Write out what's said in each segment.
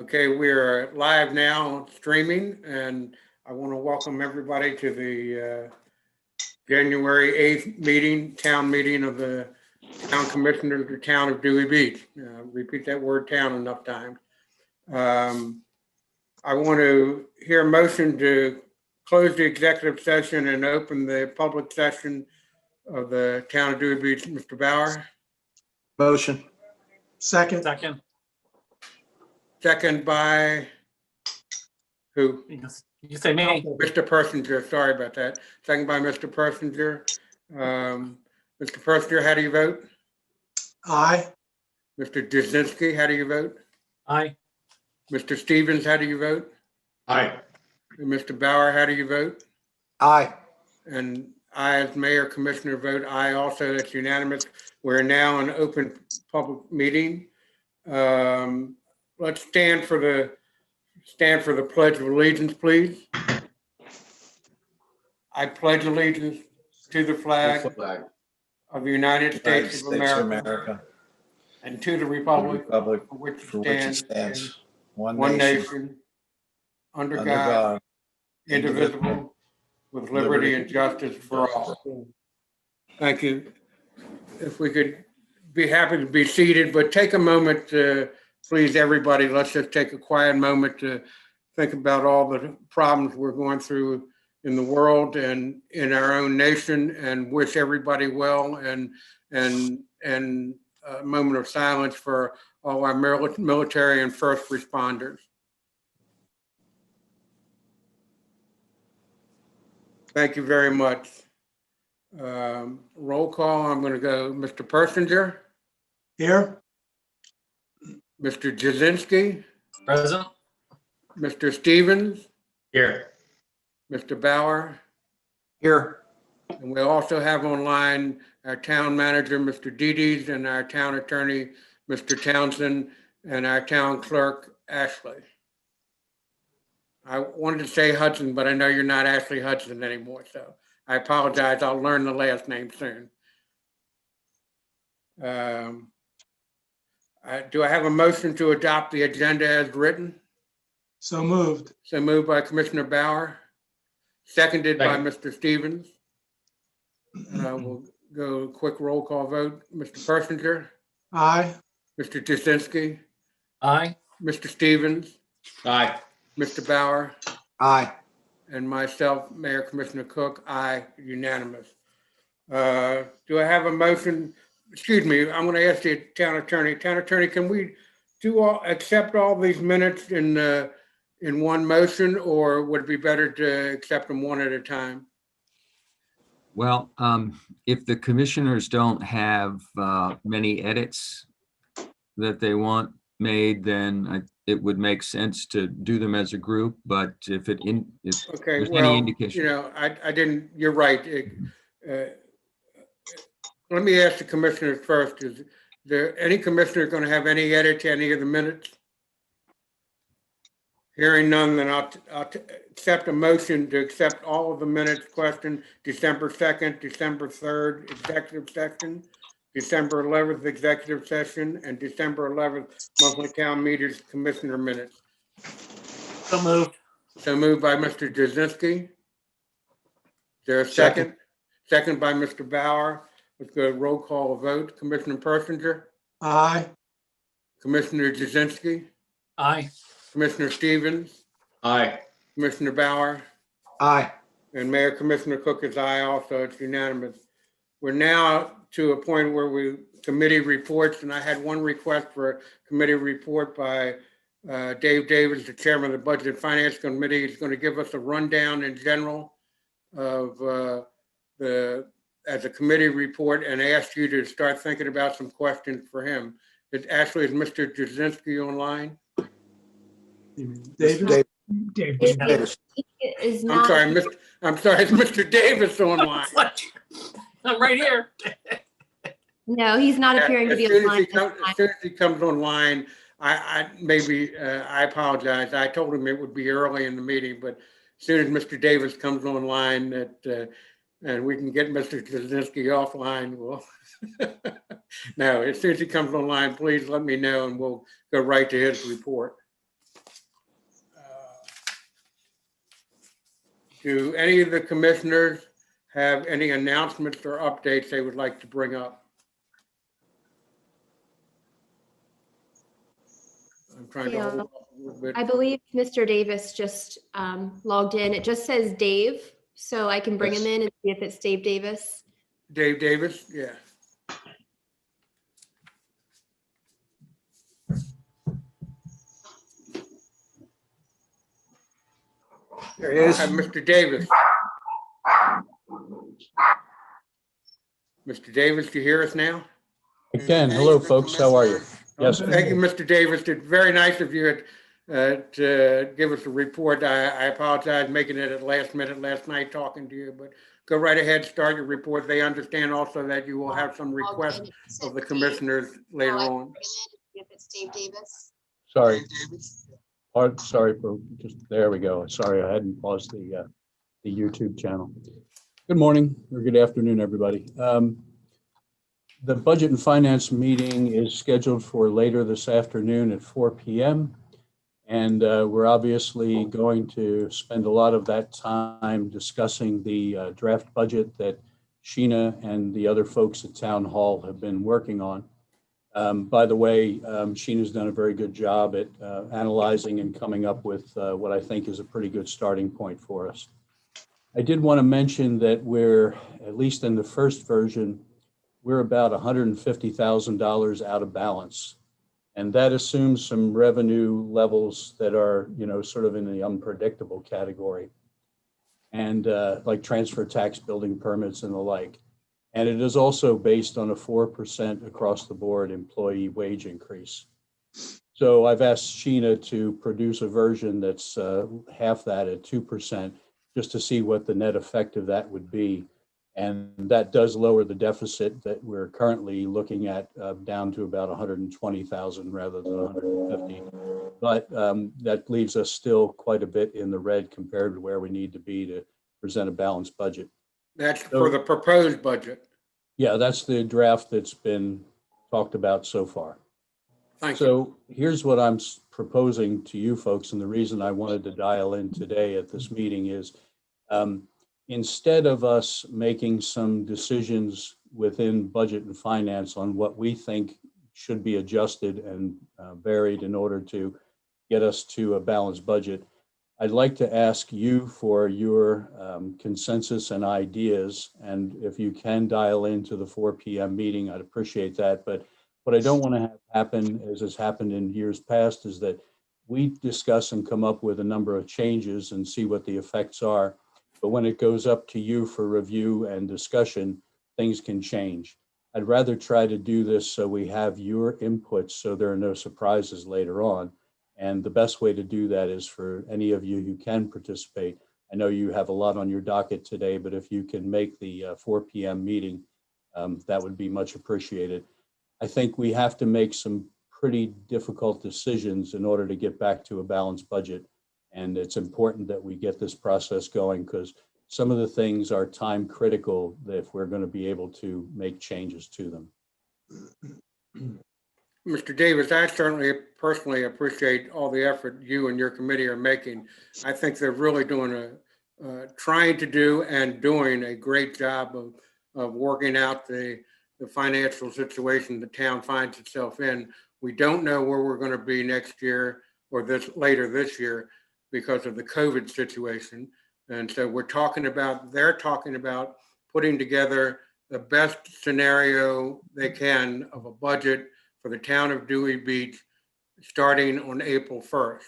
Okay, we're live now streaming, and I want to welcome everybody to the January 8th meeting, town meeting of the Town Commissioners of the Town of Dewey Beach. Repeat that word town enough times. I want to hear a motion to close the executive session and open the public session of the Town of Dewey Beach. Mr. Bauer? Motion. Second. Second by who? You say me. Mr. Persinger, sorry about that. Second by Mr. Persinger. Mr. Persinger, how do you vote? Aye. Mr. Jasinski, how do you vote? Aye. Mr. Stevens, how do you vote? Aye. And Mr. Bauer, how do you vote? Aye. And I, as mayor commissioner, vote aye also. That's unanimous. We're now in open public meeting. Let's stand for the Pledge of Allegiance, please. I pledge allegiance to the flag of the United States of America and to the republic for which it stands, one nation, under God, indivisible, with liberty and justice for all. Thank you. If we could be happy to be seated, but take a moment to please everybody, let's just take a quiet moment to think about all the problems we're going through in the world and in our own nation, and wish everybody well, and a moment of silence for all our military and first responders. Thank you very much. Roll call, I'm going to go Mr. Persinger, Here. Mr. Jasinski, Present. Mr. Stevens, Here. Mr. Bauer, Here. and we also have online our town manager, Mr. Dedes, and our town attorney, Mr. Townsend, and our town clerk, Ashley. I wanted to say Hudson, but I know you're not Ashley Hudson anymore, so I apologize. I'll learn the last name soon. Do I have a motion to adopt the agenda as written? So moved. So moved by Commissioner Bauer, seconded by Mr. Stevens. We'll go quick roll call vote. Mr. Persinger, Aye. Mr. Jasinski, Aye. Mr. Stevens, Aye. Mr. Bauer, Aye. and myself, Mayor Commissioner Cook, aye, unanimous. Do I have a motion? Excuse me, I'm going to ask the town attorney. Town attorney, can we accept all these minutes in one motion, or would it be better to accept them one at a time? Well, if the commissioners don't have many edits that they want made, then it would make sense to do them as a group. But if Okay, there's well, any indication, I didn't, you're right. Let me ask the commissioners first. Is there any commissioner going to have any edit to any of the minutes? Hearing none, then I'll accept a motion to accept all of the minutes. Question: December 2nd, December 3rd, executive session, December 11th, executive session, and December 11th, monthly town meetings commissioner minutes. So moved. So moved by Mr. Jasinski. Is there a second? Second by Mr. Bauer. Let's go roll call vote. Commissioner Persinger, Aye. Commissioner Jasinski, Aye. Commissioner Stevens, Aye. Commissioner Bauer, Aye. and Mayor Commissioner Cook is aye also. It's unanimous. We're now to a point where committee reports, and I had one request for a committee report by Dave Davis, the chairman of the Budget and Finance Committee. He's going to give us a rundown in general of as a committee report, and ask you to start thinking about some questions for him. Ashley, is Mr. Jasinski online? David? Davis. Is I'm not. sorry, is Mr. Davis online? I'm right here. No, he's not appearing to As be soon as online. as soon as he comes online, I apologize. I told him it would be early in the meeting, but as soon as Mr. Davis comes online, and we can get Mr. Jasinski offline, well, no, as soon as he comes online, please let me know and we'll go right to his report. Do any of the commissioners have any announcements or updates they would like to bring up? I'm trying to hold off a little bit. I believe Mr. Davis just logged in. It just says Dave, so I can bring him in and see if it's Dave Davis. Dave Davis, yeah. There he is. Mr. Davis. Mr. Davis, do you hear us now? I can. Hello, folks. How are you? Yes. Thank you, Mr. Davis. It's very nice of you to give us a report. I apologize making it at last minute last night talking to you, but go right ahead, start your report. They understand also that you will have some requests of the commissioners later on. If it's Dave Davis. Sorry. Sorry for just, there we go. Sorry, I hadn't paused the YouTube channel. Good morning or good afternoon, everybody. The Budget and Finance meeting is scheduled for later this afternoon at 4 p.m. And we're obviously going to spend a lot of that time discussing the draft budget that Sheena and the other folks at Town Hall have been working on. By the way, Sheena's done a very good job at analyzing and coming up with what I think is a pretty good starting point for us. I did want to mention that we're, at least in the first version, we're about $150,000 out of balance. And that assumes some revenue levels that are, sort of in the unpredictable category. And like transfer tax, building permits and the like. And it is also based on a 4% across the board employee wage increase. So I've asked Sheena to produce a version that's half that at 2%, just to see what the net effect of that would be. And that does lower the deficit that we're currently looking at down to about 120,000 rather than 150. But that leaves us still quite a bit in the red compared to where we need to be to present a balanced budget. That's for the proposed budget. Yeah, that's the draft that's been talked about so far. Thank you. So here's what I'm proposing to you folks, and the reason I wanted to dial in today at this meeting is instead of us making some decisions within budget and finance on what we think should be adjusted and varied in order to get us to a balanced budget, I'd like to ask you for your consensus and ideas. And if you can dial into the 4 p.m. meeting, I'd appreciate that. But what I don't want to have happen, as has happened in years past, is that we discuss and come up with a number of changes and see what the effects are. But when it goes up to you for review and discussion, things can change. I'd rather try to do this so we have your inputs so there are no surprises later on. And the best way to do that is for any of you who can participate. I know you have a lot on your docket today, but if you can make the 4 p.m. meeting, that would be much appreciated. I think we have to make some pretty difficult decisions in order to get back to a balanced budget. And it's important that we get this process going because some of the things are time critical if we're going to be able to make changes to them. Mr. Davis, I certainly personally appreciate all the effort you and your committee are making. I think they're really trying to do and doing a great job of working out the financial situation the town finds itself in. We don't know where we're going to be next year or later this year because of the COVID situation. And so they're talking about putting together the best scenario they can of a budget for the town of Dewey Beach starting on April 1st.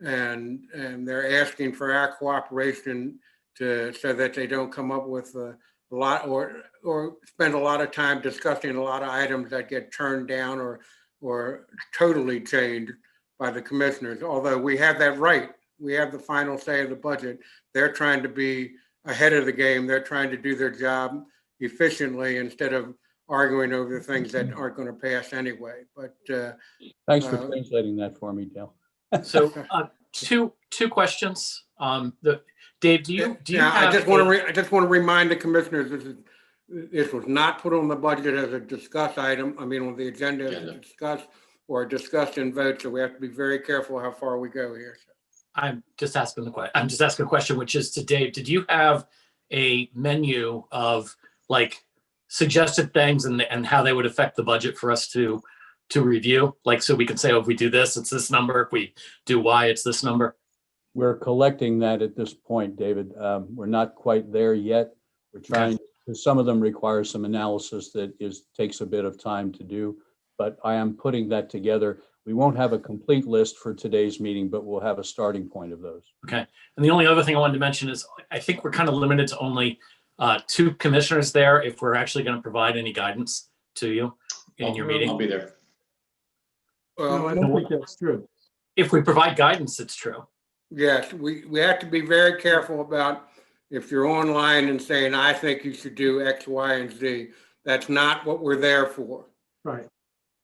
And they're asking for our cooperation so that they don't come up with a lot or spend a lot of time discussing a lot of items that get turned down or totally changed by the commissioners. Although we have that right, we have the final say of the budget. They're trying to be ahead of the game. They're trying to do their job efficiently instead of arguing over things that aren't going to pass anyway. But thanks for translating that for me, Dale. So two questions. Dave, do you I have just want to remind the commissioners this was not put on the budget as a discuss item. I mean, on the agenda as a discuss or discussed in vote. So we have to be very careful how far we go here. I'm just asking a question, which is to Dave, did you have a menu of like suggested things and how they would affect the budget for us to review? Like, so we can say, oh, if we do this, it's this number. If we do Y, it's this number. We're collecting that at this point, David. We're not quite there yet. We're trying, because some of them require some analysis that takes a bit of time to do, but I am putting that together. We won't have a complete list for today's meeting, but we'll have a starting point of those. Okay. And the only other thing I wanted to mention is I think we're kind of limited to only 2 commissioners there if we're actually going to provide any guidance to you in your meeting. I'll be there. No, I don't think that's true. If we provide guidance, it's true. Yes, we have to be very careful about if you're online and saying, I think you should do X, Y, and Z. That's not what we're there for. Right.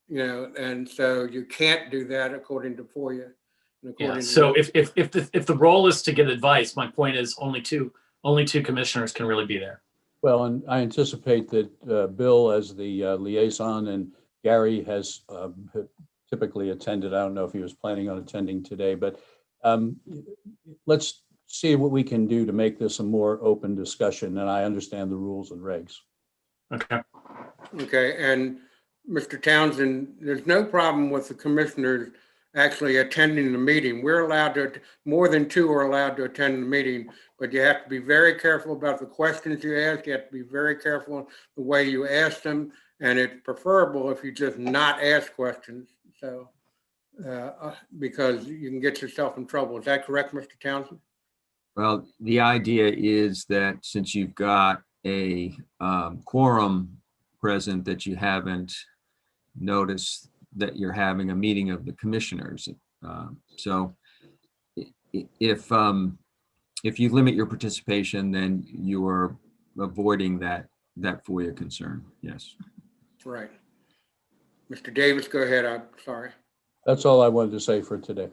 You know, and so you can't do that according to FOIA. And Yeah. according So to, if the role is to give advice, my point is only two commissioners can really be there. Well, and I anticipate that Bill, as the liaison, and Gary has typically attended. I don't know if he was planning on attending today, but let's see what we can do to make this a more open discussion. And I understand the rules and regs. Okay. okay, and Mr. Townsend, there's no problem with the commissioners actually attending the meeting. We're allowed to, more than 2 are allowed to attend the meeting, but you have to be very careful about the questions you ask. You have to be very careful the way you ask them, and it's preferable if you just not ask questions. So, because you can get yourself in trouble. Is that correct, Mr. Townsend? Well, the idea is that since you've got a quorum present, that you haven't noticed that you're having a meeting of the commissioners. So if you limit your participation, then you are avoiding that FOIA concern. Yes. Right. Mr. Davis, go ahead. I'm sorry. That's all I wanted to say for today.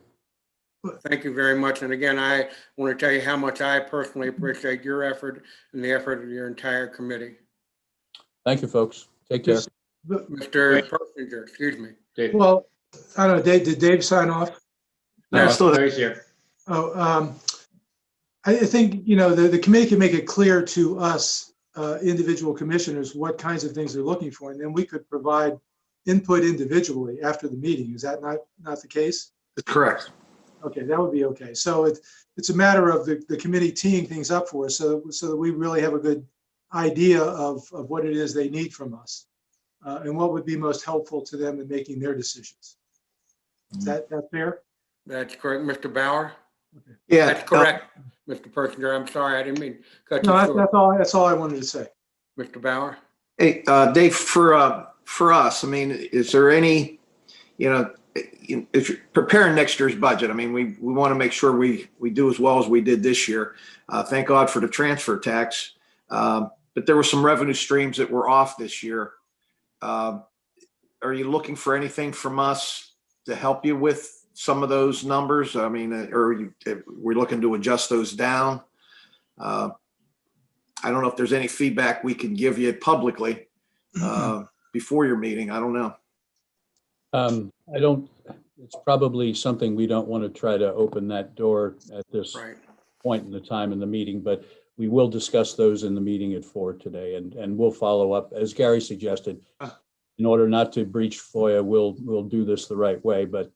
Thank you very much. And again, I want to tell you how much I personally appreciate your effort and the effort of your entire committee. Thank you, folks. Take care. Mr. Persinger, excuse me. Dave. Well, I don't know, Dave, did Dave sign off? No, still there. He's here. Oh, I think, you know, the committee can make it clear to us, individual commissioners, what kinds of things they're looking for, and then we could provide input individually after the meeting. Is that not the case? That's correct. Okay, that would be okay. So it's a matter of the committee teeing things up for us so that we really have a good idea of what it is they need from us and what would be most helpful to them in making their decisions. Is that fair? That's correct. Mr. Bauer? Yeah, That's correct, Mr. Persinger. I'm sorry, I didn't mean to cut you No, short. that's all I wanted to say. Mr. Bauer? hey, Dave, for us, I mean, is there any, you know, if you're preparing next year's budget, I mean, we want to make sure we do as well as we did this year. Thank God for the transfer tax. But there were some revenue streams that were off this year. Are you looking for anything from us to help you with some of those numbers? I mean, we're looking to adjust those down. I don't know if there's any feedback we can give you publicly before your meeting. I don't know. It's probably something we don't want to try to open that door at this Right. point in the time in the meeting, but we will discuss those in the meeting at 4 today, and we'll follow up, as Gary suggested. In order not to breach FOIA, we'll do this the right way, but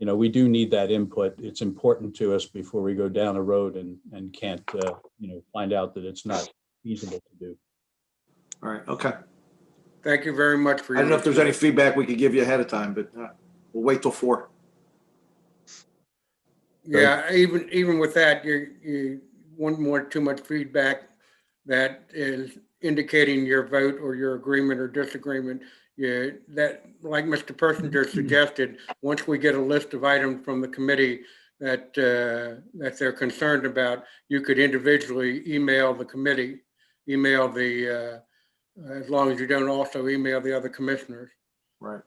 you know, we do need that input. It's important to us before we go down a road and can't you know, find out that it's not feasible to do. All right. Okay. Thank you very much for I don't know if there's any feedback we could give you ahead of time, but we'll wait till 4. Yeah, even with that, you want more too much feedback that is indicating your vote or your agreement or disagreement. Yeah, that, like Mr. Persinger suggested, once we get a list of items from the committee that they're concerned about, you could individually email the committee, email the as long as you don't also email the other commissioners. Right.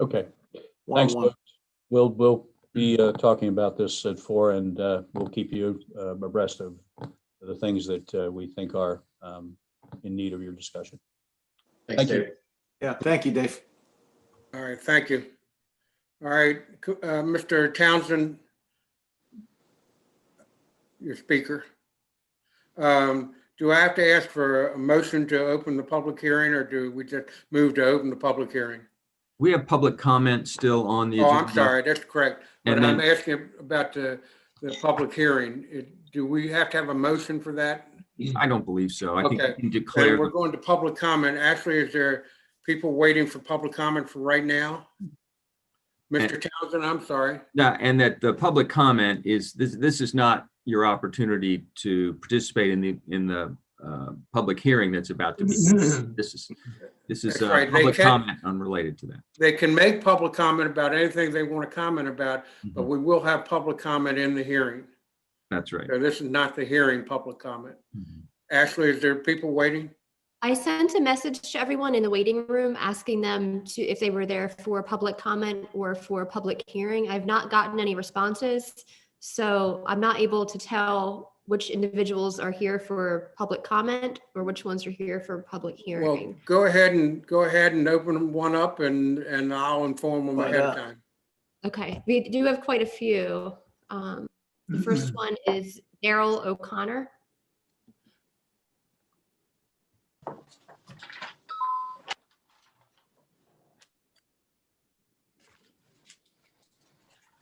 Okay. One Thanks, on one. folks. We'll be talking about this at 4, and we'll keep you abreast of the things that we think are in need of your discussion. Thanks, Thank you. Dave. Yeah. Thank you, Dave. All right, thank you. All right, Mr. Townsend, your speaker. Do I have to ask for a motion to open the public hearing, or do we just move to open the public hearing? We have public comment still on the Oh, agenda. I'm sorry, that's correct. But And I'm then- asking about the public hearing. Do we have to have a motion for that? I don't believe so. I think Okay. you can Then declare, we're going to public comment. Ashley, is there people waiting for public comment for right now? Mr. Townsend, I'm sorry. yeah, and that the public comment is, this is not your opportunity to participate in the public hearing that's about to be. This is That's right. They public can- comment unrelated to that. They can make public comment about anything they want to comment about, but we will have public comment in the hearing. That's right. So this is not the hearing public comment. Mhm. Ashley, is there people waiting? I sent a message to everyone in the waiting room asking them to, if they were there for public comment or for public hearing. I've not gotten any responses. So I'm not able to tell which individuals are here for public comment or which ones are here for public Well, hearing. go ahead and open one up and I'll inform them ahead of time. Okay, we do have quite a few. The first one is Daryl O'Connor.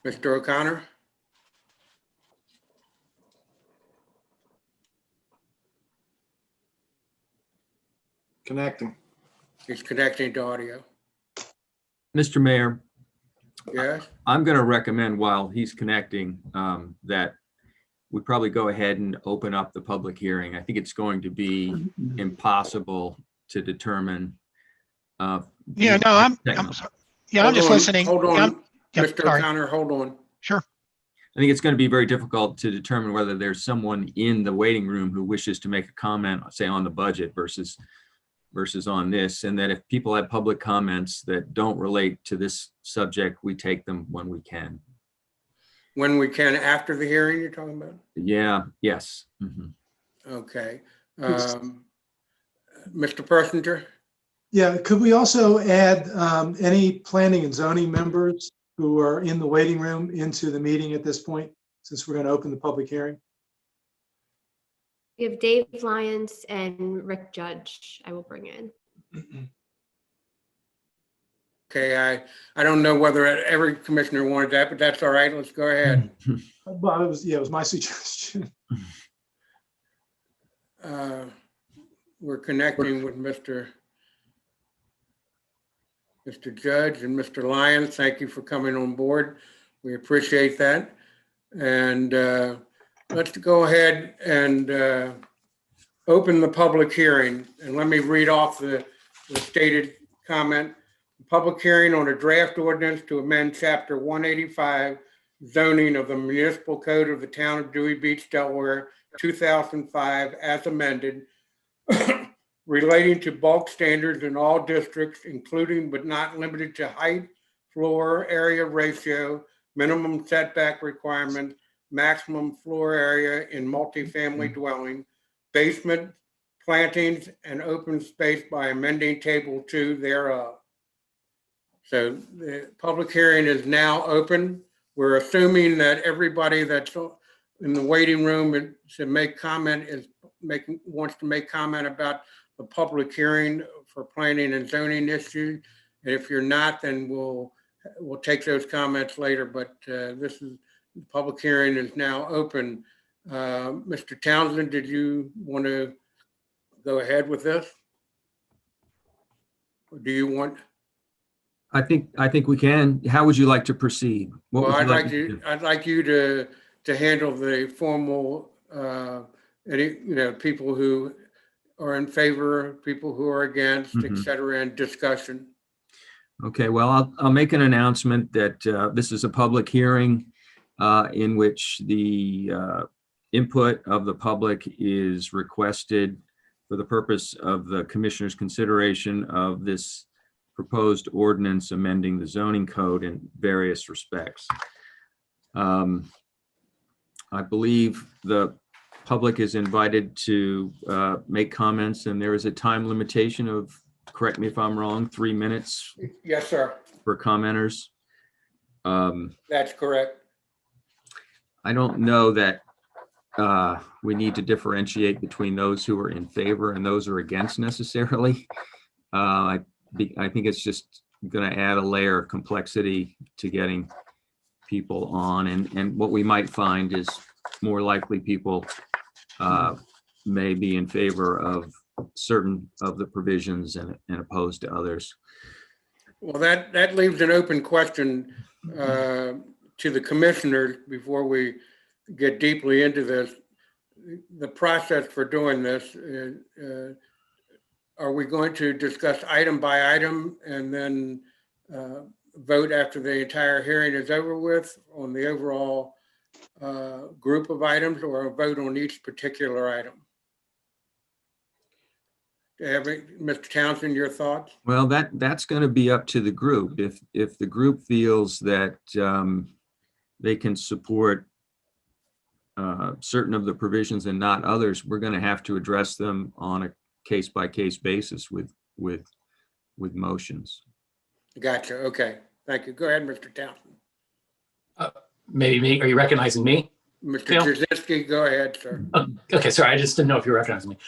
Mr. O'Connor? Connecting. He's connecting to audio. Mr. Mayor, Yes? I'm going to recommend while he's connecting, that we probably go ahead and open up the public hearing. I think it's going to be impossible to determine. Yeah, no, I'm technical. sorry. Yeah, I'm Hold just on, listening. Hold Yeah, on, yeah, Mr. sorry. O'Connor, hold on. Sure. I think it's going to be very difficult to determine whether there's someone in the waiting room who wishes to make a comment, say on the budget versus on this, and that if people have public comments that don't relate to this subject, we take them when we can. When we can, after the hearing you're talking about? Yeah, yes. Mhm. Okay. Mr. Persinger? Yeah, could we also add any planning and zoning members who are in the waiting room into the meeting at this point, since we're going to open the public hearing? We have Dave Lyons and Rick Judge I will bring in. Okay, I don't know whether every commissioner wanted that, but that's all right. Let's go ahead. Well, it was my suggestion. We're connecting with Mr. Judge and Mr. Lyons. Thank you for coming on board. We appreciate that. And let's go ahead and open the public hearing. And let me read off the stated comment. Public hearing on a draft ordinance to amend Chapter 185 zoning of the Municipal Code of the Town of Dewey Beach, Delaware, 2005, as amended, relating to bulk standards in all districts, including but not limited to height, floor area ratio, minimum setback requirements, maximum floor area in multifamily dwelling, basement plantings, and open space by amending Table 2 thereof. So the public hearing is now open. We're assuming that everybody that's in the waiting room and should make comment wants to make comment about the public hearing for planning and zoning issues. And if you're not, then we'll take those comments later. But the public hearing is now open. Mr. Townsend, did you want to go ahead with this? Or do you want? I think we can. How would you like to proceed? What Well, would you I'd like you to handle the formal, people who are in favor, people who are against, et Mhm. cetera, and discussion. Okay, well, I'll make an announcement that this is a public hearing in which the input of the public is requested for the purpose of the commissioner's consideration of this proposed ordinance amending the zoning code in various respects. I believe the public is invited to make comments, and there is a time limitation of, correct me if I'm wrong, 3 minutes Yes, sir. for commenters. That's correct. I don't know that we need to differentiate between those who are in favor and those who are against necessarily. I think it's just going to add a layer of complexity to getting people on, and what we might find is more likely people may be in favor of certain of the provisions and opposed to others. Well, that leaves an open question to the commissioners before we get deeply into this. The process for doing this, are we going to discuss item by item and then vote after the entire hearing is over with on the overall group of items, or a vote on each particular item? Mr. Townsend, your thoughts? Well, that's going to be up to the group. If the group feels that they can support certain of the provisions and not others, we're going to have to address them on a case-by-case basis with motions. Gotcha. Okay. Thank you. Go ahead, Mr. Townsend. Maybe me, are you recognizing me? Mr. Phil? Jazinski, go ahead, sir. Okay, sorry, I just didn't know if you were recognizing me.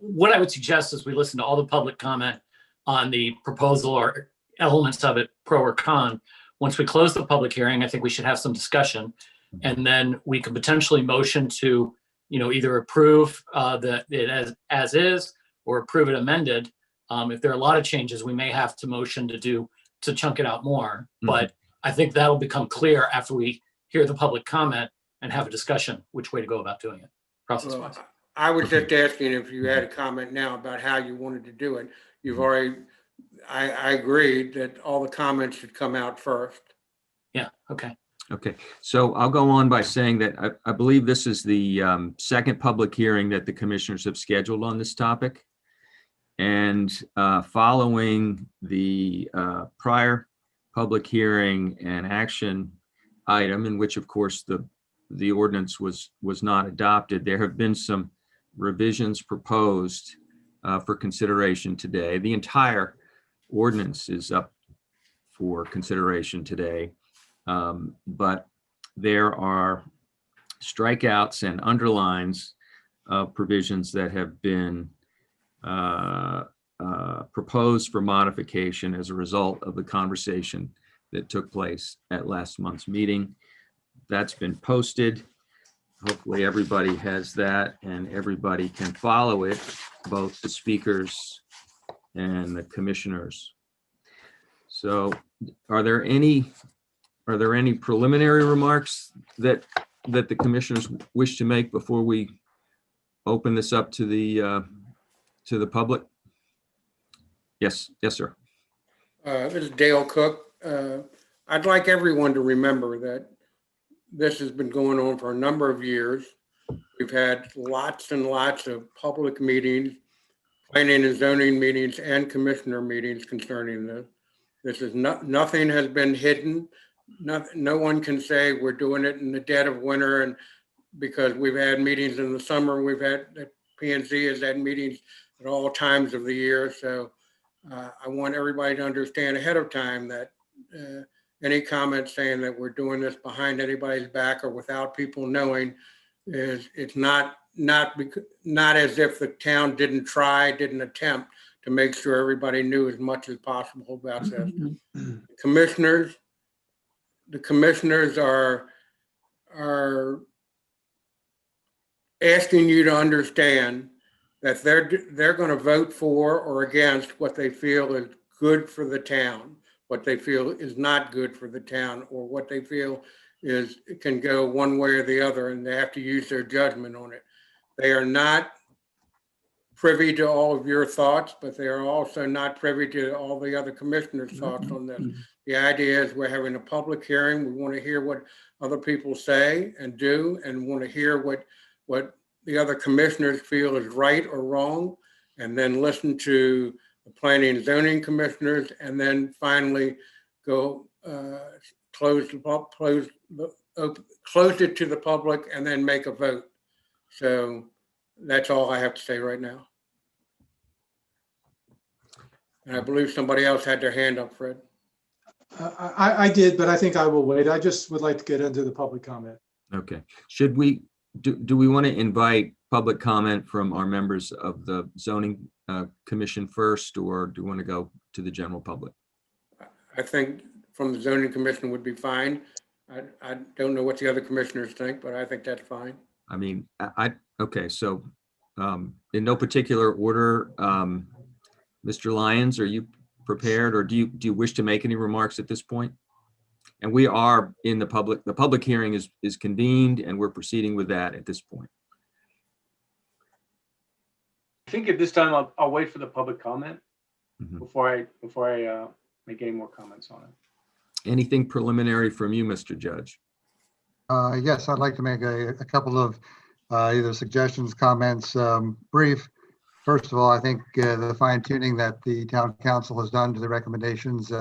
What I would suggest is we listen to all the public comment on the proposal or elements of it, pro or con. Once we close the public hearing, I think we should have some discussion, and then we could potentially motion to, either approve it as is or approve it amended. If there are a lot of changes, we may have to motion to chunk it out more. But I think that'll become clear after we hear the public comment and have a discussion which way to go about doing it process-wise. Well, I was just asking if you had a comment now about how you wanted to do it. You've already, I agreed that all the comments should come out first. Yeah, okay. Okay, so I'll go on by saying that I believe this is the second public hearing that the commissioners have scheduled on this topic. And following the prior public hearing and action item, in which of course the ordinance was not adopted, there have been some revisions proposed for consideration today. The entire ordinance is up for consideration today, but there are strikeouts and underlines of provisions that have been proposed for modification as a result of the conversation that took place at last month's meeting. That's been posted. Hopefully everybody has that and everybody can follow it, both the speakers and the commissioners. So are there any preliminary remarks that the commissioners wish to make before we open this up to the public? Yes, sir. This is Dale Cook. I'd like everyone to remember that this has been going on for a number of years. We've had lots and lots of public meetings, planning and zoning meetings, and commissioner meetings concerning this. This is nothing has been hidden. No one can say we're doing it in the dead of winter, and because we've had meetings in the summer, we've had P&Z has had meetings at all times of the year. So I want everybody to understand ahead of time that any comment saying that we're doing this behind anybody's back or without people knowing it's not as if the town didn't attempt to make sure everybody knew as much as possible about this. The commissioners are asking you to understand that they're going to vote for or against what they feel is good for the town, what they feel is not good for the town, or what they feel is it can go one way or the other, and they have to use their judgment on it. They are not privy to all of your thoughts, but they are also not privy to all the other commissioners' thoughts on this. The idea is we're having a public hearing. We want to hear what other people say and do, and want to hear what the other commissioners feel is right or wrong, and then listen to the planning and zoning commissioners, and then finally go close it to the public and then make a vote. So that's all I have to say right now. And I believe somebody else had their hand up, Fred. I did, but I think I will wait. I just would like to get into the public comment. Okay. Should we do we want to invite public comment from our members of the zoning commission first, or do you want to go to the general public? I think from the zoning commission would be fine. I don't know what the other commissioners think, but I think that's fine. I mean, okay, so in no particular order, Mr. Lyons, are you prepared, or do you wish to make any remarks at this point? And we are in the public hearing is convened, and we're proceeding with that at this point. I think at this time, I'll wait for the public comment Mhm. before I make any more comments on it. Anything preliminary from you, Mr. Judge? Yes, I'd like to make a couple of either suggestions, comments, brief. First of all, I think the fine tuning that the town council has done to the recommendations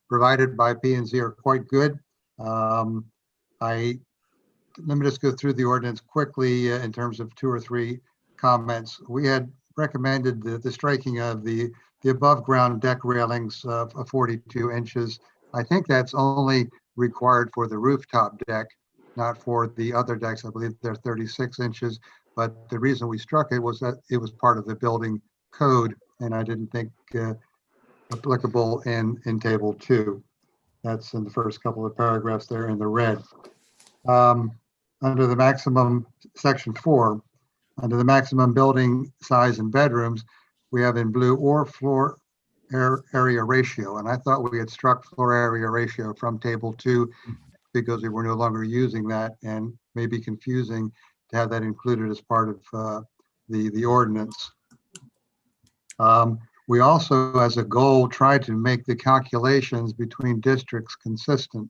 provided by P and Z are quite good. Let me just go through the ordinance quickly in terms of 2 or 3 comments. We had recommended the striking of the above ground deck railings of 42 inches. I think that's only required for the rooftop deck, not for the other decks. I believe they're 36 inches. But the reason we struck it was that it was part of the building code, and I didn't think applicable in table 2. That's in the first couple of paragraphs there in the red. Under the maximum, section 4, under the maximum building size and bedrooms, we have in blue or floor area ratio. And I thought we had struck floor area ratio from table 2 because we were no longer using that, and may be confusing to have that included as part of the ordinance. We also, as a goal, tried to make the calculations between districts consistent.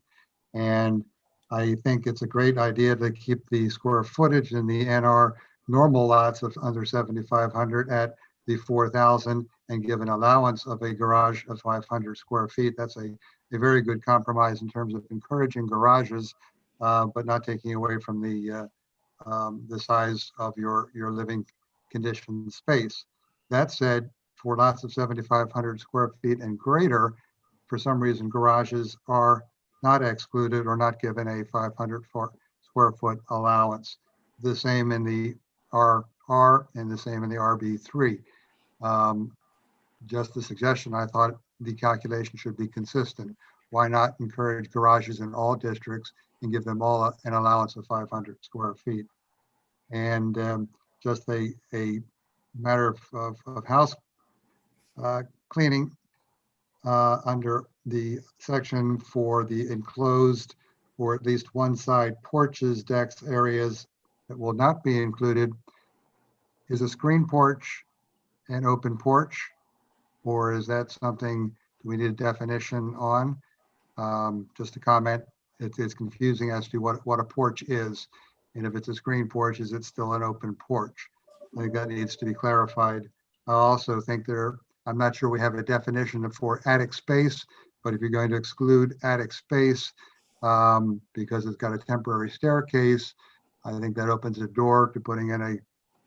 And I think it's a great idea to keep the square footage in the NR normal lots of under 7,500 at the 4,000 and give an allowance of a garage of 500 square feet. That's a very good compromise in terms of encouraging garages, but not taking away from the size of your living condition space. That said, for lots of 7,500 square feet and greater, for some reason, garages are not excluded or not given a 500 square foot allowance. The same in the RR and the same in the RB3. Just a suggestion, I thought the calculation should be consistent. Why not encourage garages in all districts and give them all an allowance of 500 square feet? And just a matter of house cleaning under the section for the enclosed or at least one side porches, decks, areas that will not be included. Is a screen porch an open porch, or is that something we need a definition on? Just a comment, it's confusing as to what a porch is. And if it's a screen porch, is it still an open porch? I think that needs to be clarified. I also think I'm not sure we have a definition for attic space, but if you're going to exclude attic space because it's got a temporary staircase, I think that opens a door to putting in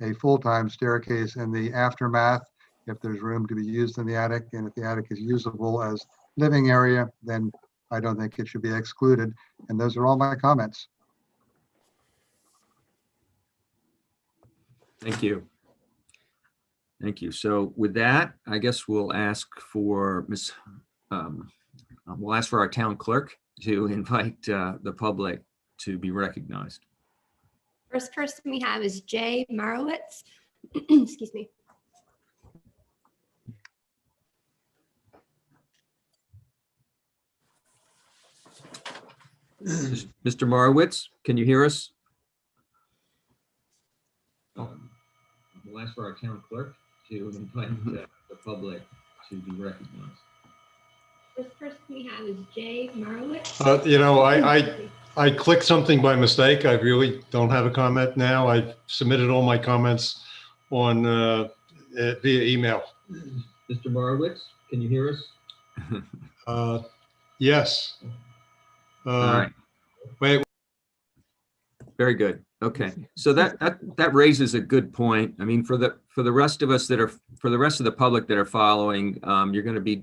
a full-time staircase in the aftermath. If there's room to be used in the attic, and if the attic is usable as living area, then I don't think it should be excluded. And those are all my comments. Thank you. Thank you. So with that, I guess we'll ask for we'll ask for our town clerk to invite the public to be recognized. First person we have is Jay Marowitz. Excuse me. Mr. Marowitz, can you hear us? We'll ask for our town clerk to invite the public to be recognized. First person we have is Jay Marowitz. I clicked something by mistake. I really don't have a comment now. I've submitted all my comments on via email. Mr. Marowitz, can you hear us? Yes. All right. Wait. Very good. Okay, so that raises a good point. I mean, for the rest of us for the rest of the public that are following, you're going to be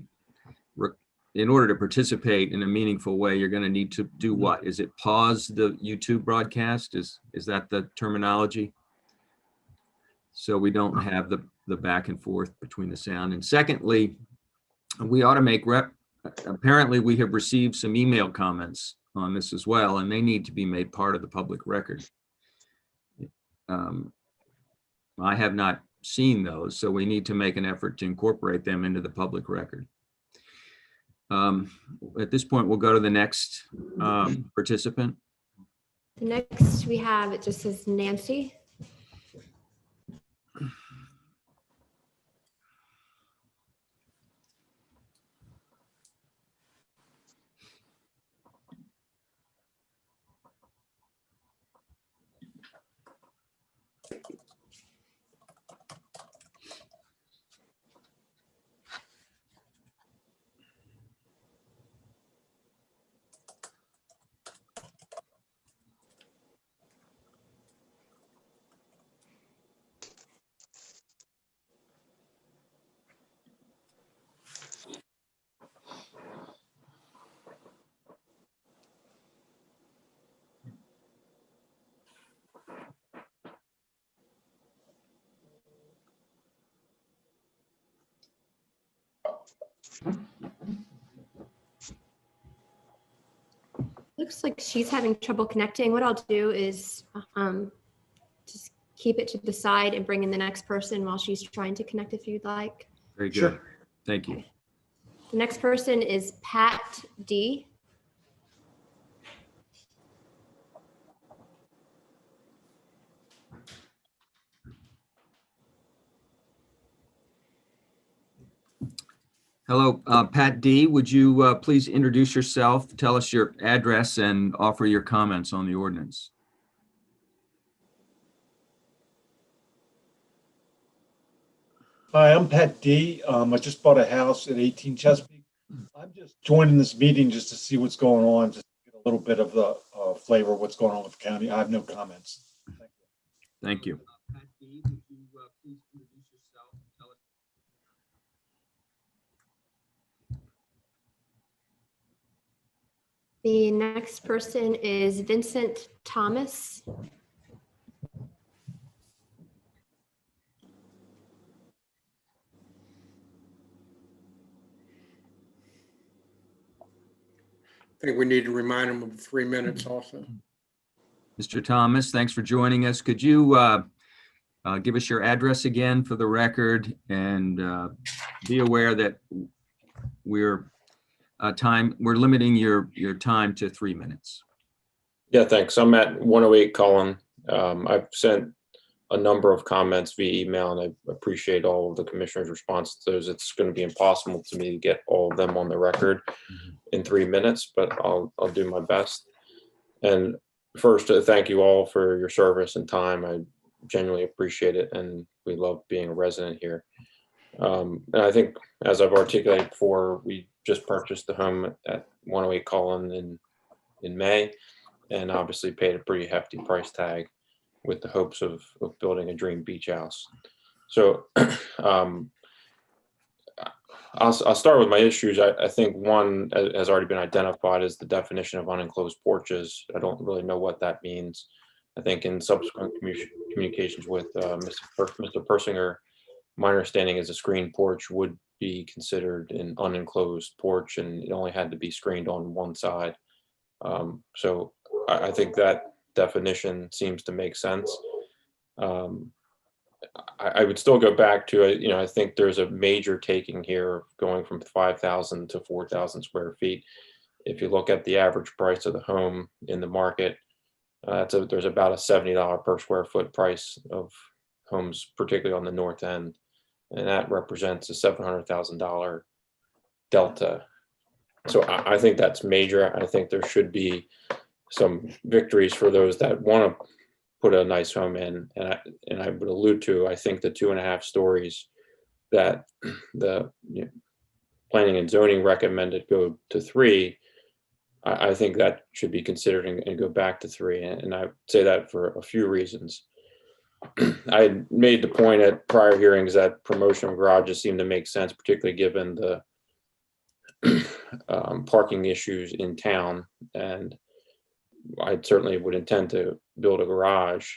in order to participate in a meaningful way, you're going to need to do what? Is it pause the YouTube broadcast? Is that the terminology? So we don't have the back and forth between the sound. And secondly, we ought to make apparently we have received some email comments on this as well, and they need to be made part of the public record. I have not seen those, so we need to make an effort to incorporate them into the public record. At this point, we'll go to the next participant. The next we have, it just says Nancy. Looks like she's having trouble connecting. What I'll do is just keep it to the side and bring in the next person while she's trying to connect if you'd like. Very good. Sure. Thank you. Okay. The next person is Pat D. Hello, Pat D. Would you please introduce yourself, tell us your address, and offer your comments on the ordinance? Hi, I'm Pat D. I just bought a house at 18 Chesapeake. I'm just joining this meeting just to see what's going on, just to get a little bit of the flavor of what's going on with the county. I have no comments. Thank you. Pat D, would you please introduce yourself and tell us? The next person is Vincent Thomas. I think we need to remind them of 3 minutes also. Mr. Thomas, thanks for joining us. Could you give us your address again for the record, and be aware that we're limiting your time to 3 minutes. Yeah, thanks. I'm at 108 Cullen. I've sent a number of comments via email, and I appreciate all of the commissioners' response to those. It's going to be impossible to me to get all of them on the record in 3 minutes, but I'll do my best. And first, thank you all for your service and time. I genuinely appreciate it, and we love being a resident here. And I think, as I've articulated before, we just purchased the home at 108 Cullen in May, and obviously paid a pretty hefty price tag with the hopes of building a dream beach house. So I'll start with my issues. I think one has already been identified as the definition of unenclosed porches. I don't really know what that means. I think in subsequent communications with Mr. Persinger, my understanding is a screen porch would be considered an unenclosed porch, and it only had to be screened on one side. So I think that definition seems to make sense. I would still go back to, I think there's a major taking here going from 5,000 to 4,000 square feet. If you look at the average price of the home in the market, there's about a $70 per square foot price of homes, particularly on the north end. And that represents a $700,000 delta. So I think that's major. I think there should be some victories for those that want to put a nice home in. And I would allude to, I think the 2.5 stories that the planning and zoning recommended go to 3. I think that should be considered and go back to 3. And I say that for a few reasons. I had made the point at prior hearings that promotion of garages seemed to make sense, particularly given the parking issues in town. And I certainly would intend to build a garage.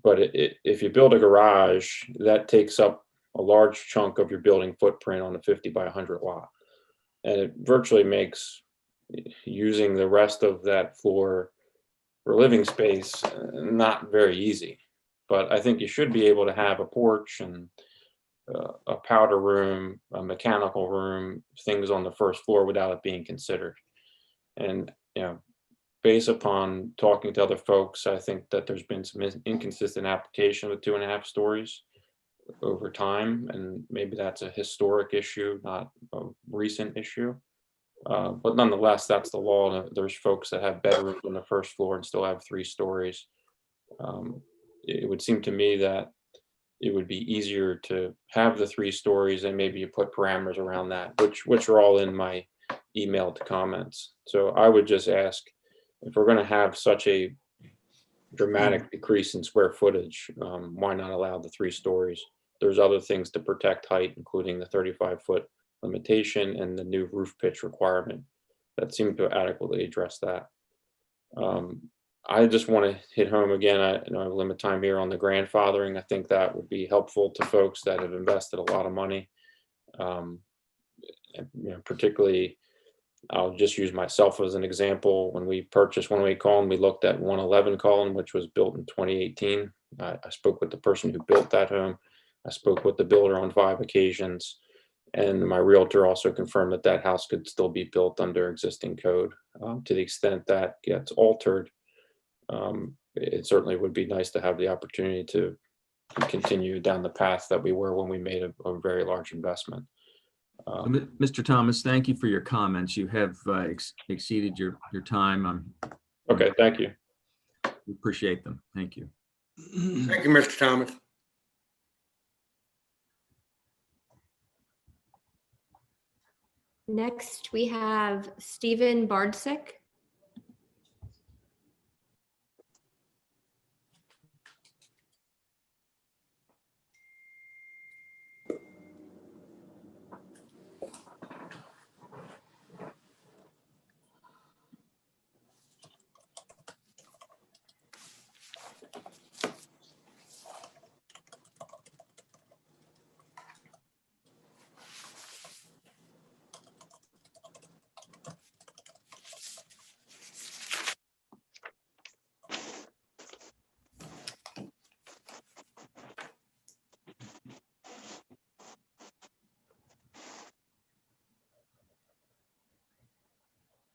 But if you build a garage, that takes up a large chunk of your building footprint on a 50 by 100 lot. And it virtually makes using the rest of that floor for living space not very easy. But I think you should be able to have a porch and a powder room, a mechanical room, things on the first floor without it being considered. And, based upon talking to other folks, I think that there's been some inconsistent application with 2.5 stories over time. And maybe that's a historic issue, not a recent issue. But nonetheless, that's the law. There's folks that have bedrooms on the first floor and still have 3 stories. It would seem to me that it would be easier to have the 3 stories and maybe you put parameters around that, which are all in my emailed comments. So I would just ask, if we're going to have such a dramatic decrease in square footage, why not allow the 3 stories? There's other things to protect height, including the 35-foot limitation and the new roof pitch requirement that seem to adequately address that. I just want to hit home again. I have limited time here on the grandfathering. I think that would be helpful to folks that have invested a lot of money. Particularly, I'll just use myself as an example. When we purchased 108 Cullen, we looked at 111 Cullen, which was built in 2018. I spoke with the person who built that home. I spoke with the builder on 5 occasions. And my realtor also confirmed that that house could still be built under existing code. To the extent that gets altered, it certainly would be nice to have the opportunity to continue down the path that we were when we made a very large investment. Mr. Thomas, thank you for your comments. You have exceeded your time. Okay, thank you. We appreciate them. Thank you. Thank you, Mr. Thomas. Next, we have Stephen Bardsick.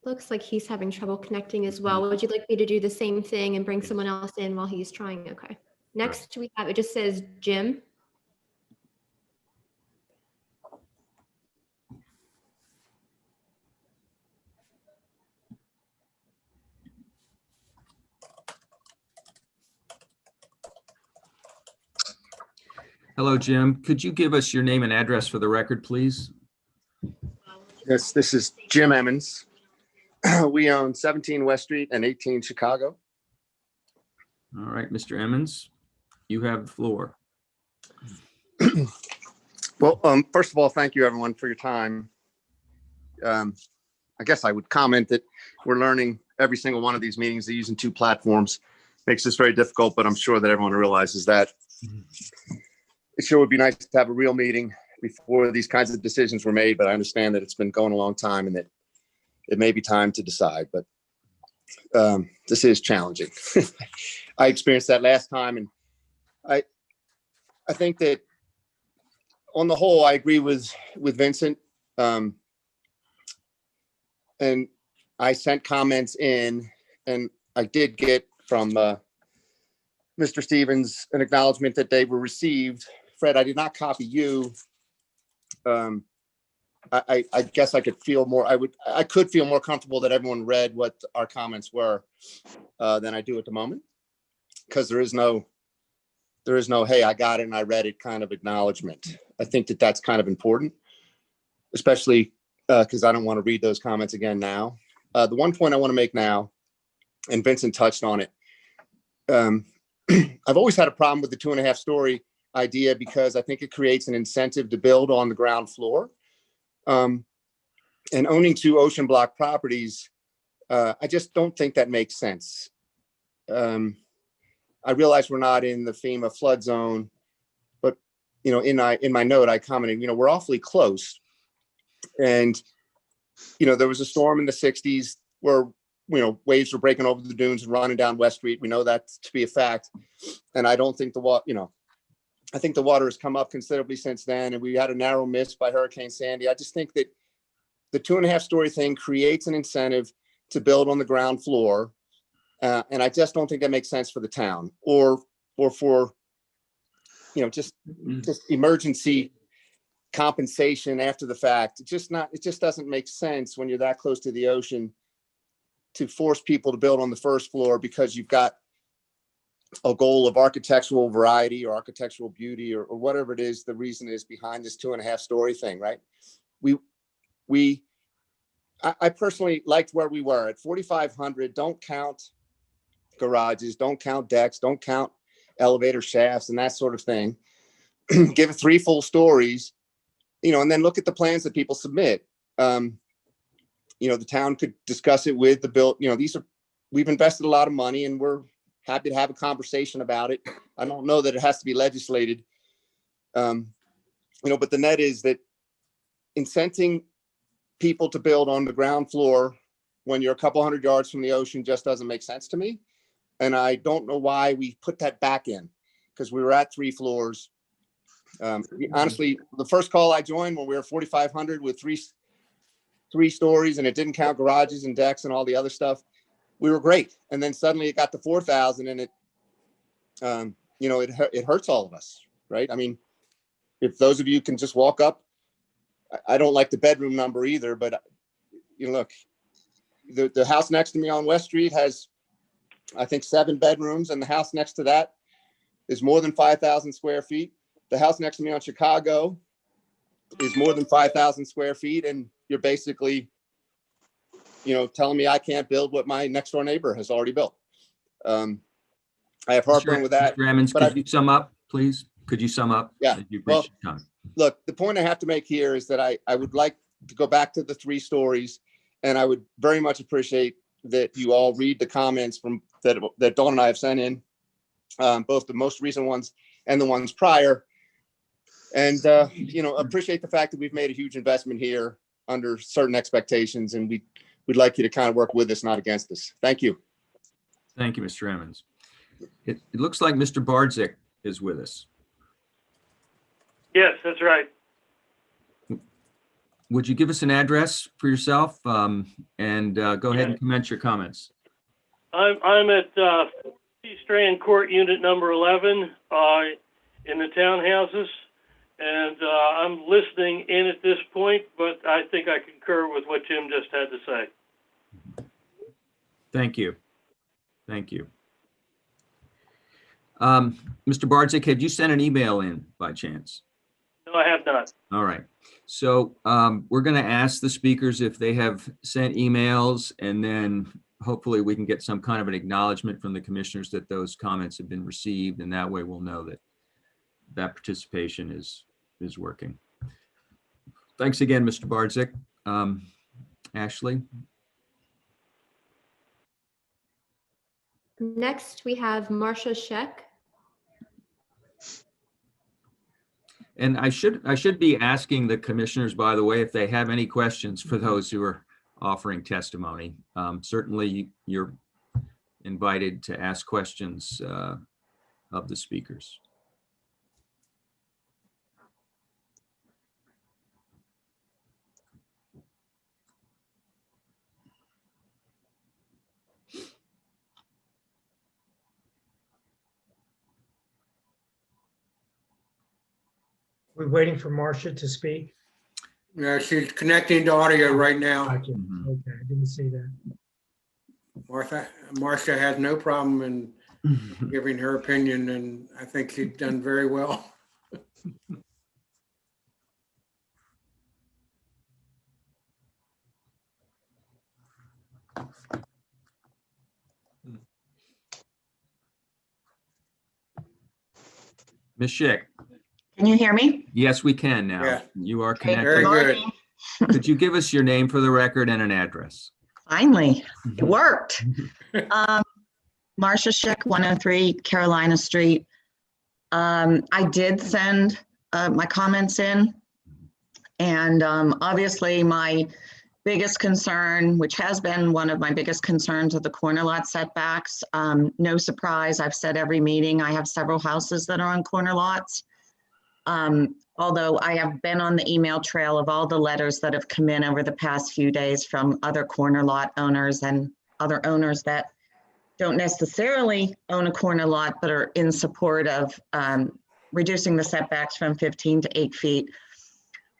Looks like he's having trouble connecting as well. Would you like me to do the same thing and bring someone else in while he's trying? Okay. Next we have, it just says Jim. Hello, Jim. Could you give us your name and address for the record, please? Yes, this is Jim Emmons. We own 17 West Street and 18 Chicago. All right, Mr. Emmons, you have the floor. Well, first of all, thank you everyone for your time. I guess I would comment that we're learning every single one of these meetings. They're using 2 platforms. Makes this very difficult, but I'm sure that everyone realizes that. It sure would be nice to have a real meeting before these kinds of decisions were made, but I understand that it's been going a long time and that it may be time to decide, but this is challenging. I experienced that last time, and I think that on the whole, I agree with Vincent. And I sent comments in, and I did get from Mr. Stevens an acknowledgement that they were received. Fred, I did not copy you. I guess I could feel more, I could feel more comfortable that everyone read what our comments were than I do at the moment. Because there is no, hey, I got it and I read it kind of acknowledgement. I think that that's kind of important, especially because I don't want to read those comments again now. The one point I want to make now, and Vincent touched on it. I've always had a problem with the 2.5 story idea because I think it creates an incentive to build on the ground floor. and owning 2 ocean block properties, I just don't think that makes sense. I realize we're not in the FEMA flood zone, but in my note, I commented, we're awfully close. And, there was a storm in the 60s where, waves were breaking over the dunes and running down West Street. We know that to be a fact. And I don't think I think the water has come up considerably since then. And we had a narrow miss by Hurricane Sandy. I just think that the 2.5-story thing creates an incentive to build on the ground floor. And I just don't think that makes sense for the town or for, just emergency compensation after the fact. It just doesn't make sense when you're that close to the ocean to force people to build on the first floor because you've got a goal of architectural variety or architectural beauty or whatever it is the reason is behind this 2.5-story thing, right? I personally liked where we were at 4,500. Don't count garages, don't count decks, don't count elevator shafts and that sort of thing. Give it 3 full stories, and then look at the plans that people submit. The town could discuss it with the bill. We've invested a lot of money and we're happy to have a conversation about it. I don't know that it has to be legislated. But the net is that incenting people to build on the ground floor when you're a couple hundred yards from the ocean just doesn't make sense to me. And I don't know why we put that back in because we were at 3 floors. Honestly, the first call I joined when we were 4,500 with three stories and it didn't count garages and decks and all the other stuff, we were great. And then suddenly it got to 4,000 and it hurts all of us, right? I mean, if those of you can just walk up, I don't like the bedroom number either, but look, the house next to me on West Street has, I think, 7 bedrooms, and the house next to that is more than 5,000 square feet. The house next to me on Chicago is more than 5,000 square feet, and you're basically, telling me I can't build what my next door neighbor has already built. I have heartburn with that. Mr. Ammons, could you sum up, please? Could you sum up? Yeah. Well, look, the point I have to make here is that I would like to go back to the 3 stories, and I would very much appreciate that you all read the comments that Dawn and I have sent in, both the most recent ones and the ones prior. And, appreciate the fact that we've made a huge investment here under certain expectations, and we'd like you to kind of work with us, not against us. Thank you. Thank you, Mr. Ammons. It looks like Mr. Bardzik is with us. Yes, that's right. Would you give us an address for yourself and go ahead and commence your comments? I'm at Strand Court Unit number 11 in the townhouses, and I'm listening in at this point, but I think I concur with what Jim just had to say. Thank you. Thank you. Mr. Bardzik, had you sent an email in by chance? No, I have not. All right. So we're going to ask the speakers if they have sent emails, and then hopefully we can get some kind of an acknowledgement from the commissioners that those comments have been received, and that way we'll know that that participation is working. Thanks again, Mr. Bardzik. Ashley? Next, we have Marcia Scheck. And I should be asking the commissioners, by the way, if they have any questions for those who are offering testimony. Certainly, you're invited to ask questions of the speakers. We're waiting for Marcia to speak. Yeah, she's connecting to audio right now. Okay, I didn't see that. Marcia has no problem in giving her opinion, and I think she's done very well. Ms. Schick. Can you hear me? Yes, we can now. Yeah. You are Okay, connected. Very good. Could you give us your name for the record and an address? Finally, it worked. Marcia Schick, 103 Carolina Street. I did send my comments in. And obviously my biggest concern, which has been one of my biggest concerns, are the corner lot setbacks. No surprise, I've said every meeting, I have several houses that are on corner lots. Although I have been on the email trail of all the letters that have come in over the past few days from other corner lot owners and other owners that don't necessarily own a corner lot, but are in support of reducing the setbacks from 15 to 8 feet.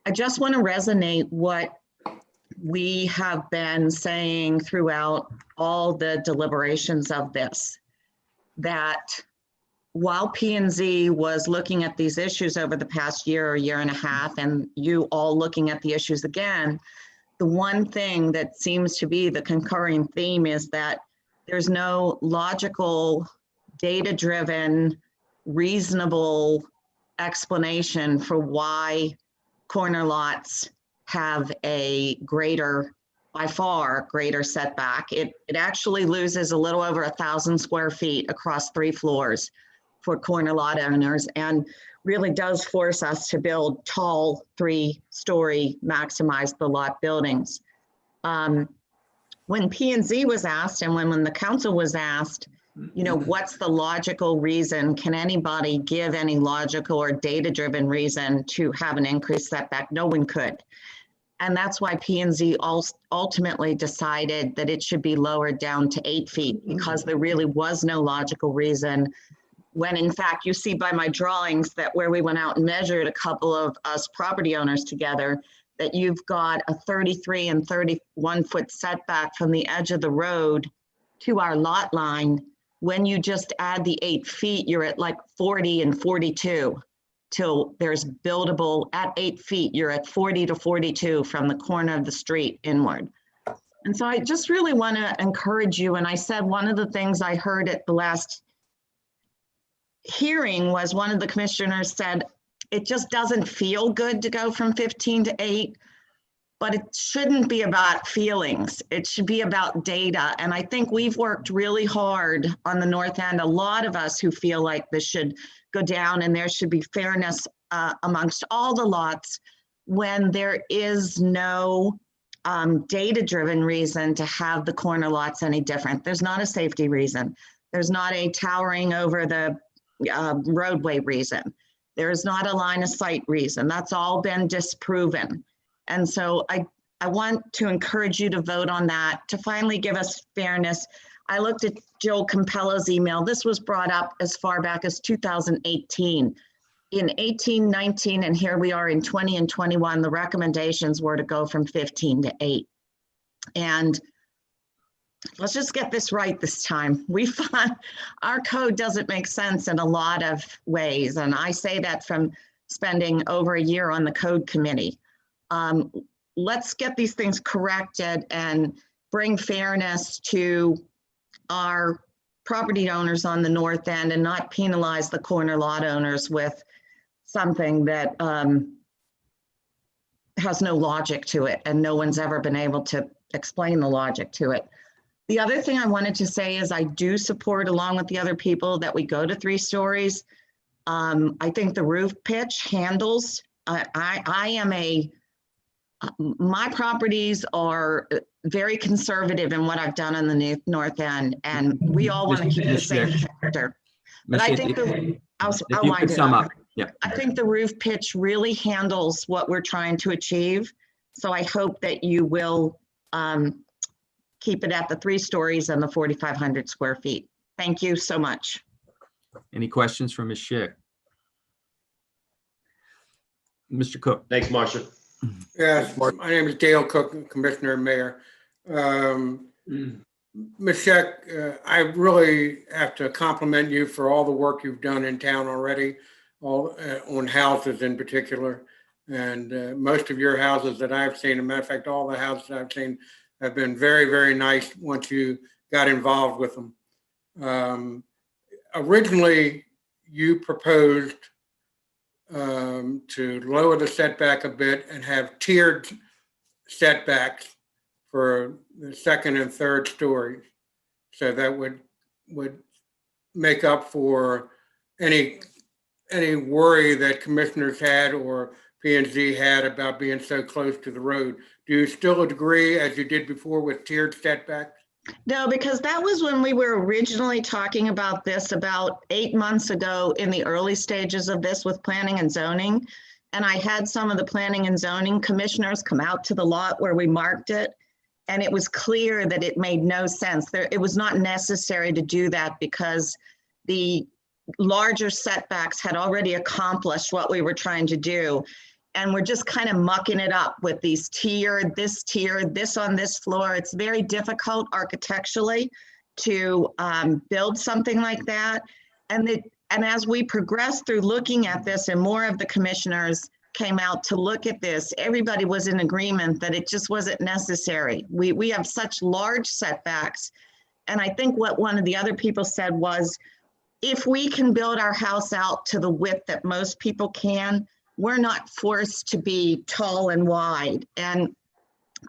I just want to resonate what we have been saying throughout all the deliberations of this, that while P&Z was looking at these issues over the past year or year and a half, and you all looking at the issues again, the one thing that seems to be the concurring theme is that there's no logical, data-driven, reasonable explanation for why corner lots have a greater, by far greater setback. It actually loses a little over 1,000 square feet across 3 floors for corner lot owners, and really does force us to build tall 3-story maximize the lot buildings. When P&Z was asked, and when the council was asked, you know, what's the logical reason? Can anybody give any logical or data-driven reason to have an increased setback? No one could. And that's why P&Z ultimately decided that it should be lowered down to 8 feet, because there really was no logical reason. When in fact, you see by my drawings that where we went out and measured a couple of us property owners together, that you've got a 33 and 31 foot setback from the edge of the road to our lot line. When you just add the 8 feet, you're at like 40 and 42 till there's buildable. At 8 feet, you're at 40 to 42 from the corner of the street inward. And so I just really want to encourage you. And I said one of the things I heard at the last hearing was one of the commissioners said, it just doesn't feel good to go from 15 to 8, but it shouldn't be about feelings. It should be about data. And I think we've worked really hard on the north end, a lot of us who feel like this should go down and there should be fairness amongst all the lots when there is no data-driven reason to have the corner lots any different. There's not a safety reason. There's not a towering over the roadway reason. There's not a line of sight reason. That's all been disproven. And so I want to encourage you to vote on that to finally give us fairness. I looked at Joel Campello's email. This was brought up as far back as 2018. In 18, 19, and here we are in 20 and 21, the recommendations were to go from 15 to 8. And let's just get this right this time. We find our code doesn't make sense in a lot of ways. And I say that from spending over a year on the code committee. Let's get these things corrected and bring fairness to our property owners on the north end and not penalize the corner lot owners with something that has no logic to it, and no one's ever been able to explain the logic to it. The other thing I wanted to say is I do support, along with the other people, that we go to 3 stories. I think the roof pitch handles, my properties are very conservative in what I've done on the north end, and we all want to keep the same character. But I think I'll wind it up. Yeah. I think the roof pitch really handles what we're trying to achieve. So I hope that you will keep it at the 3 stories and the 4,500 square feet. Thank you so much. Any questions from Ms. Schick? Mr. Cook. Thanks, Marcia. Yes, my name is Dale Cook, Commissioner and Mayor. Ms. Scheck, I really have to compliment you for all the work you've done in town already, on houses in particular. And most of your houses that I've seen, as a matter of fact, all the houses I've seen have been very, very nice once you got involved with them. Originally, you proposed to lower the setback a bit and have tiered setbacks for the second and third stories. So that would make up for any worry that commissioners had or P&Z had about being so close to the road. Do you still agree, as you did before, with tiered setbacks? No, because that was when we were originally talking about this about 8 months ago in the early stages of this with planning and zoning. And I had some of the planning and zoning commissioners come out to the lot where we marked it. And it was clear that it made no sense. It was not necessary to do that because the larger setbacks had already accomplished what we were trying to do. And we're just kind of mucking it up with these tiered, this on this floor. It's very difficult architecturally to build something like that. And as we progressed through looking at this and more of the commissioners came out to look at this, everybody was in agreement that it just wasn't necessary. We have such large setbacks. And I think what one of the other people said was, if we can build our house out to the width that most people can, we're not forced to be tall and wide. And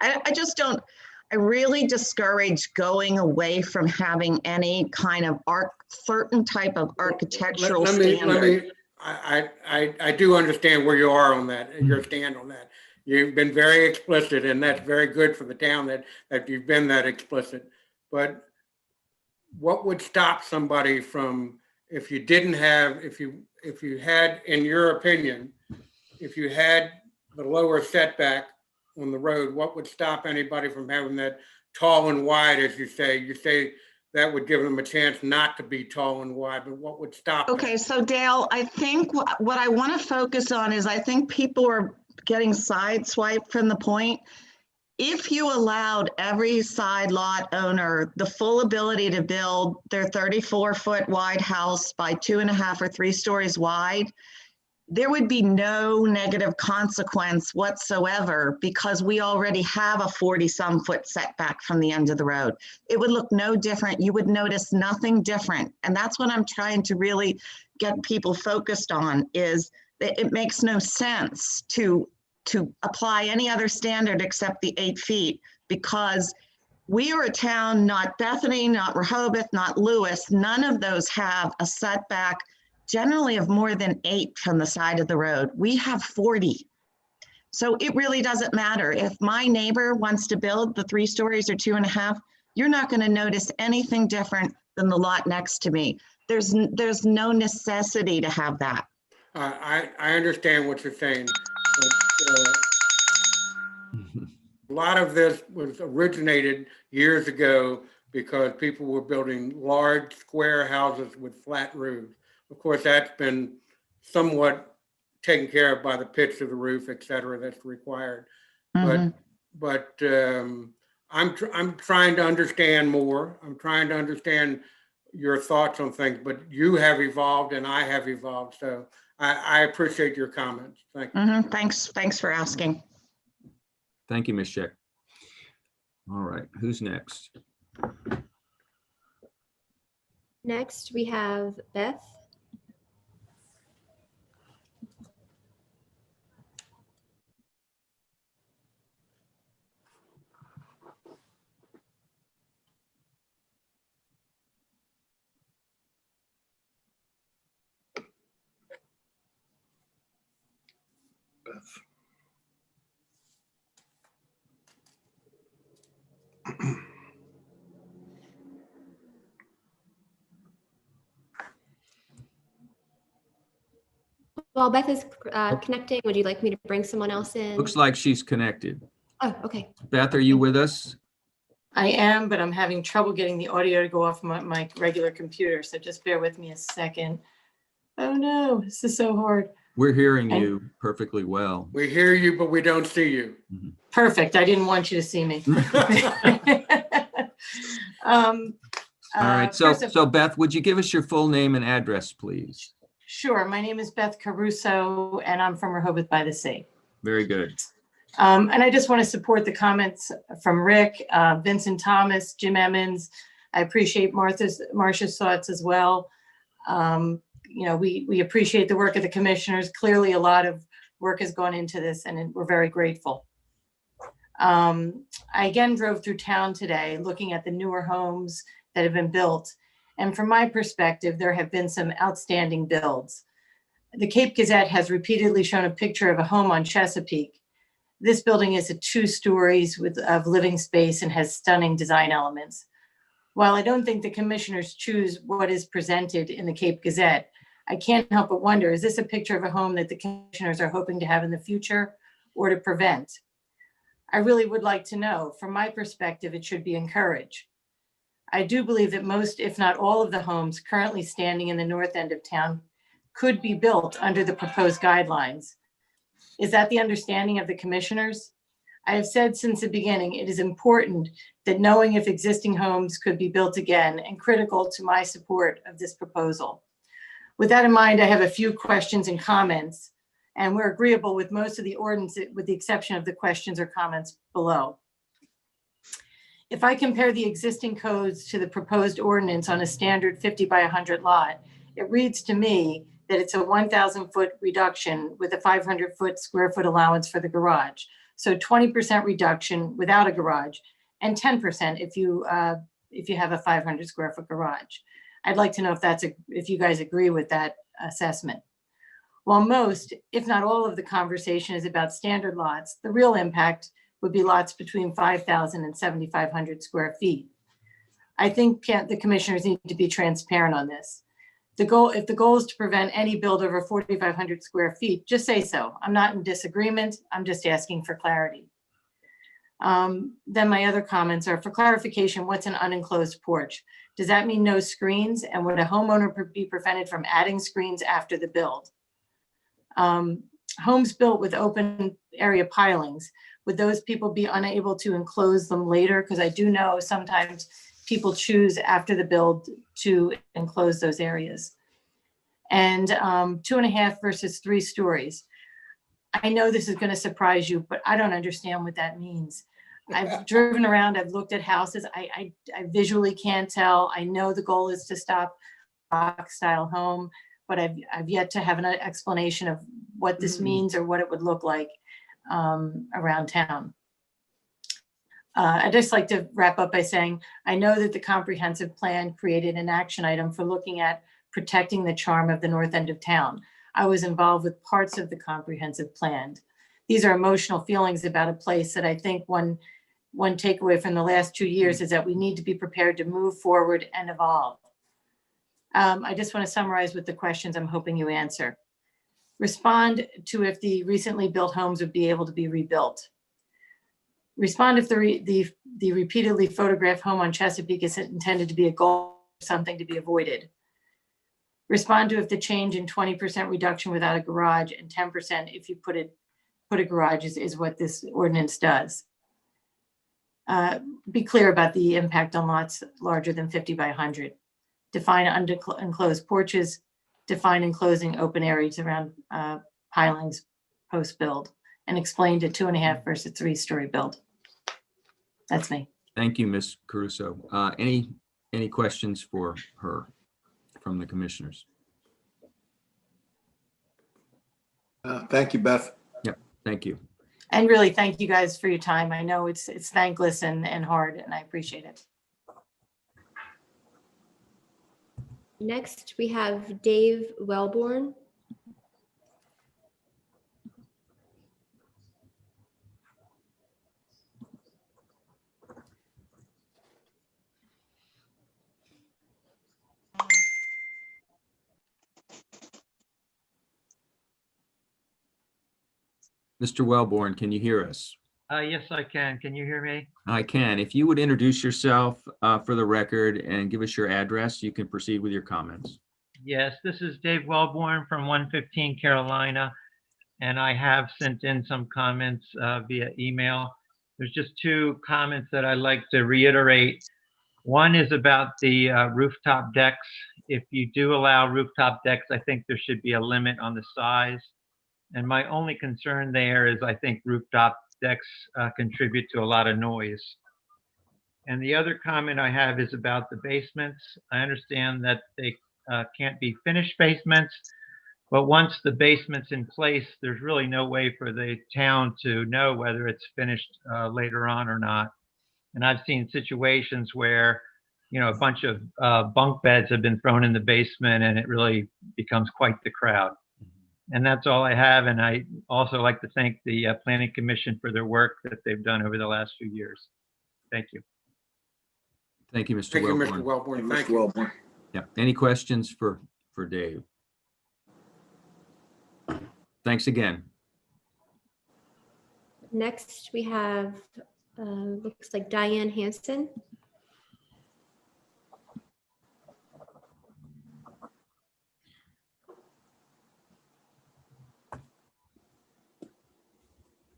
I just don't, I really discourage going away from having any kind of certain type of architectural standard. I do understand where you are on that, your stand on that. You've been very explicit, and that's very good for the town that you've been that explicit. But what would stop somebody from, if you didn't have, if you had, in your opinion, if you had the lower setback on the road, what would stop anybody from having that tall and wide, as you say? You say that would give them a chance not to be tall and wide, but what would stop them? Okay, so Dale, I think what I want to focus on is I think people are getting sideswiped from the point. If you allowed every side lot owner the full ability to build their 34-foot wide house by 2.5 or 3 stories wide, there would be no negative consequence whatsoever because we already have a 40-some foot setback from the end of the road. It would look no different. You would notice nothing different. And that's what I'm trying to really get people focused on, is that it makes no sense to apply any other standard except the 8 feet, because we are a town, not Bethany, not Rehoboth, not Lewis. None of those have a setback generally of more than 8 from the side of the road. We have 40. So it really doesn't matter. If my neighbor wants to build the 3 stories or 2.5, you're not going to notice anything different than the lot next to me. There's no necessity to have that. I understand what you're saying. But, a lot of this was originated years ago because people were building large square houses with flat roofs. Of course, that's been somewhat taken care of by the pitch of the roof, et cetera, that's required. Mhm. But I'm trying to understand more. I'm trying to understand your thoughts on things, but you have evolved and I have evolved. So I appreciate your comments. Thank you. Thanks for asking. Thank you, Ms. Scheck. All right, who's next? Next, we have Beth. While Beth is connecting, would you like me to bring someone else in? Looks like she's connected. Oh, okay. Beth, are you with us? I am, but I'm having trouble getting the audio to go off my regular computer. So just bear with me a second. Oh no, this is so hard. We're hearing you perfectly well. We hear you, but we don't see you. Perfect. I didn't want you to see me. All right, so Beth, would you give us your full name and address, please? Sure. My name is Beth Caruso, and I'm from Rehoboth by the Sea. Very good. And I just want to support the comments from Rick, Vincent Thomas, Jim Emmons. I appreciate Marcia's thoughts as well. You know, we appreciate the work of the commissioners. Clearly, a lot of work has gone into this, and we're very grateful. I again drove through town today looking at the newer homes that have been built. And from my perspective, there have been some outstanding builds. The Cape Gazette has repeatedly shown a picture of a home on Chesapeake. This building is 2 stories of living space and has stunning design elements. While I don't think the commissioners choose what is presented in the Cape Gazette, I can't help but wonder, is this a picture of a home that the commissioners are hoping to have in the future or to prevent? I really would like to know. From my perspective, it should be encouraged. I do believe that most, if not all, of the homes currently standing in the north end of town could be built under the proposed guidelines. Is that the understanding of the commissioners? I have said since the beginning, it is important that knowing if existing homes could be built again and critical to my support of this proposal. With that in mind, I have a few questions and comments, and we're agreeable with most of the ordinance with the exception of the questions or comments below. If I compare the existing codes to the proposed ordinance on a standard 50 by 100 lot, it reads to me that it's a 1,000 foot reduction with a 500 square foot allowance for the garage. So 20% reduction without a garage and 10% if you have a 500 square foot garage. I'd like to know if you guys agree with that assessment. While most, if not all of the conversation is about standard lots, the real impact would be lots between 5,000 and 7,500 square feet. I think the commissioners need to be transparent on this. If the goal is to prevent any build over 4,500 square feet, just say so. I'm not in disagreement. I'm just asking for clarity. Then my other comments are, for clarification, what's an unenclosed porch? Does that mean no screens? And would a homeowner be prevented from adding screens after the build? Homes built with open area pilings, would those people be unable to enclose them later? Because I do know sometimes people choose after the build to enclose those areas. And 2.5 versus 3 stories. I know this is going to surprise you, but I don't understand what that means. I've driven around, I've looked at houses. I visually can't tell. I know the goal is to stop box style home, but I've yet to have an explanation of what this means or what it would look like around town. I'd just like to wrap up by saying, I know that the comprehensive plan created an action item for looking at protecting the charm of the north end of town. I was involved with parts of the comprehensive plan. These are emotional feelings about a place that I think one takeaway from the last 2 years is that we need to be prepared to move forward and evolve. I just want to summarize with the questions I'm hoping you answer. Respond to if the recently built homes would be able to be rebuilt. Respond if the repeatedly photographed home on Chesapeake is intended to be a goal, something to be avoided. Respond to if the change in 20% reduction without a garage and 10% if you put a garage is what this ordinance does. Be clear about the impact on lots larger than 50 by 100. Define enclosed porches, define enclosing open areas around pilings post-build, and explain to 2.5 versus 3-story build. That's me. Thank you, Ms. Caruso. Any questions for her from the commissioners? Thank you, Beth. Yep, thank you. And really, thank you guys for your time. I know it's thankless and hard, and I appreciate it. Next, we have Dave Wellborn. Mr. Wellborn, can you hear us? Yes, I can. Can you hear me? I can. If you would introduce yourself for the record and give us your address, you can proceed with your comments. Yes, this is Dave Wellborn from 115 Carolina, and I have sent in some comments via email. There's just 2 comments that I'd like to reiterate. One is about the rooftop decks. If you do allow rooftop decks, I think there should be a limit on the size. And my only concern there is I think rooftop decks contribute to a lot of noise. And the other comment I have is about the basements. I understand that they can't be finished basements, But once the basement's in place, there's really no way for the town to know whether it's finished later on or not. And I've seen situations where, a bunch of bunk beds have been thrown in the basement and it really becomes quite the crowd. And that's all I have. And I also like to thank the Planning Commission for their work that they've done over the last few years. Thank you. Thank you, Mr. Thank you, Wellborn. Mr. Wellborn. Thank Mr. you. Wellborn. Yeah. Any questions for Dave? Thanks again. Next, we have, looks like Diane Hanson.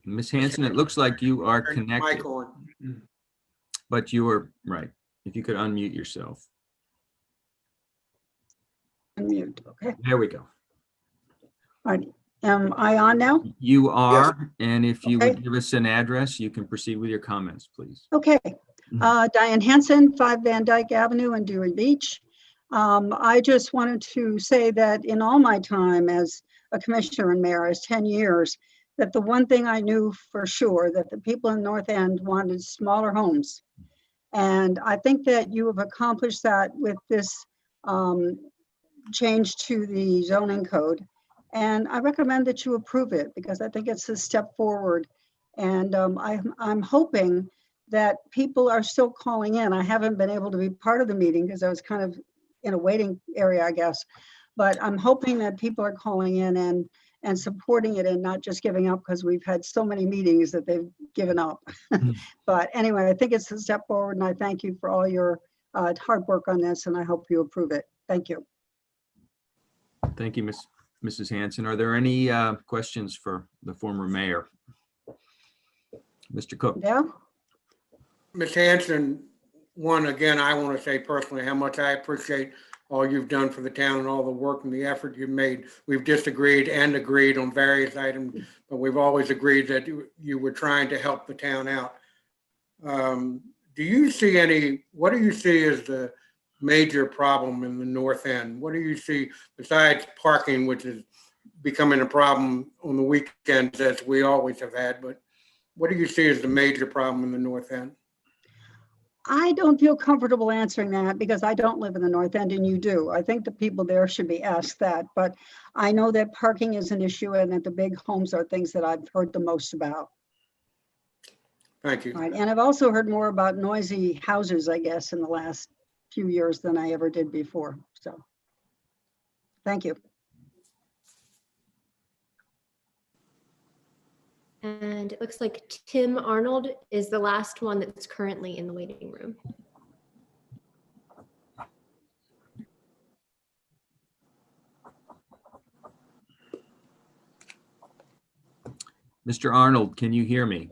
Ms. Hanson, it looks like you are Turn your connected, mic on. but you are right. If you could unmute yourself. Unmute, okay. There we go. All right. Am I on now? You are, and if you Okay. would give us an address, you can proceed with your comments, please. Okay. Diane Hanson, 5 Van Dyke Avenue in Dewey Beach. I just wanted to say that in all my time as a commissioner and mayor, as 10 years, that the one thing I knew for sure, that the people in North End wanted smaller homes. And I think that you have accomplished that with this change to the zoning code. And I recommend that you approve it because I think it's a step forward. And I'm hoping that people are still calling in. I haven't been able to be part of the meeting because I was kind of in a waiting area, I guess. But I'm hoping that people are calling in and supporting it and not just giving up because we've had so many meetings that they've given up. But anyway, I think it's a step forward and I thank you for all your hard work on this and I hope you approve it. Thank you. Thank you, Mrs. Hanson. Are there any questions for the former mayor? Mr. Cook? Yeah. Ms. Hanson, one, again, I want to say personally how much I appreciate all you've done for the town and all the work and the effort you've made. We've disagreed and agreed on various items, but we've always agreed that you were trying to help the town out. Do you see what do you see as the major problem in the North End? What do you see besides parking, which is becoming a problem on the weekends as we always have had, but what do you see as the major problem in the North End? I don't feel comfortable answering that because I don't live in the North End and you do. I think the people there should be asked that, but I know that parking is an issue and that the big homes are things that I've heard the most about. Thank you. Right, and I've also heard more about noisy houses, I guess, in the last few years than I ever did before. So, thank you. And it looks like Tim Arnold is the last one that's currently in the waiting room. Mr. Arnold, can you hear me?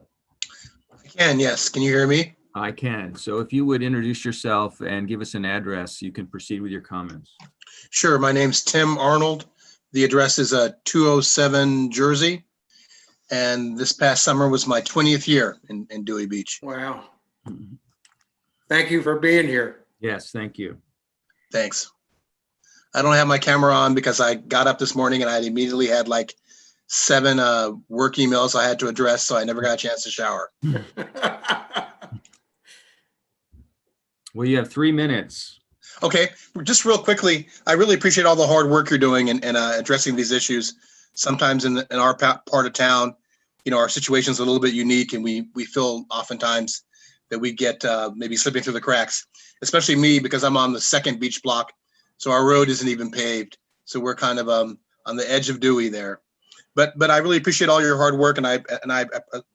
I can, yes. Can you hear me? I can. So if you would introduce yourself and give us an address, you can proceed with your comments. Sure. My name's Tim Arnold. The address is 207 Jersey. And this past summer was my 20th year in Dewey Beach. Wow. Thank you for being here. Yes, thank you. Thanks. I don't have my camera on because I got up this morning and I immediately had like 7 work emails I had to address, so I never got a chance to shower. Well, you have 3 minutes. Okay, just real quickly, I really appreciate all the hard work you're doing in addressing these issues. Sometimes in our part of town, you know, our situation's a little bit unique and we feel oftentimes that we get maybe slipping through the cracks, especially me because I'm on the second beach block. So our road isn't even paved. So we're kind of on the edge of Dewey there. But I really appreciate all your hard work and I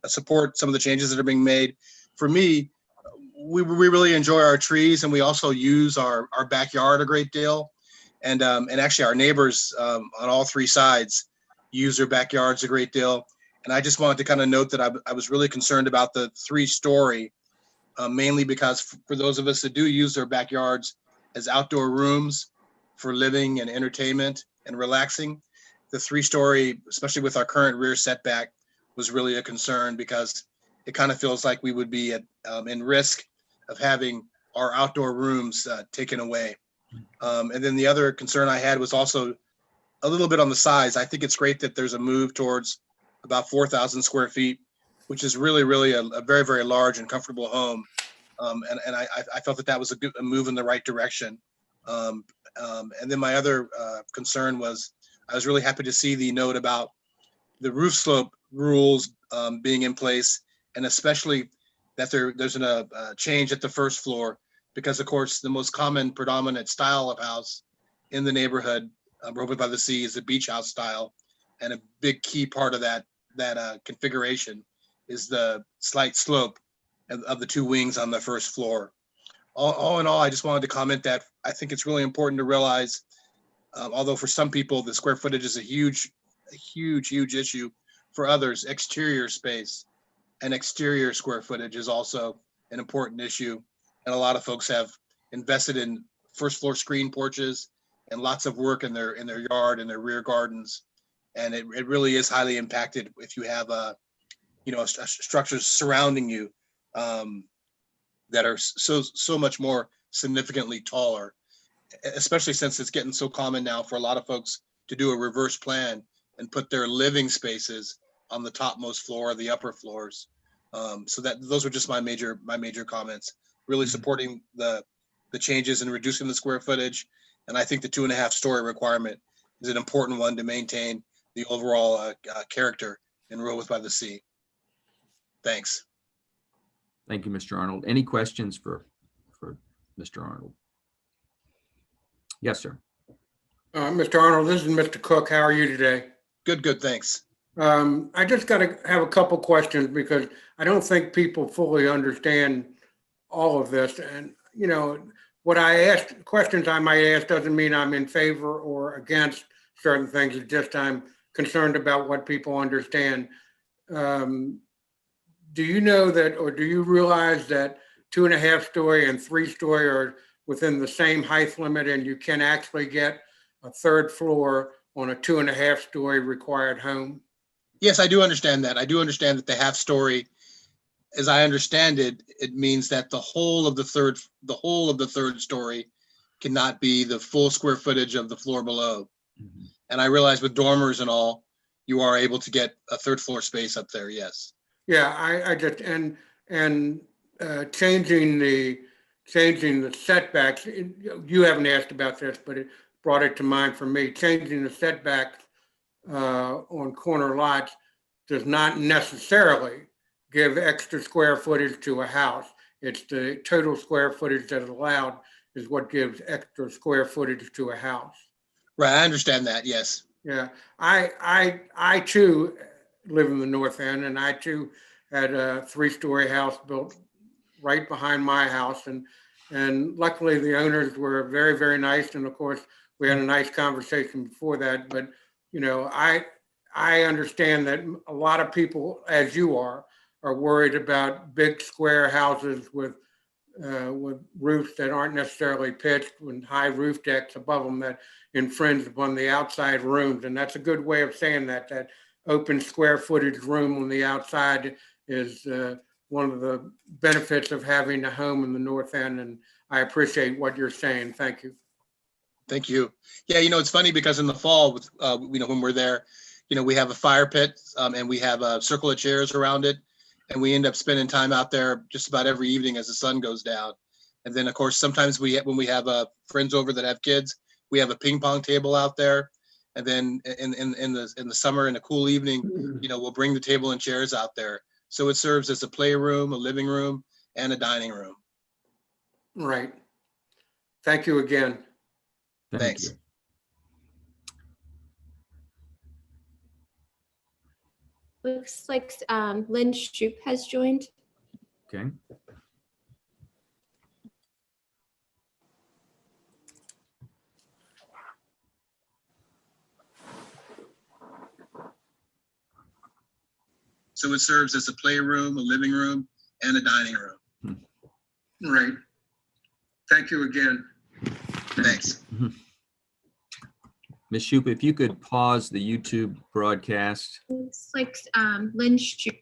support some of the changes that are being made. For me, we really enjoy our trees and we also use our backyard a great deal. And actually our neighbors on all 3 sides use their backyards a great deal. And I just wanted to kind of note that I was really concerned about the 3-story, mainly because for those of us that do use their backyards as outdoor rooms for living and entertainment and relaxing, the 3-story, especially with our current rear setback, was really a concern because it kind of feels like we would be in risk of having our outdoor rooms taken away. And then the other concern I had was also a little bit on the size. I think it's great that there's a move towards about 4,000 square feet, which is really, really a very, very large and comfortable home. And I felt that that was a move in the right direction. And then my other concern was, I was really happy to see the note about the roof slope rules being in place, and especially that there's a change at the first floor, because of course the most common predominant style of house in the neighborhood, Rehoboth by the Sea, is the beach house style, and a big key part of that configuration is the slight slope of the two wings on the first floor. All in all, I just wanted to comment that I think it's really important to realize, although for some people the square footage is a huge issue, for others, exterior space and exterior square footage is also an important issue. And a lot of folks have invested in first floor screen porches and lots of work in their yard and their rear gardens. And it really is highly impacted if you have structures surrounding you that are so much more significantly taller, especially since it's getting so common now for a lot of folks to do a reverse plan and put their living spaces on the topmost floor or the upper floors. So those were just my major comments. Really supporting the changes and reducing the square footage. And I think the 2.5 story requirement is an important one to maintain the overall character in Rehoboth by the Sea. Thanks. Thank you, Mr. Arnold. Any questions for Mr. Arnold? Yes, sir. Mr. Arnold, this is Mr. Cook. How are you today? Good, thanks. I just got to have a couple questions because I don't think people fully understand all of this. And, what I asked, questions I might ask doesn't mean I'm in favor or against certain things. It's just I'm concerned about what people understand. Do you know that, or do you realize that 2.5 story and 3 story are within the same height limit, and you can actually get a 3rd floor on a 2.5 story required home? Yes, I do understand that. I do understand that the half story, as I understand it, it means that the whole of the third story cannot be the full square footage of the floor below. Mm-hmm. And I realize with dormers and all, you are able to get a 3rd floor space up there. Yes. Yeah, I just changing the setbacks. You haven't asked about this, but it brought it to mind for me. Changing the setbacks on corner lots does not necessarily give extra square footage to a house. It's the total square footage that is allowed is what gives extra square footage to a house. Right, I understand that. Yes. Yeah, I too live in the North End, and I too had a 3-story house built right behind my house, and luckily the owners were very, very nice, and of course we had a nice conversation before that. But I understand that a lot of people, as you are worried about big square houses with roofs that aren't necessarily pitched, with high roof decks above them that infringe upon the outside rooms. And that's a good way of saying that open square footage room on the outside is one of the benefits of having a home in the North End. And I appreciate what you're saying. Thank you. Thank you. Yeah, it's funny because in the fall, with when we're there, we have a fire pit and we have a circle of chairs around it. And we end up spending time out there just about every evening as the sun goes down. And then, of course, sometimes when we have friends over that have kids, we have a ping pong table out there. And then in the summer, in a cool evening, we'll bring the table and chairs out there. So it serves as a playroom, a living room, and a dining room. Right. Thank you again. Thanks. Looks like Lynn Shoup has joined. Okay. So it serves as a playroom, a living room, and a dining room. Right. Thank you again. Thanks. Ms. Shoup, if you could pause the YouTube broadcast. Looks like Lynn Shoup.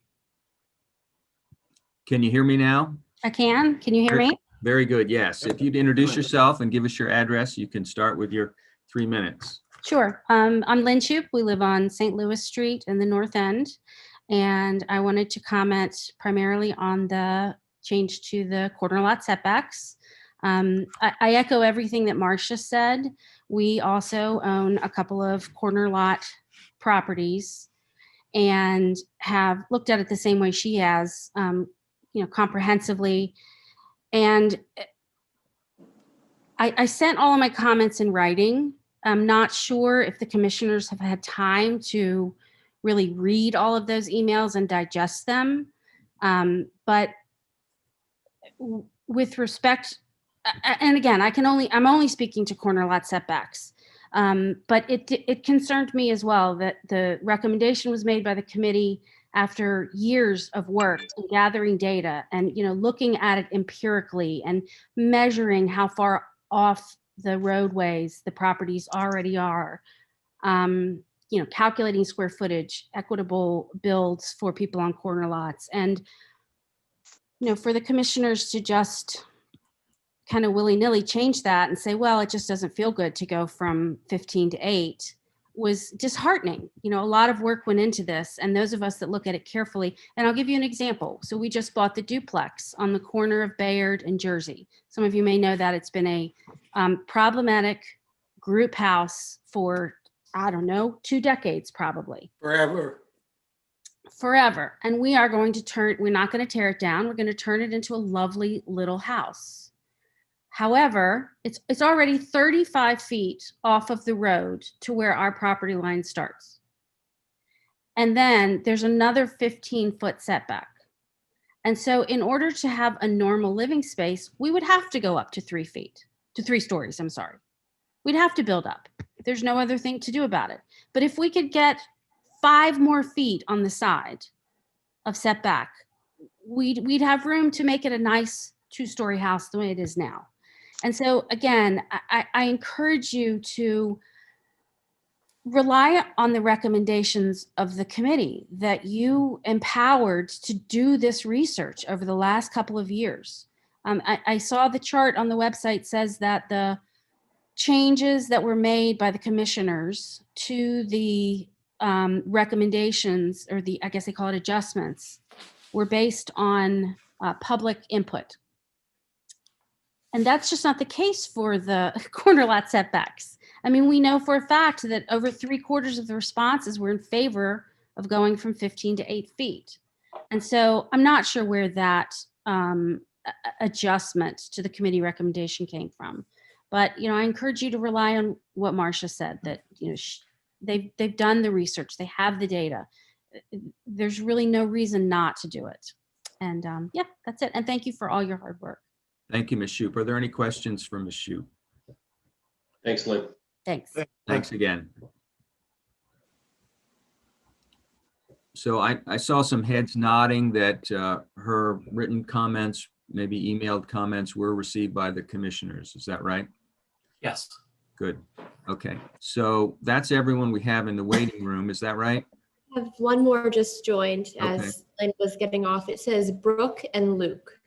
Can you hear me now? I can. Can you hear me? Very good. Yes. If you'd introduce yourself and give us your address, you can start with your 3 minutes. Sure. I'm Lynn Shoup. We live on St. Louis Street in the North End. And I wanted to comment primarily on the change to the corner lot setbacks. I echo everything that Marcia said. We also own a couple of corner lot properties and have looked at it the same way she has, comprehensively. And I sent all of my comments in writing. I'm not sure if the commissioners have had time to really read all of those emails and digest them. But with respect, and again, I'm only speaking to corner lot setbacks. But it concerned me as well that the recommendation was made by the committee after years of work and gathering data and, looking at it empirically and measuring how far off the roadways the properties already are, calculating square footage, equitable builds for people on corner lots. And, for the commissioners to just kind of willy-nilly change that and say, well, it just doesn't feel good to go from 15 to 8 was disheartening. A lot of work went into this, and those of us that look at it carefully, and I'll give you an example. So we just bought the duplex on the corner of Bayard and Jersey. Some of you may know that it's been a problematic group house for, 2 decades probably. Forever. And we are going to we're not going to tear it down. We're going to turn it into a lovely little house. However, it's already 35 feet off of the road to where our property line starts. And then there's another 15-foot setback. And so in order to have a normal living space, we would have to go up to 3 stories, I'm sorry. We'd have to build up. There's no other thing to do about it. But if we could get 5 more feet on the side of setback, we'd have room to make it a nice 2-story house the way it is now. And so again, I encourage you to rely on the recommendations of the committee that you empowered to do this research over the last couple of years. I saw the chart on the website says that the changes that were made by the commissioners to the recommendations, or I guess they call it adjustments, were based on public input. And that's just not the case for the corner lot setbacks. I mean, we know for a fact that over 3/4 of the responses were in favor of going from 15 to 8 feet. And so I'm not sure where that adjustment to the committee recommendation came from. But, I encourage you to rely on what Marcia said, that, they've done the research, they have the data. There's really no reason not to do it. And yeah, that's it. And thank you for all your hard work. Thank you, Ms. Shoup. Are there any questions for Ms. Shoup? Thanks, Lynn. Thanks. Thanks again. So I saw some heads nodding that her written comments, maybe emailed comments, were received by the commissioners. Is that right? Yes. Good. Okay. So that's everyone we have in the waiting room. Is that right? I have one more just joined Okay. as Lynn was getting off. It says Brooke and Luke.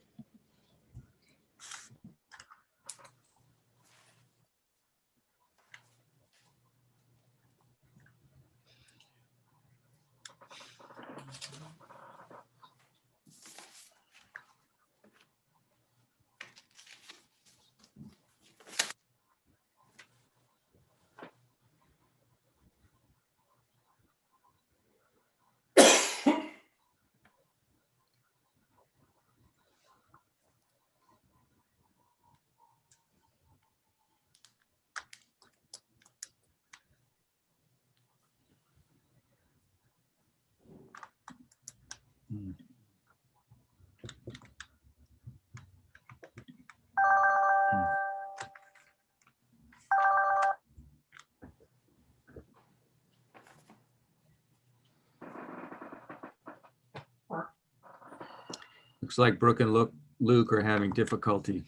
Looks like Brooke and Luke are having difficulty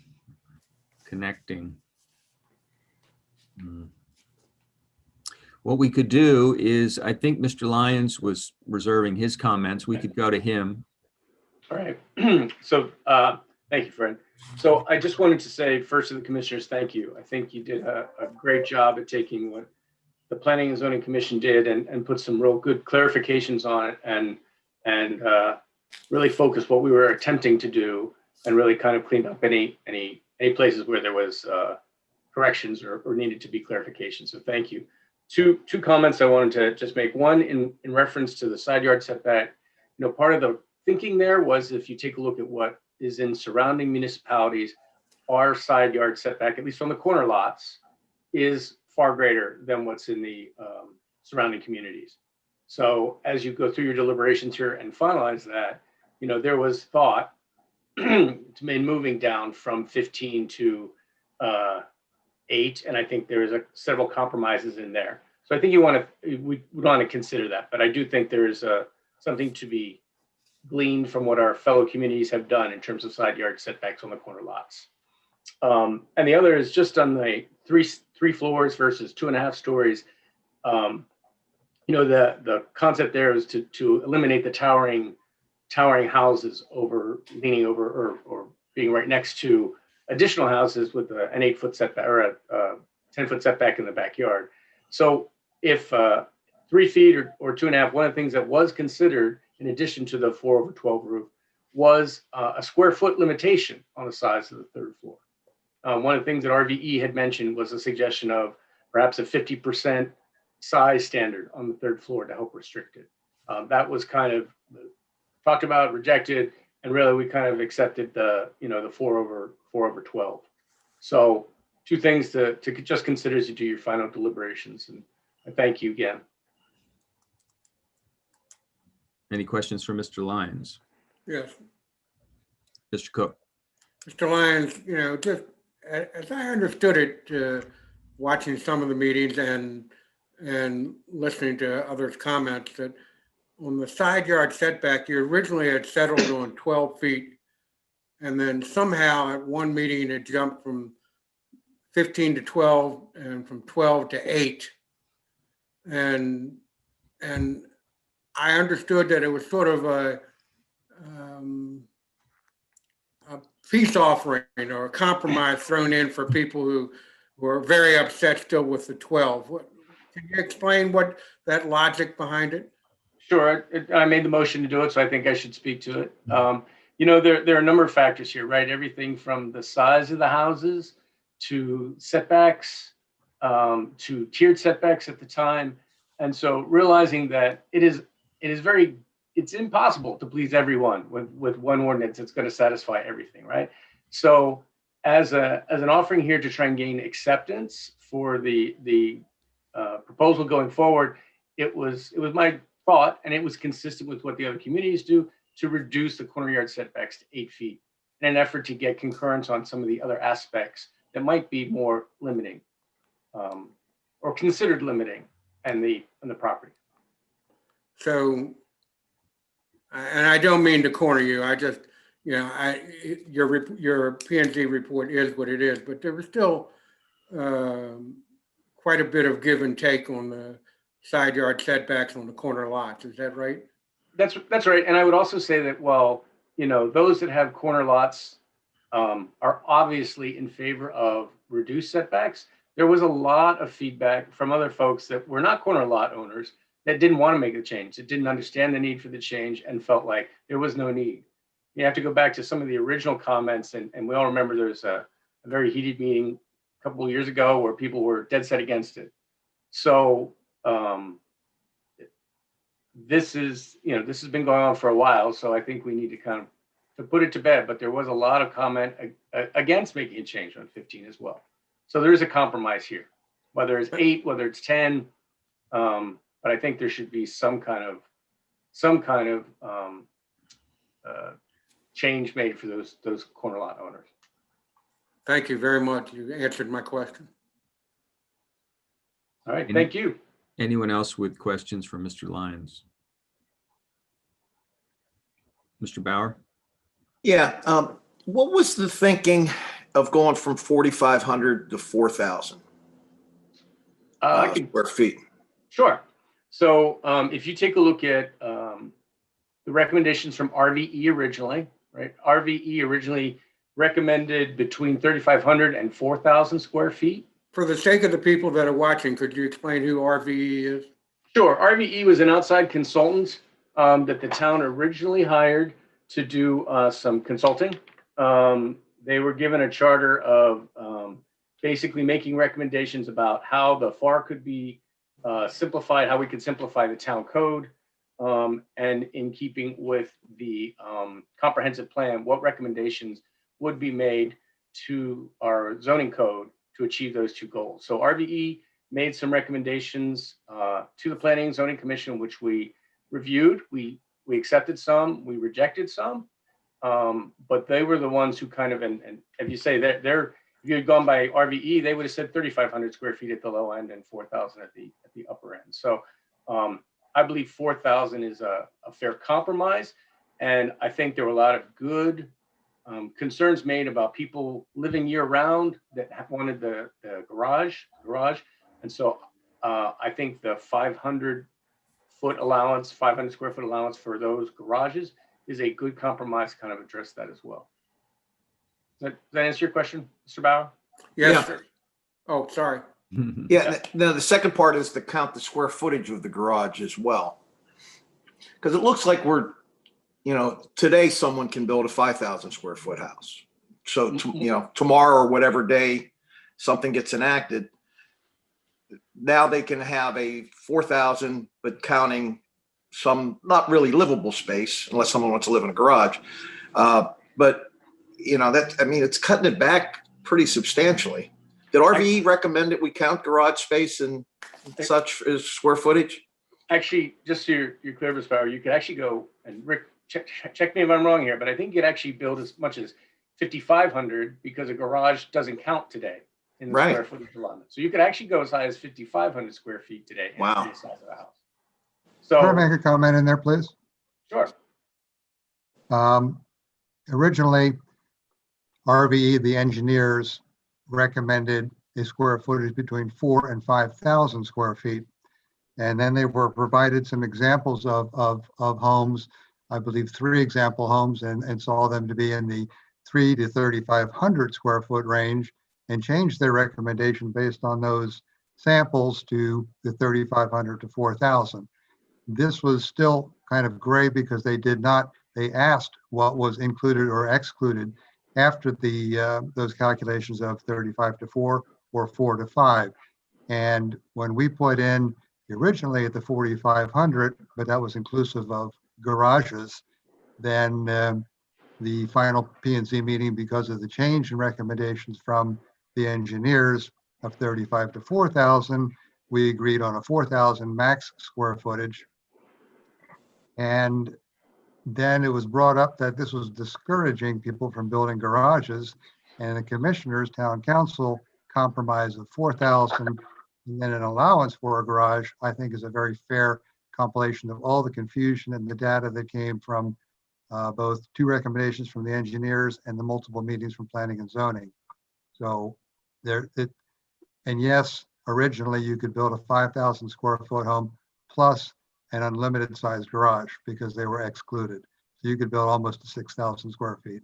connecting. What we could do is, I think Mr. Lyons was reserving his comments. We could go to him. All right. So thank you, Fred. So I just wanted to say first to the commissioners, thank you. I think you did a great job at taking what the Planning and Zoning Commission did and put some real good clarifications on it and really focused what we were attempting to do and really kind of cleaned up any places where there was corrections or needed to be clarification. So thank you. Two comments I wanted to just make. One in reference to the side yard setback. Part of the thinking there was if you take a look at what is in surrounding municipalities, our side yard setback, at least from the corner lots, is far greater than what's in the surrounding communities. So as you go through your deliberations here and finalize that, there was thought to moving down from 15 to 8, and I think there's several compromises in there. So I think we would want to consider that, but I do think there is something to be gleaned from what our fellow communities have done in terms of side yard setbacks on the corner lots. And the other is just on the three floors versus 2.5 stories. The concept there is to eliminate the towering houses leaning over or being right next to additional houses with an 8-foot setback or a 10-foot setback in the backyard. So if 3 feet or 2.5, one of the things that was considered in addition to the 4/12 roof was a square foot limitation on the size of the third floor. One of the things that RVE had mentioned was a suggestion of perhaps a 50% size standard on the third floor to help restrict it. That was kind of talked about, rejected, and really we kind of accepted the 4/12. So 2 things to just consider as you do your final deliberations, and thank you again. Any questions for Mr. Lyons? Yes. Mr. Cook? Mr. Lyons, just as I understood it, watching some of the meetings and listening to others' comments, that on the side yard setback, you originally had settled on 12 feet. And then somehow at one meeting, it jumped from 15 to 12 and from 12 to 8. And I understood that it was sort of a peace offering or a compromise thrown in for people who were very upset still with the 12. Can you explain what that logic behind it? Sure, I made the motion to do it, so I think I should speak to it. There are a number of factors here, right? Everything from the size of the houses to setbacks, to tiered setbacks at the time. And so realizing that it's impossible to please everyone with one ordinance that's going to satisfy everything, right? So as an offering here to try and gain acceptance for the proposal going forward, it was my thought, and it was consistent with what the other communities do, to reduce the corner yard setbacks to 8 feet in an effort to get concurrence on some of the other aspects that might be more limiting or considered limiting in the property. So, and I don't mean to corner you, I just, your P&Z report is what it is, but there was still quite a bit of give and take on the side yard setbacks on the corner lots. Is that right? That's right. And I would also say that those that have corner lots are obviously in favor of reduced setbacks. There was a lot of feedback from other folks that were not corner lot owners that didn't want to make the change, that didn't understand the need for the change and felt like there was no need. You have to go back to some of the original comments, and we all remember there was a very heated meeting a couple of years ago where people were dead set against it. So this has been going on for a while, so I think we need to put it to bed. But there was a lot of comment against making a change on 15 as well. So there is a compromise here, whether it's 8, whether it's 10. But I think there should be some kind of change made for those corner lot owners. Thank you very much. You answered my question. All right, thank you. Anyone else with questions for Mr. Lyons? Mr. Bauer? Yeah. What was the thinking of going from 4,500 to 4,000 square feet? Sure. So if you take a look at the recommendations from RVE originally, right? RVE originally recommended between 3,500 and 4,000 square feet. for the sake of the people that are watching, could you explain who RVE is? Sure. RVE was an outside consultant that the town originally hired to do some consulting. They were given a charter of basically making recommendations about how the FAR could be simplified, how we could simplify the town code, and in keeping with the comprehensive plan, what recommendations would be made to our zoning code to achieve those two goals. So RVE made some recommendations to the Planning and Zoning Commission, which we reviewed. We accepted some, we rejected some, but they were the ones who kind of, and if you say they're if you had gone by RVE, they would have said 3,500 square feet at the low end and 4,000 at the upper end. So I believe 4,000 is a fair compromise, and I think there were a lot of good concerns made about people living year round that wanted the garage, and so I think the 500-foot allowance, 500 square foot allowance for those garages is a good compromise to kind of address that as well. Does that answer your question, Mr. Bauer? Yes, sir. Oh, sorry. Yeah, no, the second part is to count the square footage of the garage as well. Because it looks like we're, today someone can build a 5,000 square foot house. So, tomorrow or whatever day something gets enacted, now they can have a 4,000, but counting some not really livable space unless someone wants to live in a garage. But it's cutting it back pretty substantially. Did RVE recommend that we count garage space and such as square footage? Actually, just so you're clear, Mr. Bauer, you could actually go, and Rick, check me if I'm wrong here, but I think you could actually build as much as 5,500 because a garage doesn't count today in the square footage allotment. So you could actually go as high as 5,500 square feet today. Wow. The size of the house. Can I So, make a comment in there, please? sure. Originally, RVE, the engineers, recommended a square footage between 4,000 and 5,000 square feet. And then they were provided some examples of homes, I believe 3 example homes, and saw them to be in the 3,000 to 3,500 square foot range, and changed their recommendation based on those samples to the 3,500 to 4,000. This was still kind of gray because they asked what was included or excluded after those calculations of 35 to 4 or 4 to 5. And when we put in originally at the 4,500, but that was inclusive of garages, then the final P&Z meeting, because of the change in recommendations from the engineers of 35 to 4,000, we agreed on a 4,000 max square footage. And then it was brought up that this was discouraging people from building garages, and the commissioners, town council, compromise of 4,000, and then an allowance for a garage, I think is a very fair compilation of all the confusion and the data that came from both 2 recommendations from the engineers and the multiple meetings from planning and zoning. So and yes, originally you could build a 5,000 square foot home plus an unlimited size garage because they were excluded. So you could build almost 6,000 square feet.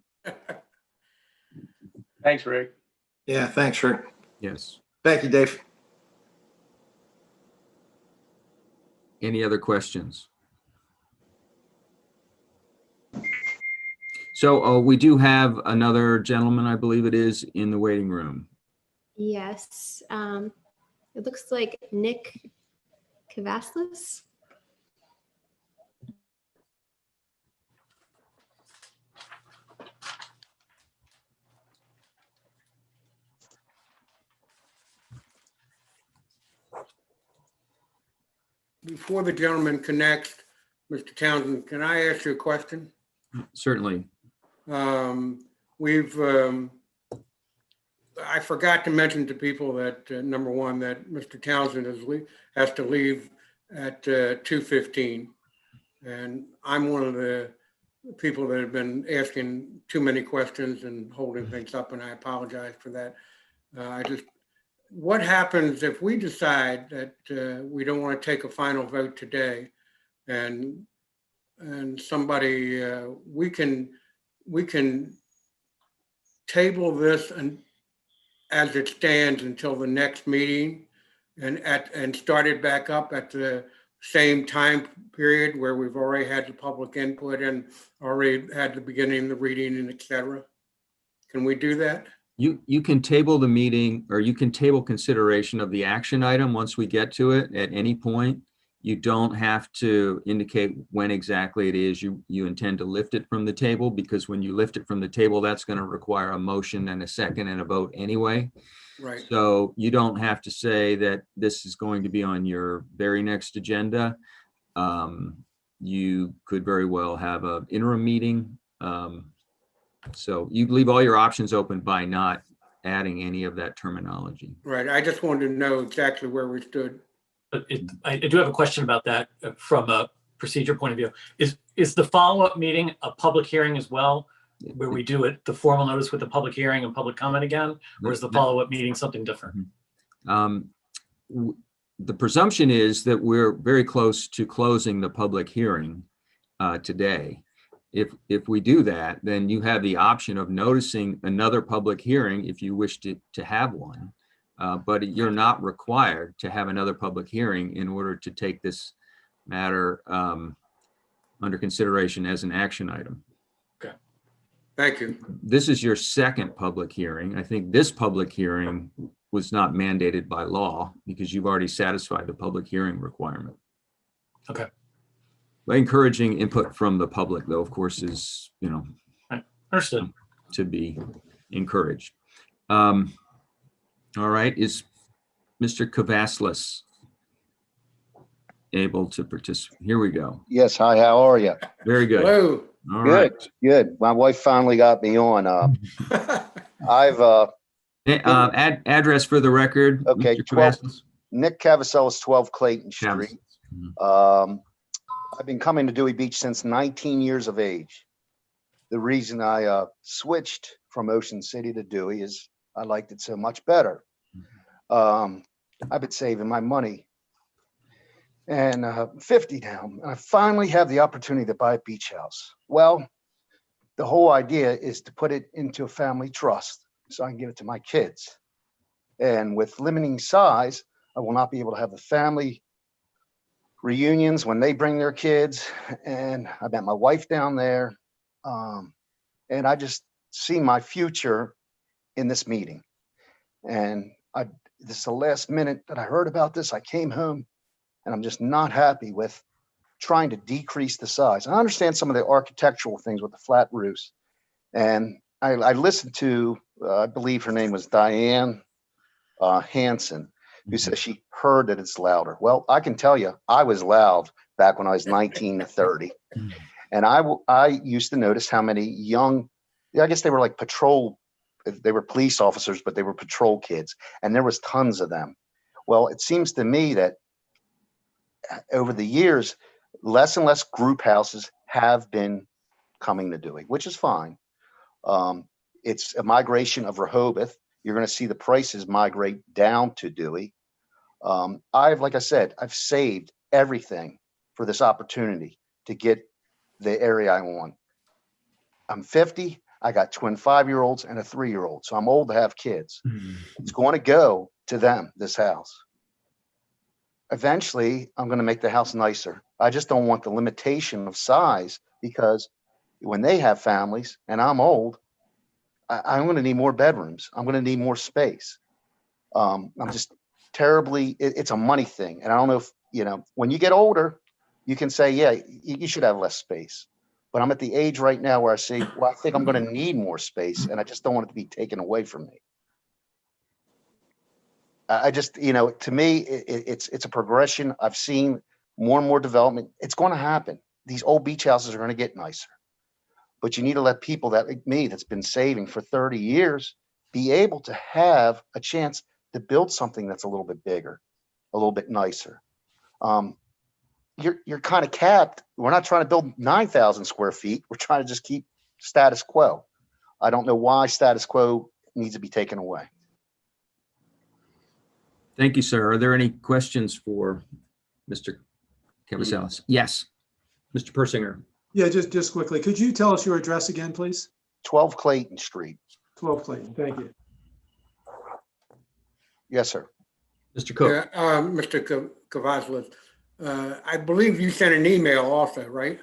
Thanks, Rick. Yeah, thanks, Rick. Yes. Thank you, Dave. Any other questions? So we do have another gentleman, I believe it is, in the waiting room. Yes. It looks like Nick Kavaslis. Before the gentleman connects, Mr. Townsend, can I ask you a question? Certainly. I forgot to mention to people that, number one, that Mr. Townsend has to leave at 2:15. And I'm one of the people that have been asking too many questions and holding things up, and I apologize for that. What happens if we decide that we don't want to take a final vote today, and somebody, we can table this and as it stands until the next meeting and start it back up at the same time period where we've already had the public input and already had the beginning, the reading and et cetera? Can we do that? You can table the meeting, or you can table consideration of the action item once we get to it at any point. You don't have to indicate when exactly it is you intend to lift it from the table, because when you lift it from the table, that's going to require a motion and a second and a vote anyway. Right. So you don't have to say that this is going to be on your very next agenda. You could very well have an interim meeting. So you leave all your options open by not adding any of that terminology. Right. I just wanted to know exactly where we stood. But I do have a question about that from a procedure point of view. Is the follow-up meeting a public hearing as well, where we do it, the formal notice with the public hearing and public comment again, or is the follow-up meeting something different? The presumption is that we're very close to closing the public hearing today. If we do that, then you have the option of noticing another public hearing if you wish to have one. But you're not required to have another public hearing in order to take this matter under consideration as an action item. Okay. Thank you. This is your second public hearing. I think this public hearing was not mandated by law because you've already satisfied the public hearing requirement. Okay. By encouraging input from the public, though, of course, is, Understood. To be encouraged. All right, is Mr. Kavaslis able to participate? Here we go. Yes, hi, how are you? Very good. Hello. All right. Good. My wife finally got me on. Address for the record. Okay, Mr. Kavaslis. Nick Cavasellas, 12 Clayton Street. I've been coming to Dewey Beach since 19 years of age. The reason I switched from Ocean City to Dewey is I liked it so much better. I've been saving my money and 50 now. I finally have the opportunity to buy a beach house. Well, the whole idea is to put it into a family trust so I can give it to my kids. And with limiting size, I will not be able to have the family reunions when they bring their kids. And I met my wife down there. And I just see my future in this meeting. And this is the last minute that I heard about this. I came home and I'm just not happy with trying to decrease the size. I understand some of the architectural things with the flat roofs. And I listened to, I believe her name was Diane Hansen, who said she heard that it's louder. Well, I can tell you, I was loud back when I was 19 to 30. And I used to notice how many young, I guess they were like they were police officers, but they were patrol kids. And there was tons of them. Well, it seems to me that over the years, less and less group houses have been coming to Dewey, which is fine. It's a migration of Rehoboth. You're going to see the prices migrate down to Dewey. Like I said, I've saved everything for this opportunity to get the area I want. I'm 50. I got twin 5-year-olds and a 3-year-old. So I'm old to have kids. It's going to go to them, this house. Eventually, I'm going to make the house nicer. I just don't want the limitation of size, because when they have families and I'm old, I'm going to need more bedrooms. I'm going to need more space. I'm just terribly, it's a money thing. And I don't know if, when you get older, you can say, yeah, you should have less space. But I'm at the age right now where I say, well, I think I'm going to need more space, and I just don't want it to be taken away from me. I just, to me, it's a progression. I've seen more and more development. It's going to happen. These old beach houses are going to get nicer. But you need to let people like me that's been saving for 30 years be able to have a chance to build something that's a little bit bigger, a little bit nicer. You're kind of capped. We're not trying to build 9,000 square feet. We're trying to just keep status quo. I don't know why status quo needs to be taken away. Thank you, sir. Are there any questions for Mr. Cavasellas? Yes, Mr. Persinger. Yeah, just quickly. Could you tell us your address again, please? 12 Clayton Street. 12 Clayton. Thank you. Yes, sir. Mr. Cook. Mr. Cavazos, I believe you sent an email also, right?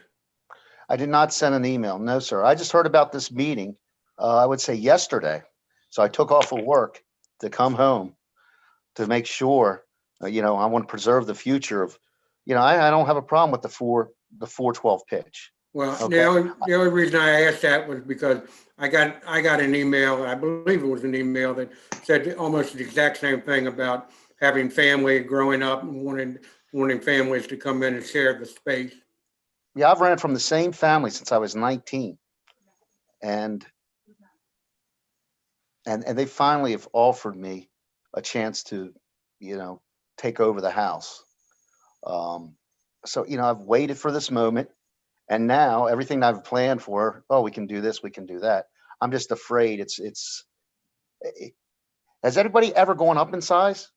I did not send an email. No, sir. I just heard about this meeting, I would say yesterday. So I took off of work to come home to make sure, I want to preserve the future of, I don't have a problem with the 412 pitch. Well, Okay. the only reason I asked that was because I got an email, I believe it was an email that said almost the exact same thing about having family growing up and wanting families to come in and share the space. Yeah, I've ran from the same family since I was 19. And they finally have offered me a chance to, take over the house. So, I've waited for this moment. And now everything I've planned for, oh, we can do this, we can do that. I'm just afraid has anybody ever gone up in size?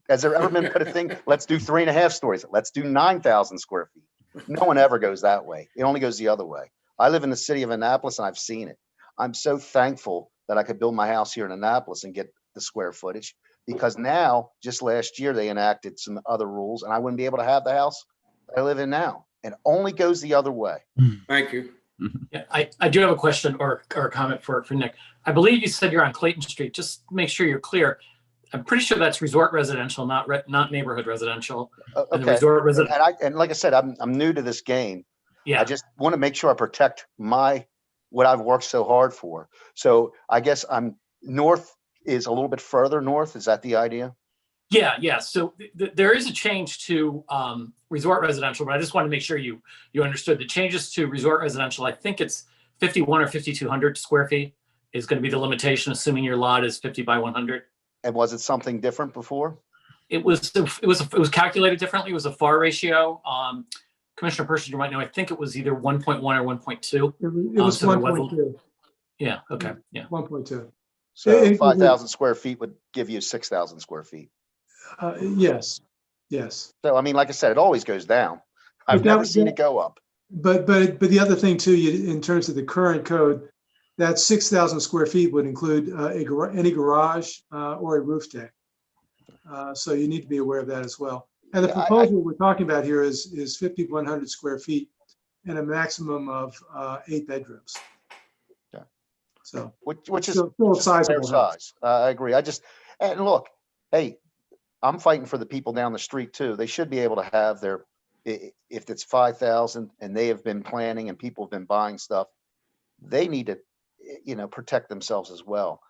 Has there ever been put a thing, let's do 3.5 stories, let's do 9,000 square feet. No one ever goes that way. It only goes the other way. I live in the city of Annapolis and I've seen it. I'm so thankful that I could build my house here in Annapolis and get the square footage, because now, just last year, they enacted some other rules and I wouldn't be able to have the house that I live in now. It only goes the other way. Thank you. Yeah, I do have a question or a comment for Nick. I believe you said you're on Clayton Street. Just make sure you're clear. I'm pretty sure that's resort residential, not neighborhood residential. And the Okay. resort resident. And like I said, I'm new to this game. Yeah. I just want to make sure I protect what I've worked so hard for. So I guess north is a little bit further north. Is that the idea? Yeah. So there is a change to resort residential, but I just wanted to make sure you understood the changes to resort residential. I think it's 51 or 5,200 square feet is going to be the limitation, assuming your lot is 50 by 100. And was it something different before? It was calculated differently. It was a FAR ratio. Commissioner Persinger might know. I think it was either 1.1 or 1.2. It was so there 1.2. Yeah. Okay. Yeah. 1.2. So 5,000 square feet would give you 6,000 square feet. Yes. So, like I said, it always goes down. I've never seen it go up. But the other thing too, in terms of the current code, that 6,000 square feet would include any garage or a roof deck. So you need to be aware of that as well. And the proposal we're talking about here is 5,100 square feet and a maximum of 8 bedrooms. Yeah. So which is still a sizable size. I agree. And look, hey, I'm fighting for the people down the street too. They should be able to have if it's 5,000 and they have been planning and people have been buying stuff, they need to, protect themselves as well.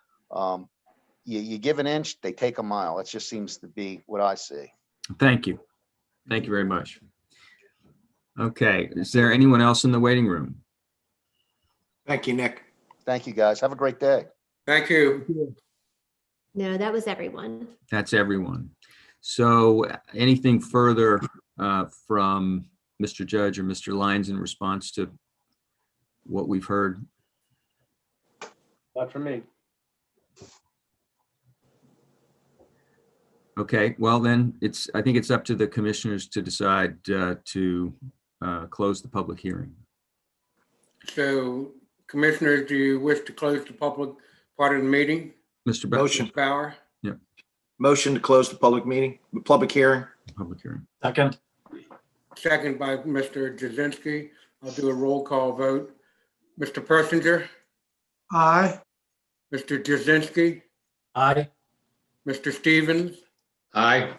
You give an inch, they take a mile. That just seems to be what I see. Thank you. Thank you very much. Okay, is there anyone else in the waiting room? Thank you, Nick. Thank you, guys. Have a great day. Thank you. No, that was everyone. That's everyone. So anything further from Mr. Judge or Mr. Lyons in response to what we've heard? Not for me. Okay, well then I think it's up to the commissioners to decide to close the public hearing. So, commissioners, do you wish to close the public part of the meeting? Mr. Motion. Bauer? Yeah. Motion to close the public hearing. Public hearing. Second. Second by Mr. Jazinski. I'll do a roll call vote. Mr. Persinger? Aye. Mr. Jazinski? Aye. Mr. Stevens? Aye.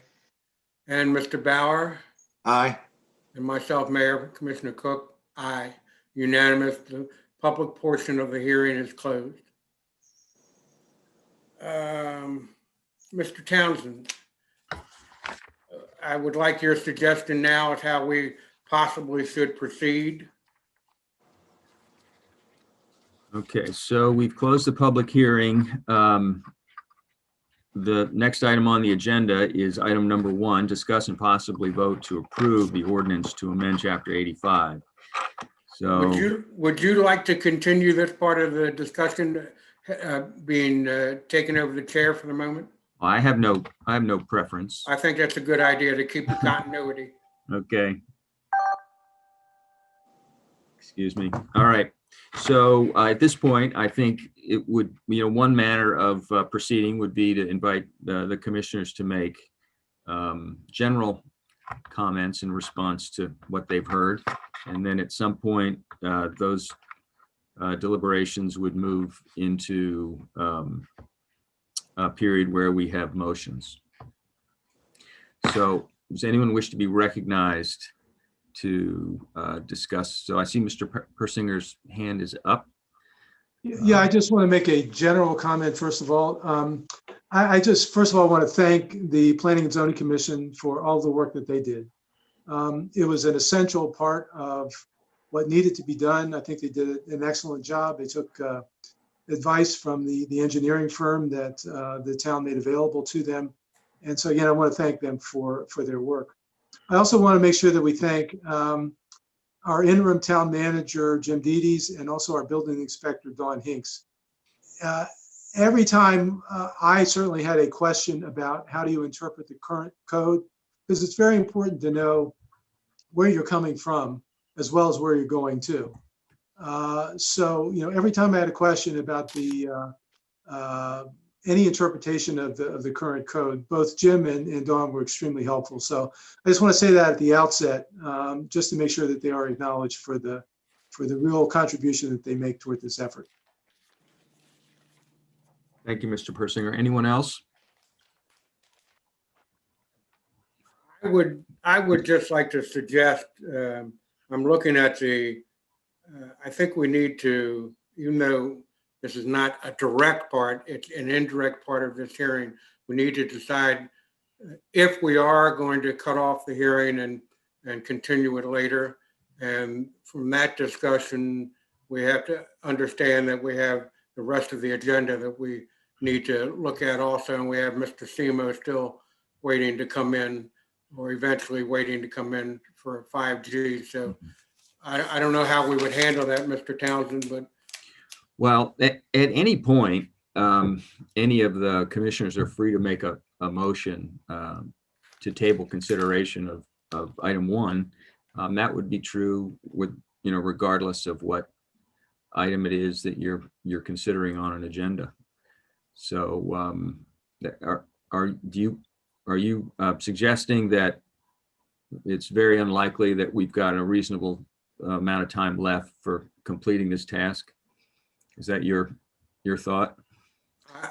And Mr. Bauer? Aye. And myself, Mayor Commissioner Cook? Aye. Unanimous. The public portion of the hearing is closed. Mr. Townsend, I would like your suggestion now as how we possibly should proceed. Okay, so we've closed the public hearing. The next item on the agenda is item number 1, discuss and possibly vote to approve the ordinance to amend chapter 85. So Would you like to continue this part of the discussion being taken over the chair for the moment? I have no preference. I think that's a good idea to keep the continuity. Okay. Excuse me. All right. So at this point, I think it would, one manner of proceeding would be to invite the commissioners to make general comments in response to what they've heard. And then at some point, those deliberations would move into a period where we have motions. So does anyone wish to be recognized to discuss? So I see Mr. Persinger's hand is up. Yeah, I just want to make a general comment, first of all. I just, first of all, want to thank the Planning and Zoning Commission for all the work that they did. It was an essential part of what needed to be done. I think they did an excellent job. They took advice from the engineering firm that the town made available to them. And so again, I want to thank them for their work. I also want to make sure that we thank our interim town manager, Jim Dedes, and also our building inspector, Dawn Hinks. Every time I certainly had a question about how do you interpret the current code, because it's very important to know where you're coming from as well as where you're going to. So, every time I had a question about the any interpretation of the current code, both Jim and Dawn were extremely helpful. So I just want to say that at the outset, just to make sure that they are acknowledged for the real contribution that they make toward this effort. Thank you, Mr. Persinger. Anyone else? I would just like to suggest, I'm looking at I think we need to, this is not a direct part, it's an indirect part of this hearing. We need to decide if we are going to cut off the hearing and continue it later. And from that discussion, we have to understand that we have the rest of the agenda that we need to look at also. And we have Mr. Semo still waiting to come in, or eventually waiting to come in for 5G. So I don't know how we would handle that, Mr. Townsend, but. Well, at any point, any of the commissioners are free to make a motion to table consideration of item 1. That would be true with, regardless of what item it is that you're considering on an agenda. So are you suggesting that it's very unlikely that we've got a reasonable amount of time left for completing this task? Is that your thought?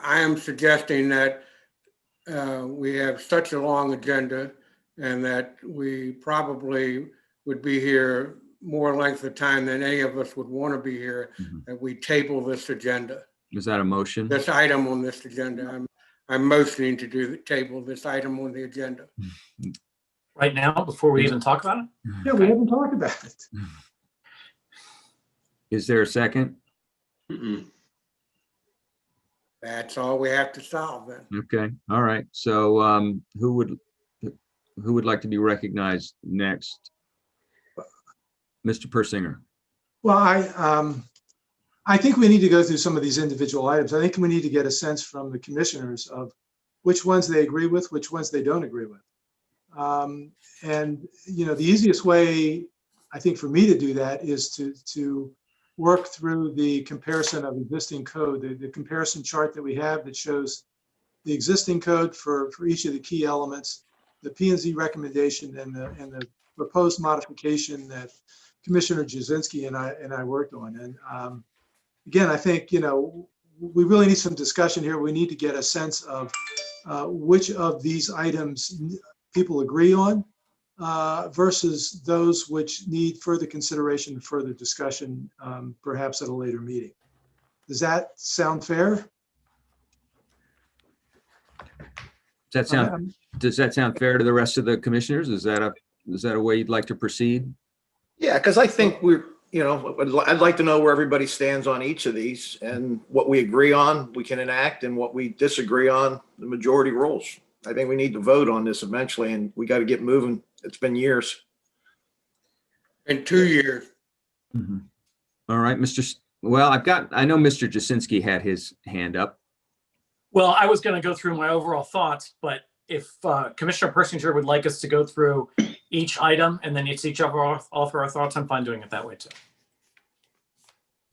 I am suggesting that we have such a long agenda and that we probably would be here more length of time than any of us would want to be here, that we table this agenda. Is that a motion? This item on this agenda. I'm motioning to table this item on the agenda. Right now, before we even talk about it? Yeah, we haven't talked about it. Is there a second? That's all we have to solve then. Okay, all right. So who would like to be recognized next? Mr. Persinger. Well, I think we need to go through some of these individual items. I think we need to get a sense from the commissioners of which ones they agree with, which ones they don't agree with. And the easiest way, I think, for me to do that is to work through the comparison of existing code, the comparison chart that we have that shows the existing code for each of the key elements, the P&Z recommendation, and the proposed modification that Commissioner Jasinski and I worked on. And again, I think we really need some discussion here. We need to get a sense of which of these items people agree on versus those which need further consideration and further discussion, perhaps at a later meeting. Does that sound fair? Does that sound fair to the rest of the commissioners? Is that a way you'd like to proceed? Yeah, because I think I'd like to know where everybody stands on each of these, and what we agree on, we can enact, and what we disagree on, the majority rules. I think we need to vote on this eventually, and we got to get moving. It's been years. In 2 years. All right, I know Mr. Jasinski had his hand up. Well, I was going to go through my overall thoughts, but if Commissioner Persinger would like us to go through each item and then it's each of our thoughts, I'm fine doing it that way too.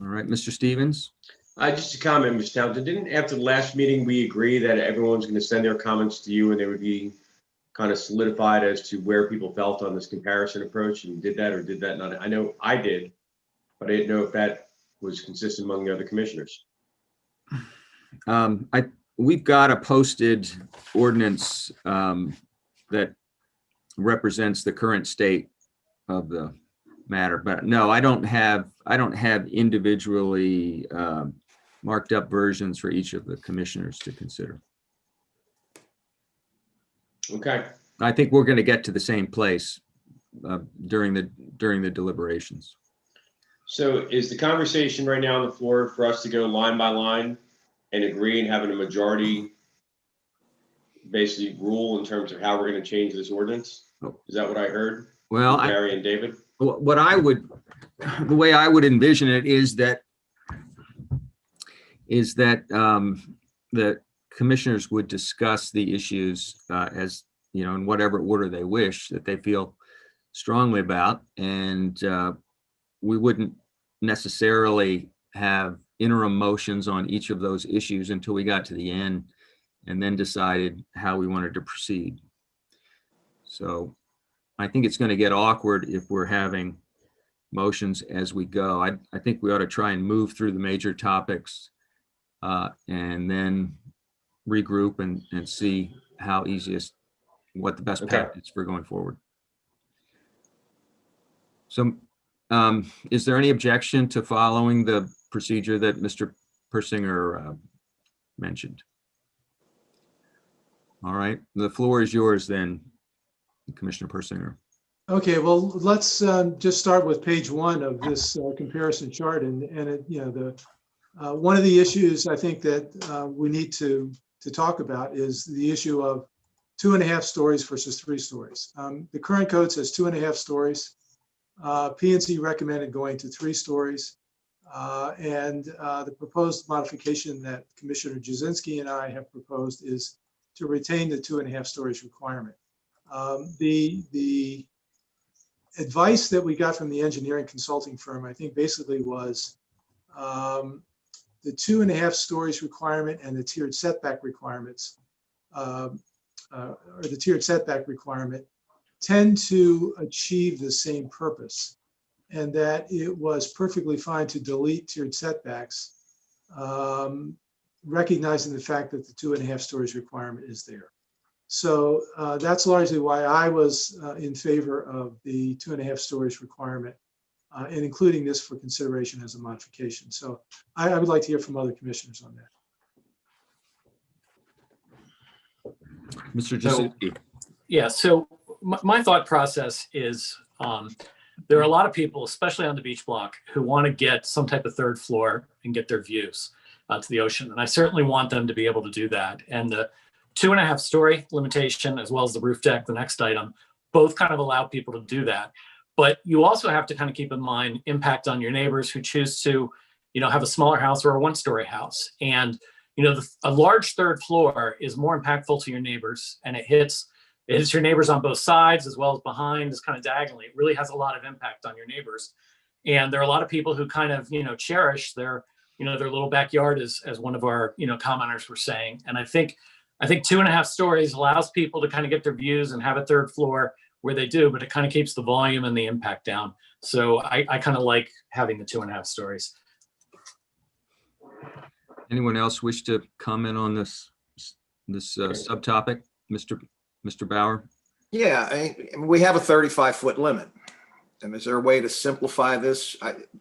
All right, Mr. Stevens? Just a comment, Mr. Townsend. Didn't after the last meeting, we agree that everyone's going to send their comments to you and they would be kind of solidified as to where people felt on this comparison approach, and did that or did that not? I know I did, but I didn't know if that was consistent among the other commissioners. We've got a posted ordinance that represents the current state of the matter, but no, I don't have individually marked up versions for each of the commissioners to consider. Okay. I think we're going to get to the same place during the deliberations. So is the conversation right now on the floor for us to go line by line and agree and having a majority basically rule in terms of how we're going to change this ordinance? Is that what I heard? Well, from Barry and David? The way I would envision it is that the commissioners would discuss the issues as, in whatever order they wish that they feel strongly about. And we wouldn't necessarily have interim motions on each of those issues until we got to the end and then decided how we wanted to proceed. So I think it's going to get awkward if we're having motions as we go. I think we ought to try and move through the major topics and then regroup and see how easiest, what the best path is for going forward. So is there any objection to following the procedure that Mr. Persinger mentioned? All right, the floor is yours then, Commissioner Persinger. Okay, well, let's just start with page 1 of this comparison chart, and one of the issues I think that we need to talk about is the issue of 2.5 stories versus 3 stories. The current code says 2.5 stories. P&Z recommended going to 3 stories, and the proposed modification that Commissioner Jasinski and I have proposed is to retain the 2.5 stories requirement. The advice that we got from the engineering consulting firm, I think basically was the 2.5 stories requirement and the tiered setback requirements, or the tiered setback requirement, tend to achieve the same purpose, and that it was perfectly fine to delete tiered setbacks, recognizing the fact that the 2.5 stories requirement is there. So that's largely why I was in favor of the 2.5 stories requirement and including this for consideration as a modification. So I would like to hear from other commissioners on that. Mr. Jasinski. Yeah, so my thought process is there are a lot of people, especially on the beach block, who want to get some type of 3rd floor and get their views to the ocean. And I certainly want them to be able to do that. And the 2.5 story limitation, as well as the roof deck, the next item, both kind of allow people to do that. But you also have to kind of keep in mind impact on your neighbors who choose to, have a smaller house or a 1-story house. And, a large 3rd floor is more impactful to your neighbors, and it hits your neighbors on both sides as well as behind, is kind of diagonally. It really has a lot of impact on your neighbors. And there are a lot of people who kind of, cherish their little backyard, as one of our, commenters were saying. And I think 2.5 stories allows people to kind of get their views and have a 3rd floor where they do, but it kind of keeps the volume and the impact down. So I kind of like having the 2.5 stories. Anyone else wish to comment on this subtopic? Mr. Bauer? Yeah, we have a 35-foot limit. And is there a way to simplify this?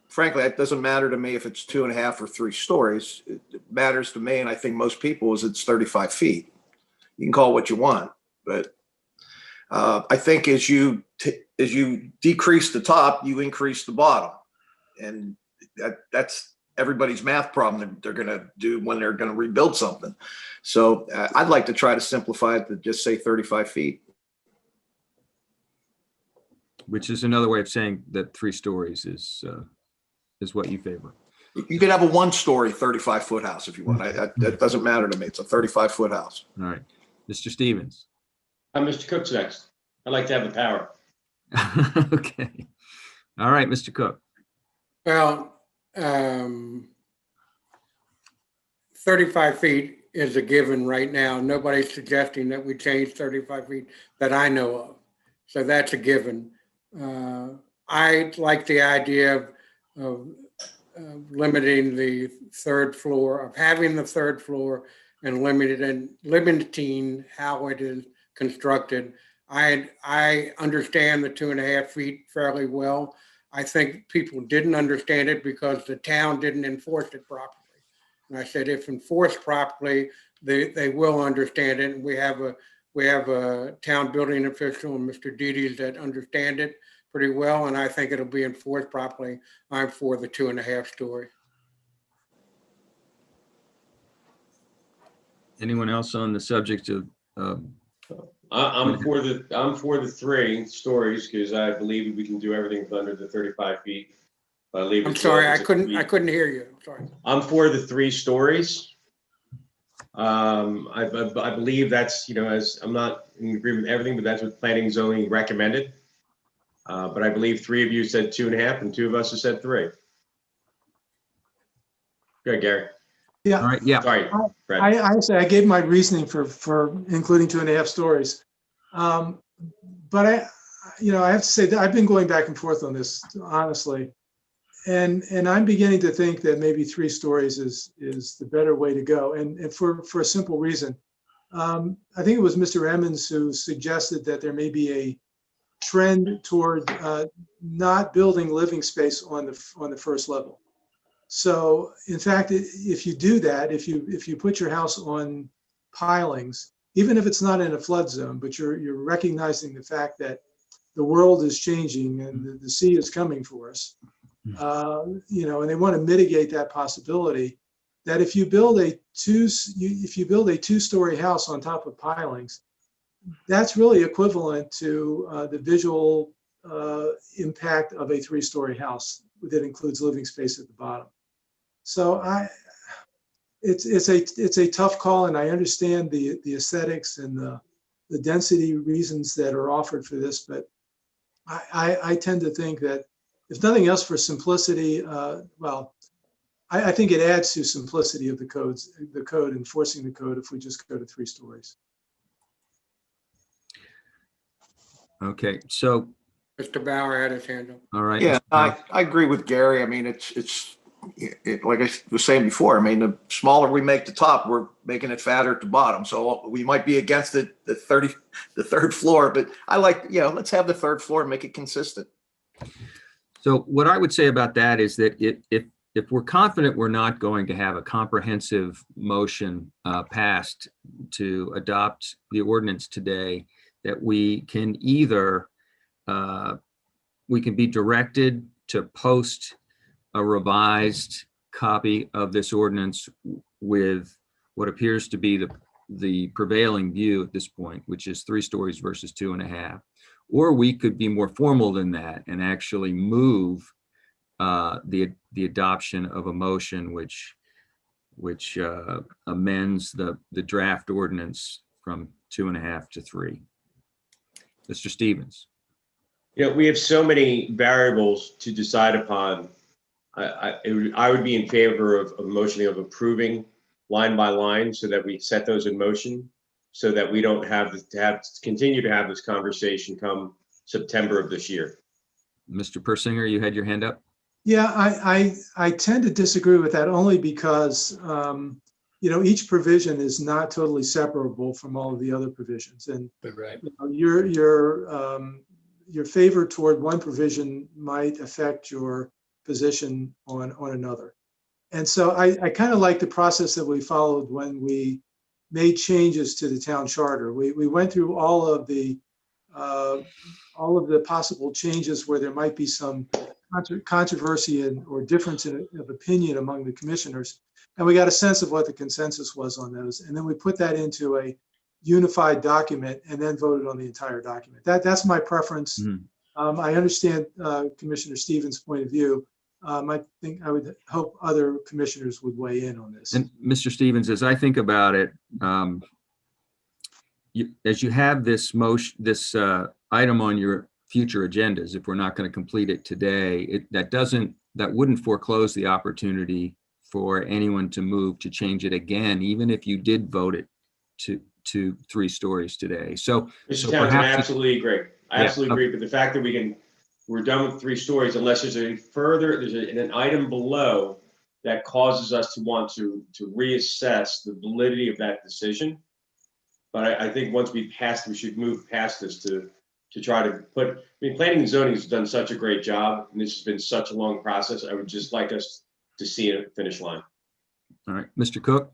Frankly, it doesn't matter to me if it's 2.5 or 3 stories. It matters to me, and I think most people, is it's 35 feet. You can call it what you want, but I think as you decrease the top, you increase the bottom, and that's everybody's math problem that they're going to do when they're going to rebuild something. So I'd like to try to simplify it to just say 35 feet. Which is another way of saying that 3 stories is what you favor. You could have a 1-story 35-foot house if you want. That doesn't matter to me. It's a 35-foot house. All right. Mr. Stevens. Mr. Cook's next. I'd like to have the power. Okay. All right, Mr. Cook. Well, 35 feet is a given right now. Nobody's suggesting that we change 35 feet that I know of. So that's a given. I like the idea of limiting the third floor, of having the third floor and limiting how it is constructed. I understand the 2.5 feet fairly well. I think people didn't understand it because the town didn't enforce it properly. And I said, if enforced properly, they will understand it. And we have a town building official, Mr. Dedes, that understand it pretty well. And I think it'll be enforced properly. I'm for the 2.5 story. Anyone else on the subject of? I'm for the 3 stories because I believe we can do everything under the 35 feet. I'm sorry, I couldn't hear you. Sorry. I'm for the 3 stories. I believe that's, as I'm not in agreement with everything, but that's what planning and zoning recommended. But I believe 3 of you said 2.5 and 2 of us have said 3. Good, Gary. Yeah. All right. Yeah. Sorry, Fred. I gave my reasoning for including 2.5 stories. But I have to say that I've been going back and forth on this, honestly. And I'm beginning to think that maybe 3 stories is the better way to go. And for a simple reason. I think it was Mr. Emmons who suggested that there may be a trend toward not building living space on the first level. So in fact, if you do that, if you put your house on pilings, even if it's not in a flood zone, but you're recognizing the fact that the world is changing and the sea is coming for us, and they want to mitigate that possibility, that if you build a 2-story house on top of pilings, that's really equivalent to the visual impact of a 3-story house that includes living space at the bottom. So it's a tough call, and I understand the aesthetics and the density reasons that are offered for this, but I tend to think that if nothing else for simplicity, I think it adds to simplicity of the code, enforcing the code if we just go to 3 stories. Okay, so. Mr. Bauer had his hand up. All right. Yeah, I agree with Gary. I mean, it's like I was saying before, I mean, the smaller we make the top, we're making it fatter at the bottom. So we might be against the third floor, but I like, let's have the 3rd floor and make it consistent. So what I would say about that is that if we're confident we're not going to have a comprehensive motion passed to adopt the ordinance today, that we can either, we can be directed to post a revised copy of this ordinance with what appears to be the prevailing view at this point, which is 3 stories versus 2.5. Or we could be more formal than that and actually move the adoption of a motion which amends the draft ordinance from 2.5 to 3. Mr. Stevens. We have so many variables to decide upon. I would be in favor of a motion of approving line by line so that we set those in motion, so that we don't have to continue to have this conversation come September of this year. Mr. Persinger, you had your hand up? Yeah, I tend to disagree with that only because, each provision is not totally separable from all of the other provisions. And right. Your favor toward one provision might affect your position on another. And so I kind of like the process that we followed when we made changes to the town charter. We went through all of the possible changes where there might be some controversy or difference of opinion among the commissioners. And we got a sense of what the consensus was on those. And then we put that into a unified document and then voted on the entire document. That's my preference. Mm-hmm. I understand Commissioner Stevens' point of view. I would hope other commissioners would weigh in on this. And Mr. Stevens, as I think about it, as you have this item on your future agendas, if we're not going to complete it today, that doesn't that wouldn't foreclose the opportunity for anyone to move to change it again, even if you did vote it to 3 stories today. So, Mr. Townsend, I perhaps, absolutely agree. I Yeah, absolutely agree. But the fact that we're done with 3 stories, unless there's an item below that causes us to want to reassess the validity of that decision. But I think once we should move past this to try to planning and zoning has done such a great job, and this has been such a long process. I would just like us to see a finish line. all right, Mr. Cook?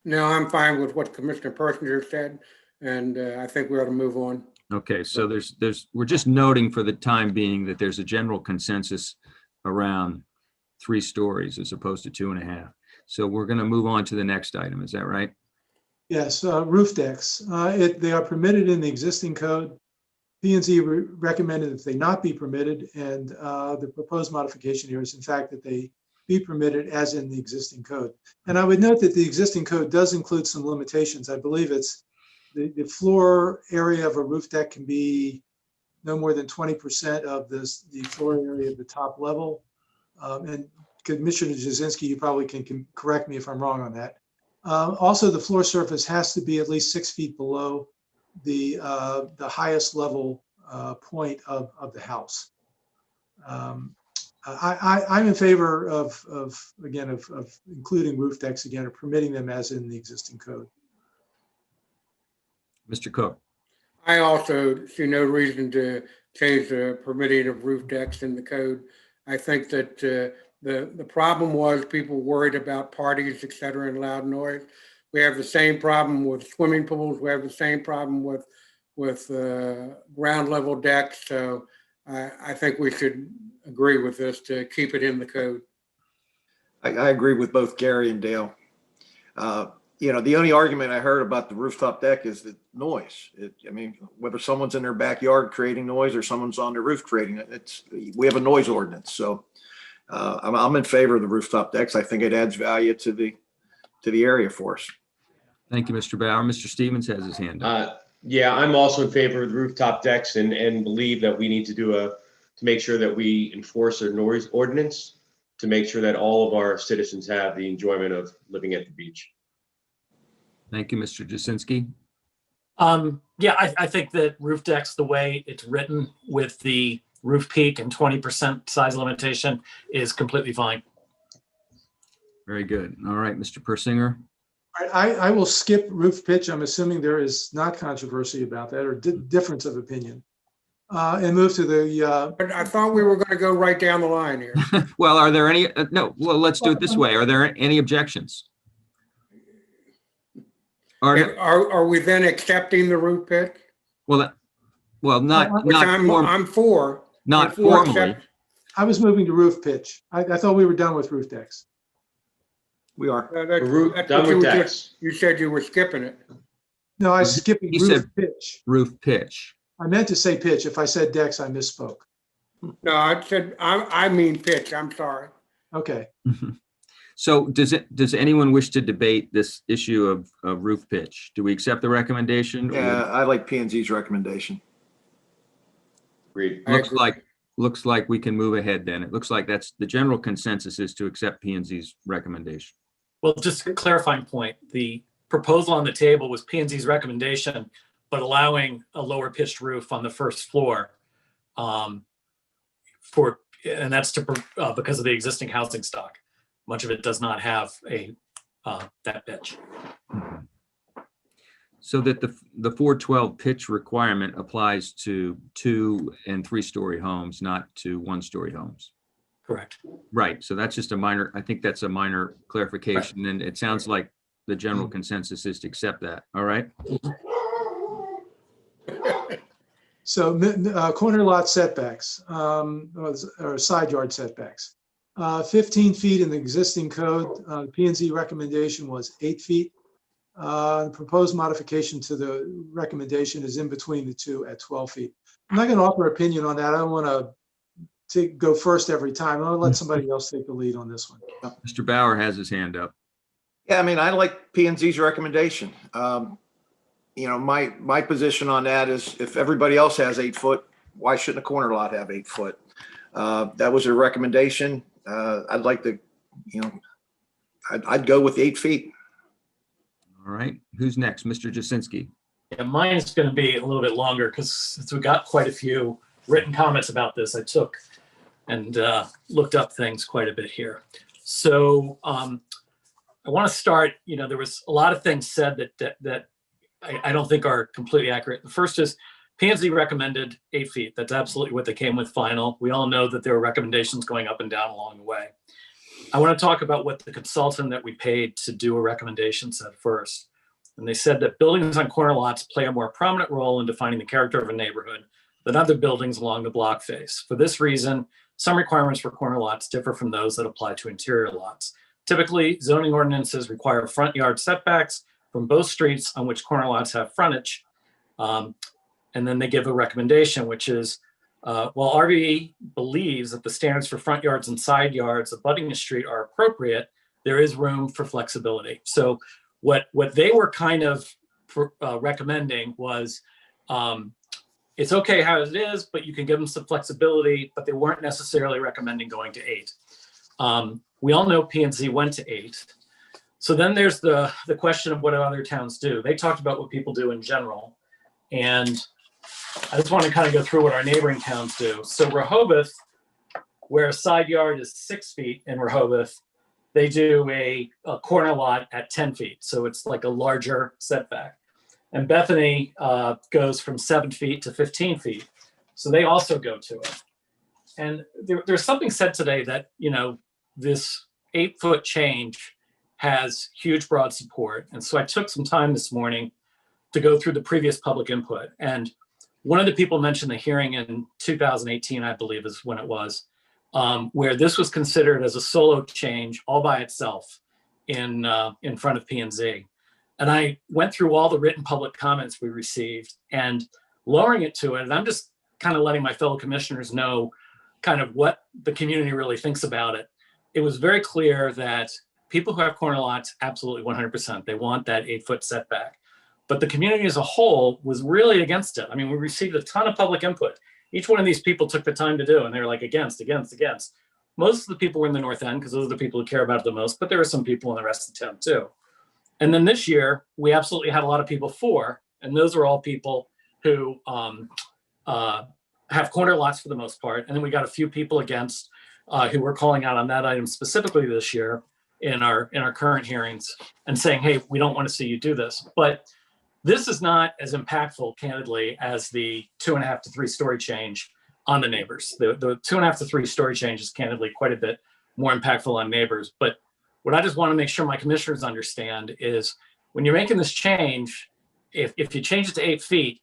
No, I'm fine with what Commissioner Persinger said, and I think we ought to move on. Okay, so we're just noting for the time being that there's a general consensus around 3 stories as opposed to 2.5. So we're going to move on to the next item. Is that right? Yes, roof decks. They are permitted in the existing code. P&Z recommended that they not be permitted, and the proposed modification here is in fact that they be permitted as in the existing code. And I would note that the existing code does include some limitations. I believe it's the floor area of a roof deck can be no more than 20% of the floor area of the top level. And Commissioner Jasinski, you probably can correct me if I'm wrong on that. Also, the floor surface has to be at least 6 feet below the highest level point of the house. I'm in favor of including roof decks again, or permitting them as in the existing code. Mr. Cook? I also see no reason to change the permitting of roof decks in the code. I think that the problem was people worried about parties, et cetera, and loud noise. We have the same problem with swimming pools. We have the same problem with ground level decks. So I think we should agree with this to keep it in the code. I agree with both Gary and Dale. The only argument I heard about the rooftop deck is the noise. Whether someone's in their backyard creating noise or someone's on the roof creating it, we have a noise ordinance. So I'm in favor of the rooftop decks. I think it adds value to the area for us. Thank you, Mr. Bauer. Mr. Stevens has his hand up. Yeah, I'm also in favor of the rooftop decks and believe that we need to make sure that we enforce a noise ordinance to make sure that all of our citizens have the enjoyment of living at the beach. Thank you, Mr. Jasinski. Yeah, I think that roof decks, the way it's written with the roof peak and 20% size limitation is completely fine. Very good. All right, Mr. Persinger. I will skip roof pitch. I'm assuming there is not controversy about that or difference of opinion. And move to the. But I thought we were going to go right down the line here. Well, are there any? No. Well, let's do it this way. Are there any objections? Are we then accepting the roof pitch? Well, not I'm for. Not formally. I was moving to roof pitch. I thought we were done with roof decks. We are. You said you were skipping it. No, I was skipping roof pitch. Roof pitch. I meant to say pitch. If I said decks, I misspoke. No, I mean pitch. I'm sorry. Okay. So does anyone wish to debate this issue of roof pitch? Do we accept the recommendation? Yeah, I like P&Z's recommendation. Agreed. Looks like we can move ahead then. It looks like that's the general consensus is to accept P&Z's recommendation. Well, just a clarifying point, the proposal on the table was P&Z's recommendation, but allowing a lower pitched roof on the first floor and that's because of the existing housing stock. Much of it does not have that pitch. So that the 412 pitch requirement applies to 2- and 3-story homes, not to 1-story homes. Correct. Right. So that's just I think that's a minor clarification. Right. And it sounds like the general consensus is to accept that. All right. So corner lot setbacks or side yard setbacks. 15 feet in the existing code. P&Z recommendation was 8 feet. The proposed modification to the recommendation is in between the two at 12 feet. I'm not going to offer opinion on that. I don't want to go first every time. I'm going to let somebody else take the lead on this one. Mr. Bauer has his hand up. Yeah, I like P&Z's recommendation. My position on that is if everybody else has 8 foot, why shouldn't a corner lot have 8 foot? That was a recommendation. I'd like to, I'd go with 8 feet. All right, who's next? Mr. Jasinski. Yeah, mine is going to be a little bit longer because since we got quite a few written comments about this, I took and looked up things quite a bit here. So I want to start, there was a lot of things said that I don't think are completely accurate. The first is P&Z recommended 8 feet. That's absolutely what they came with final. We all know that there were recommendations going up and down along the way. I want to talk about what the consultant that we paid to do a recommendation said first. And they said that buildings on corner lots play a more prominent role in defining the character of a neighborhood than other buildings along the block face. For this reason, some requirements for corner lots differ from those that apply to interior lots. Typically, zoning ordinances require front yard setbacks from both streets on which corner lots have frontage. And then they give a recommendation, which is, while RVE believes that the standards for front yards and side yards abutting the street are appropriate, there is room for flexibility. So what they were kind of recommending was, it's okay how it is, but you can give them some flexibility, but they weren't necessarily recommending going to 8. We all know P&Z went to 8. So then there's the question of what other towns do. They talked about what people do in general. And I just want to kind of go through what our neighboring towns do. So Rehoboth, where a side yard is 6 feet in Rehoboth, they do a corner lot at 10 feet. So it's like a larger setback. And Bethany goes from 7 feet to 15 feet. So they also go to it. And there's something said today that, this 8-foot change has huge broad support. And so I took some time this morning to go through the previous public input. And one of the people mentioned the hearing in 2018, I believe is when it was, where this was considered as a solo change all by itself in front of P&Z. And I went through all the written public comments we received and lowering it to it. And I'm just kind of letting my fellow commissioners know kind of what the community really thinks about it. It was very clear that people who have corner lots, absolutely 100%, they want that 8-foot setback. But the community as a whole was really against it. I mean, we received a ton of public input. Each one of these people took the time to do, and they were like against. Most of the people were in the North End because those are the people who care about it the most, but there were some people in the rest of town too. And then this year, we absolutely had a lot of people for, and those are all people who have corner lots for the most part. And then we got a few people against who were calling out on that item specifically this year in our current hearings and saying, hey, we don't want to see you do this. But this is not as impactful, candidly, as the 2.5 to 3 story change on the neighbors. The 2.5 to 3 story change is candidly quite a bit more impactful on neighbors. But what I just want to make sure my commissioners understand is when you're making this change, if you change it to 8 feet,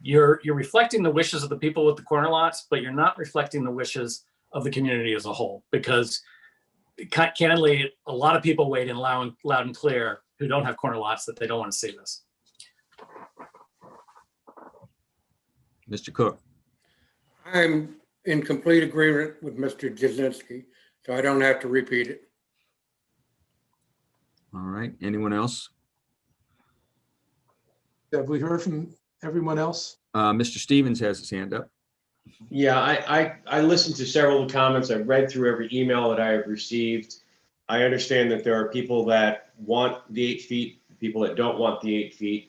you're reflecting the wishes of the people with the corner lots, but you're not reflecting the wishes of the community as a whole. Because candidly, a lot of people weighed in loud and clear who don't have corner lots that they don't want to see this. Mr. Cook. I'm in complete agreement with Mr. Jasinski, so I don't have to repeat it. All right, anyone else? Have we heard from everyone else? Mr. Stevens has his hand up. Yeah, I listened to several of the comments. I read through every email that I have received. I understand that there are people that want the 8 feet, people that don't want the 8 feet.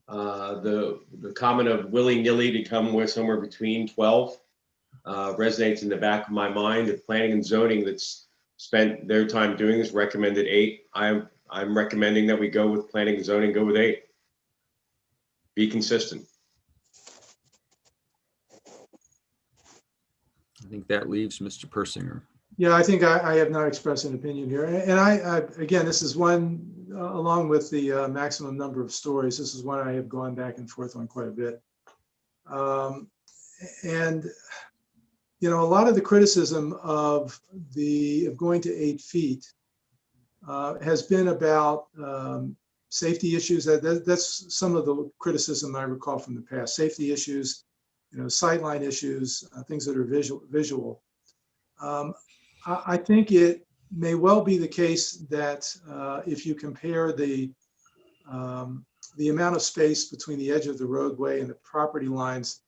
The comment of willy-nilly to come with somewhere between 12 resonates in the back of my mind. The planning and zoning that's spent their time doing this recommended 8. I'm recommending that we go with planning and zoning, go with 8. Be consistent. I think that leaves Mr. Persinger. Yeah, I think I have not expressed an opinion here. And I again, this is one, along with the maximum number of stories, this is one I have gone back and forth on quite a bit. And, a lot of the criticism of going to 8 feet has been about safety issues. That's some of the criticism I recall from the past. Safety issues, sightline issues, things that are visual. I think it may well be the case that if you compare the amount of space between the edge of the roadway and the property lines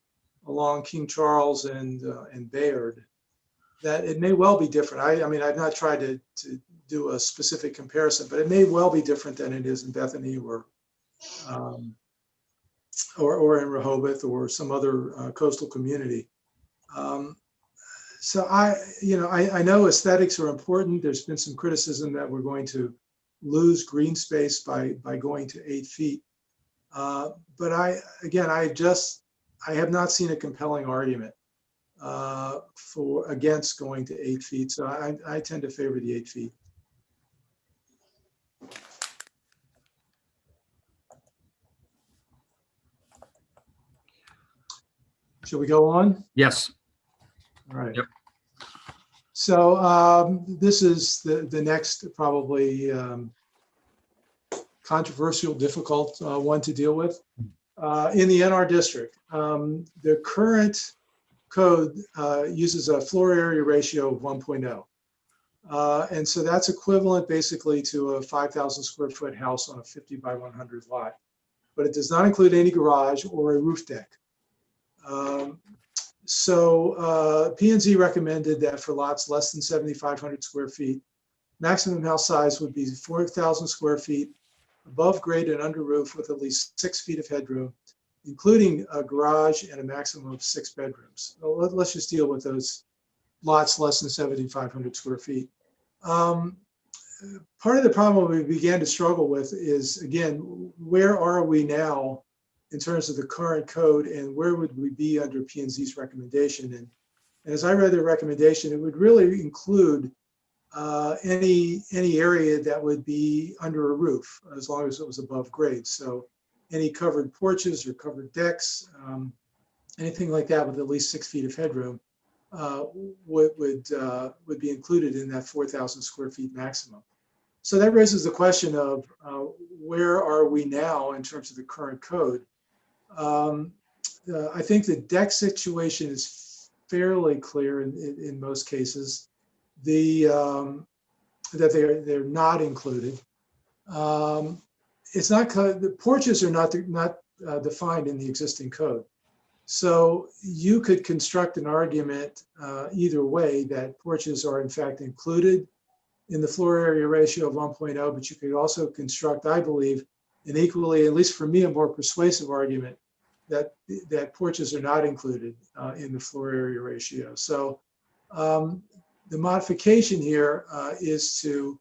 along King Charles and Bayard, that it may well be different. I mean, I've not tried to do a specific comparison, but it may well be different than it is in Bethany or in Rehoboth or some other coastal community. So I know aesthetics are important. There's been some criticism that we're going to lose green space by going to 8 feet. But I have not seen a compelling argument against going to 8 feet. So I tend to favor the 8 feet. Shall we go on? Yes. All right. Yep. So this is the next probably controversial, difficult one to deal with. In the NR district, the current code uses a floor area ratio of 1.0. And so that's equivalent basically to a 5,000 square foot house on a 50 by 100 lot. But it does not include any garage or a roof deck. So P&Z recommended that for lots less than 7,500 square feet, maximum house size would be 4,000 square feet above grade and under roof with at least 6 feet of headroom, including a garage and a maximum of 6 bedrooms. So let's just deal with those lots less than 7,500 square feet. Part of the problem we began to struggle with is, again, where are we now in terms of the current code and where would we be under P&Z's recommendation? And as I read their recommendation, it would really include any area that would be under a roof as long as it was above grade. So any covered porches or covered decks, anything like that with at least 6 feet of headroom would be included in that 4,000 square feet maximum. So that raises the question of where are we now in terms of the current code? I think the deck situation is fairly clear in most cases. That they're not included. It's not the porches are not defined in the existing code. So you could construct an argument either way that porches are in fact included in the floor area ratio of 1.0, but you could also construct, I believe, an equally, at least for me, a more persuasive argument that porches are not included in the floor area ratio. So the modification here is to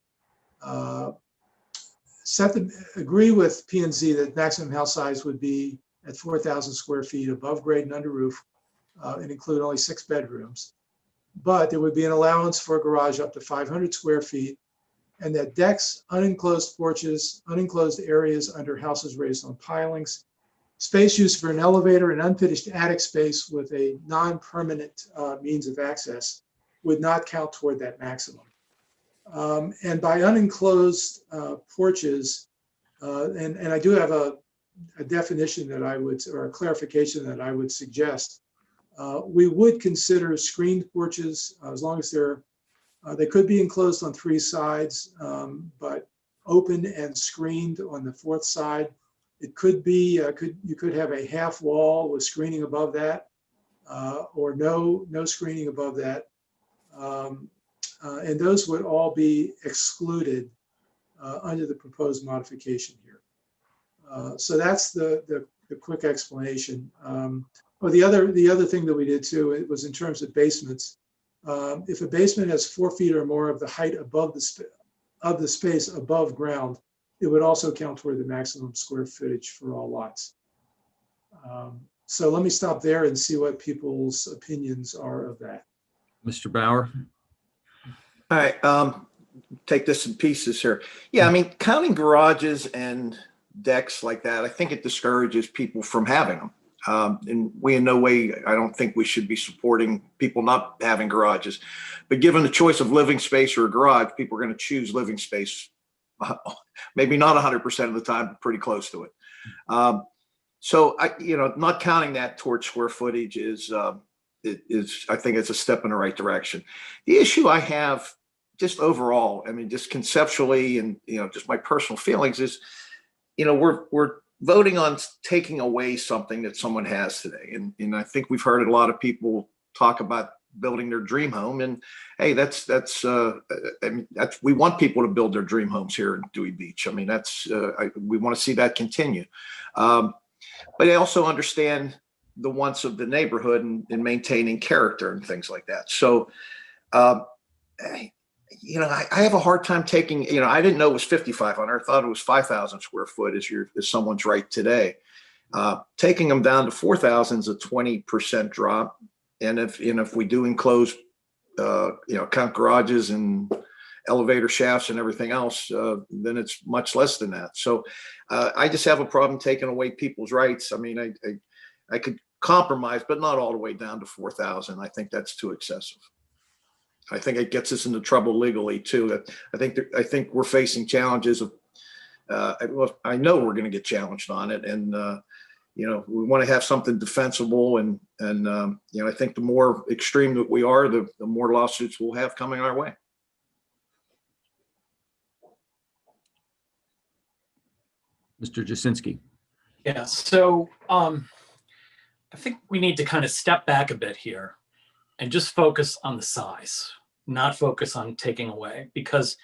agree with P&Z that maximum house size would be at 4,000 square feet above grade and under roof and include only 6 bedrooms. But there would be an allowance for a garage up to 500 square feet, and that decks, unenclosed porches, unenclosed areas under houses raised on pilings, space used for an elevator and unfinished attic space with a non-permanent means of access would not count toward that maximum. And by unenclosed porches, and I do have a definition that I would, or a clarification that I would suggest, we would consider screened porches as long as they could be enclosed on 3 sides, but open and screened on the 4th side. It could be, you could have a half wall with screening above that, or no screening above that. And those would all be excluded under the proposed modification here. So that's the quick explanation. The other thing that we did too, it was in terms of basements. If a basement has 4 feet or more of the height above the space above ground, it would also count toward the maximum square footage for all lots. So let me stop there and see what people's opinions are of that. Mr. Bauer? All right, take this in pieces here. Yeah, I mean, counting garages and decks like that, I think it discourages people from having them. And we in no way, I don't think we should be supporting people not having garages. But given the choice of living space or a garage, people are going to choose living space. Maybe not 100% of the time, but pretty close to it. So not counting that towards square footage is I think it's a step in the right direction. The issue I have just overall, I mean, just conceptually and, just my personal feelings is, we're voting on taking away something that someone has today. And I think we've heard a lot of people talk about building their dream home. And hey, we want people to build their dream homes here in Dewey Beach. I mean, we want to see that continue. But I also understand the wants of the neighborhood and maintaining character and things like that. So, I have a hard time taking, I didn't know it was 5,500. I thought it was 5,000 square foot as someone's right today. Taking them down to 4,000 is a 20% drop. And if we do enclose, count garages and elevator shafts and everything else, then it's much less than that. So I just have a problem taking away people's rights. I mean, I could compromise, but not all the way down to 4,000. I think that's too excessive. I think it gets us into trouble legally too. I think we're facing challenges of. I know we're going to get challenged on it, and we want to have something defensible. And I think the more extreme that we are, the more lawsuits we'll have coming our way. Mr. Jasinski. Yeah, so I think we need to kind of step back a bit here and just focus on the size, not focus on taking away. Because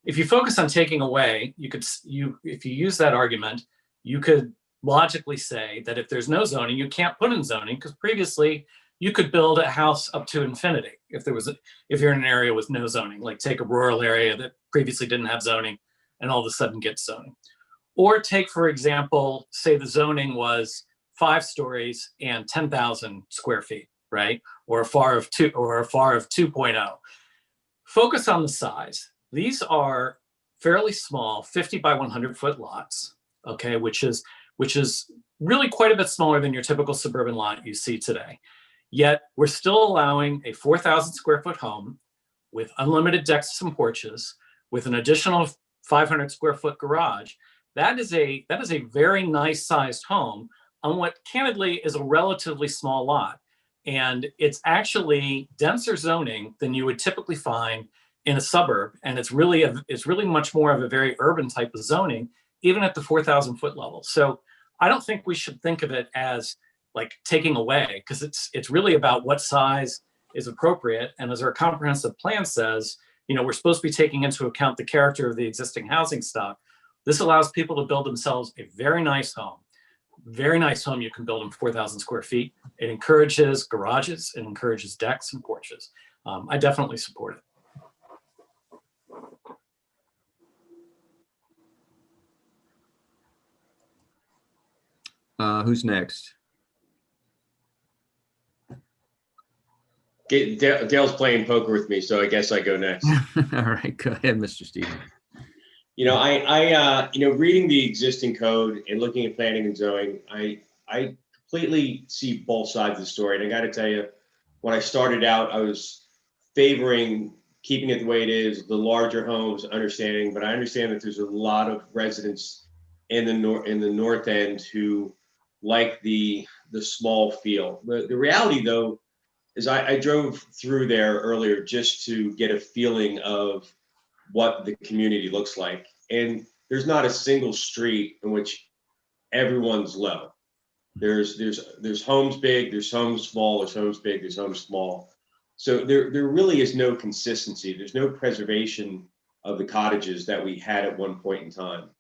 if you focus on taking away, if you use that argument, you could logically say that if there's no zoning, you can't put in zoning, because previously you could build a house up to infinity if you're in an area with no zoning, like take a rural area that previously didn't have zoning and all of a sudden gets zoning. Or take, for example, say the zoning was 5 stories and 10,000 square feet, right? Or a FAR of 2.0. Focus on the size. These are fairly small 50 by 100 foot lots, okay, which is really quite a bit smaller than your typical suburban lot you see today. Yet we're still allowing a 4,000 square foot home with unlimited decks and porches, with an additional 500 square foot garage. That is a very nice sized home on what candidly is a relatively small lot. And it's actually denser zoning than you would typically find in a suburb. And it's really much more of a very urban type of zoning, even at the 4,000 foot level. So I don't think we should think of it as like taking away, because it's really about what size is appropriate. And as our comprehensive plan says, we're supposed to be taking into account the character of the existing housing stock. This allows people to build themselves a very nice home. Very nice home. You can build them 4,000 square feet. It encourages garages. It encourages decks and porches. I definitely support it. Who's next? Dale's playing poker with me, so I guess I go next. All right, go ahead, Mr. Stevens. I reading the existing code and looking at planning and zoning, I completely see both sides of the story. And I got to tell you, when I started out, I was favoring keeping it the way it is, the larger homes, understanding. But I understand that there's a lot of residents in the north end who like the small feel. The reality, though, is I drove through there earlier just to get a feeling of what the community looks like. And there's not a single street in which everyone's low. There's homes big, there's homes small, there's homes big, there's homes small. So there really is no consistency. There's no preservation of the cottages that we had at one point in time.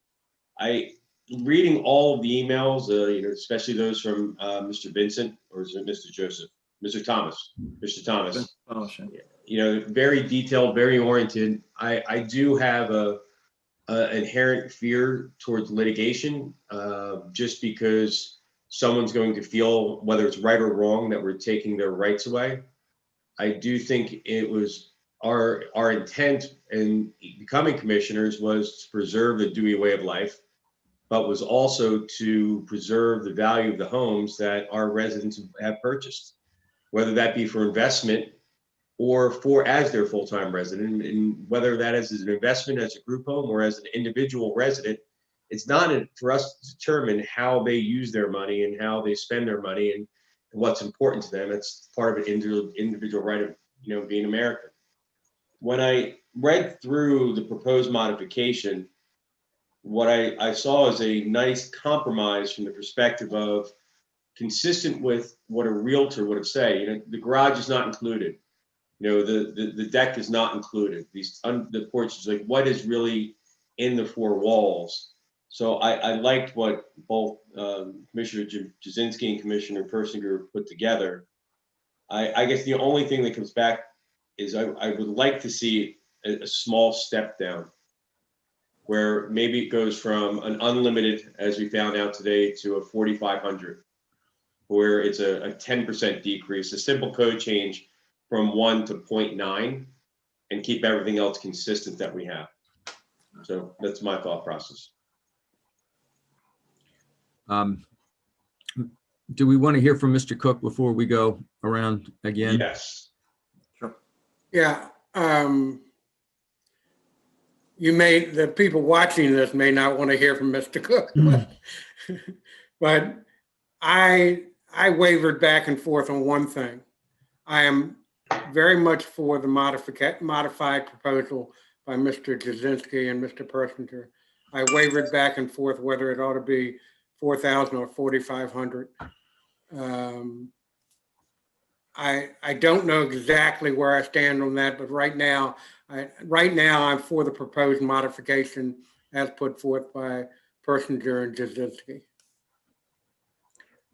Reading all of the emails, especially those from Mr. Vincent, or is it Mr. Joseph? Mr. Thomas. Very detailed, very oriented. I do have a inherent fear towards litigation, just because someone's going to feel, whether it's right or wrong, that we're taking their rights away. I do think it was our intent in becoming commissioners was to preserve the Dewey way of life, but was also to preserve the value of the homes that our residents have purchased, whether that be for investment or as their full-time resident. And whether that is as an investment as a group home or as an individual resident, it's not for us to determine how they use their money and how they spend their money and what's important to them. It's part of an individual right of being American. When I read through the proposed modification, what I saw is a nice compromise from the perspective of consistent with what a realtor would have said. The garage is not included. the deck is not included. The porch is like, what is really in the four walls? So I liked what both Commissioner Jazinski and Commissioner Persinger put together. I guess the only thing that comes back is I would like to see a small step down, where maybe it goes from an unlimited, as we found out today, to a 4,500, where it's a 10% decrease, a simple code change from 1 to 0.9, and keep everything else consistent that we have. So that's my thought process. Do we want to hear from Mr. Cook before we go around again? Yes. Sure. Yeah. The people watching this may not want to hear from Mr. Cook, but I wavered back and forth on one thing. I am very much for the modified proposal by Mr. Jazinski and Mr. Persinger. I wavered back and forth whether it ought to be 4,000 or 4,500. I don't know exactly where I stand on that, but right now I'm for the proposed modification as put forth by Persinger and Jazinski.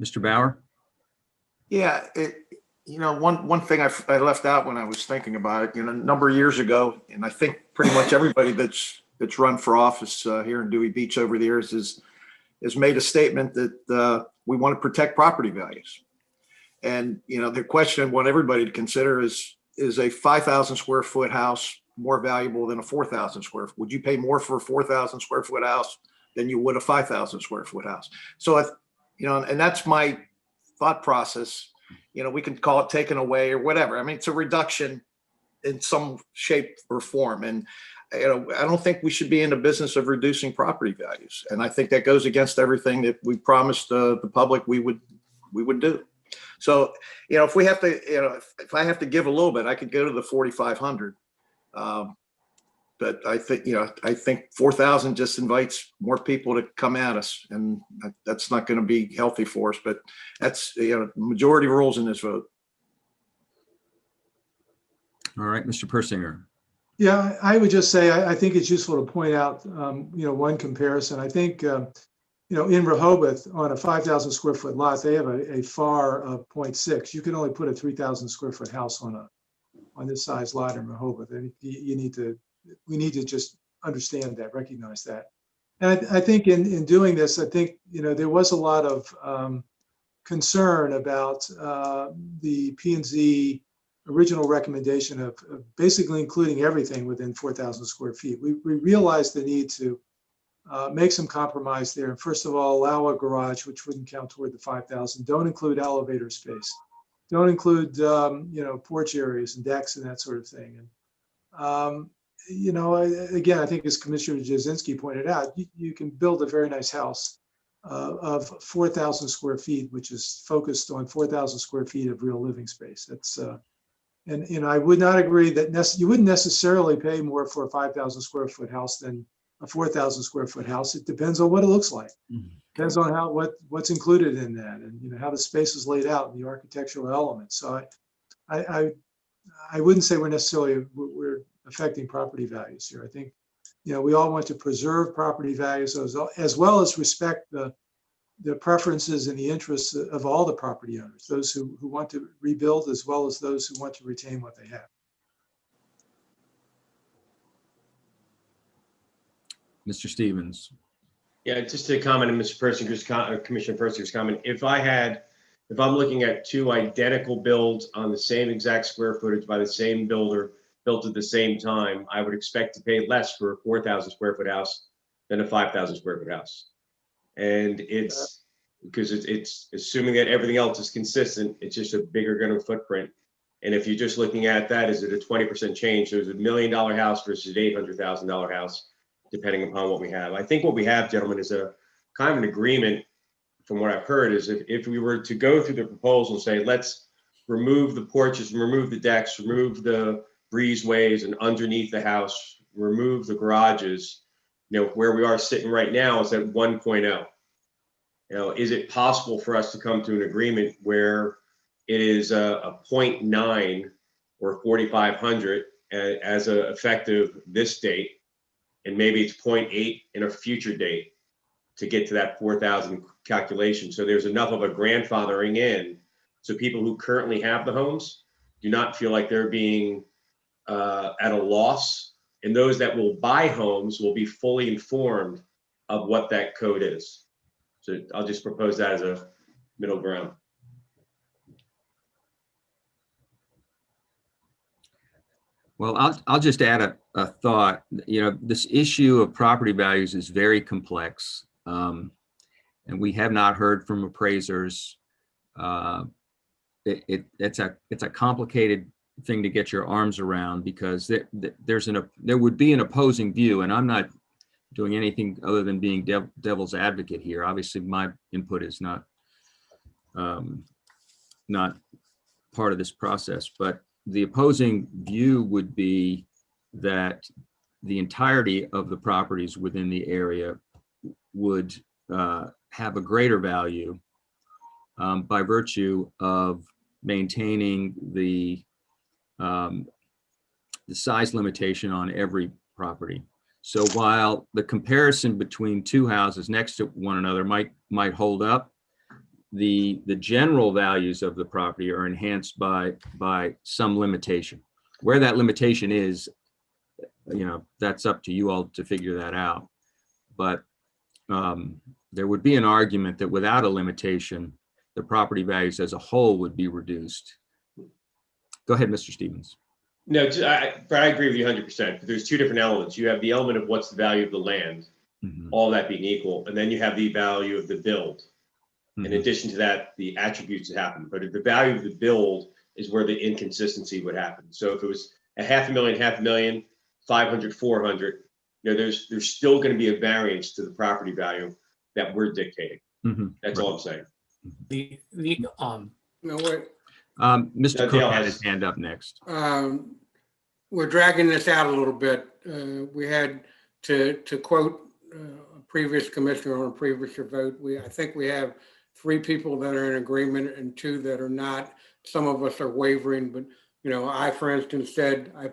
Mr. Bauer? Yeah, one thing I left out when I was thinking about it, a number of years ago, and I think pretty much everybody that's run for office here in Dewey Beach over the years has made a statement that we want to protect property values. And, the question I want everybody to consider is a 5,000 square foot house more valuable than a 4,000 square? Would you pay more for a 4,000 square foot house than you would a 5,000 square foot house? So, and that's my thought process. We can call it taken away or whatever. I mean, it's a reduction in some shape or form. And, I don't think we should be in the business of reducing property values. And I think that goes against everything that we promised the public we would do. So, if we have to, if I have to give a little bit, I could go to the 4,500. But I think 4,000 just invites more people to come at us, and that's not going to be healthy for us. But that's, majority rules in this vote. All right, Mr. Persinger. Yeah, I would just say, I think it's useful to point out, one comparison. I think, in Rehoboth on a 5,000 square foot lot, they have a FAR of 0.6. You can only put a 3,000 square foot house on this size lot in Rehoboth. And we need to just understand that, recognize that. And I think in doing this, I think, there was a lot of concern about the P&Z original recommendation of basically including everything within 4,000 square feet. We realized the need to make some compromise there. First of all, allow a garage, which wouldn't count toward the 5,000. Don't include elevator space. Don't include, porch areas and decks and that sort of thing. And, again, I think as Commissioner Jazinski pointed out, you can build a very nice house of 4,000 square feet, which is focused on 4,000 square feet of real living space. That's, and I would not agree that you wouldn't necessarily pay more for a 5,000 square foot house than a 4,000 square foot house. It depends on what it looks like. Depends on what's included in that, and how the space is laid out and the architectural elements. So I wouldn't say we're affecting property values here. I think we all want to preserve property values as well as respect the preferences and the interests of all the property owners, those who want to rebuild as well as those who want to retain what they have. Mr. Stevens. Yeah, just to comment on Mr. Persinger's Commissioner Persinger's comment, if I'm looking at two identical builds on the same exact square footage by the same builder, built at the same time, I would expect to pay less for a 4,000 square foot house than a 5,000 square foot house. And it's because it's assuming that everything else is consistent, it's just a bigger footprint. And if you're just looking at that, is it a 20% change? There's $1 million house versus an $800,000 house, depending upon what we have. I think what we have, gentlemen, is a kind of an agreement from what I've heard is if we were to go through the proposal and say, let's remove the porches, remove the decks, remove the breezeways and underneath the house, remove the garages, where we are sitting right now is at 1.0. Is it possible for us to come to an agreement where it is a 0.9 or 4,500 as a effective this date, and maybe it's 0.8 in a future date to get to that 4,000 calculation. So there's enough of a grandfathering in, so people who currently have the homes do not feel like they're being at a loss, and those that will buy homes will be fully informed of what that code is. So I'll just propose that as a middle ground. Well, I'll just add a thought. You know, this issue of property values is very complex, and we have not heard from appraisers. It's a complicated thing to get your arms around, because there would be an opposing view, and I'm not doing anything other than being devil's advocate here. Obviously, my input is not part of this process, but the opposing view would be that the entirety of the properties within the area would have a greater value by virtue of maintaining the size limitation on every property. So while the comparison between two houses next to one another might hold up, the general values of the property are enhanced by some limitation. Where that limitation is, you know, that's up to you all to figure that out. But there would be an argument that without a limitation, the property values as a whole would be reduced. Go ahead, Mr. Stevens. No, I agree with you 100%. But there's two different elements. You have the element of what's the value of the land, all that being equal, and then you have the value of the build. In addition to that, the attributes that happen. But if the value of the build is where the inconsistency would happen. So if it was a $500,000, 500, 400, you know, there's still going to be a variance to the property value that we're dictating. That's all I'm saying. No, wait. Mr. Cook had his hand up next. We're dragging this out a little bit. We had to quote a previous commissioner on a previous vote. I think we have 3 people that are in agreement and 2 that are not. Some of us are wavering, but you know, I, for instance, said I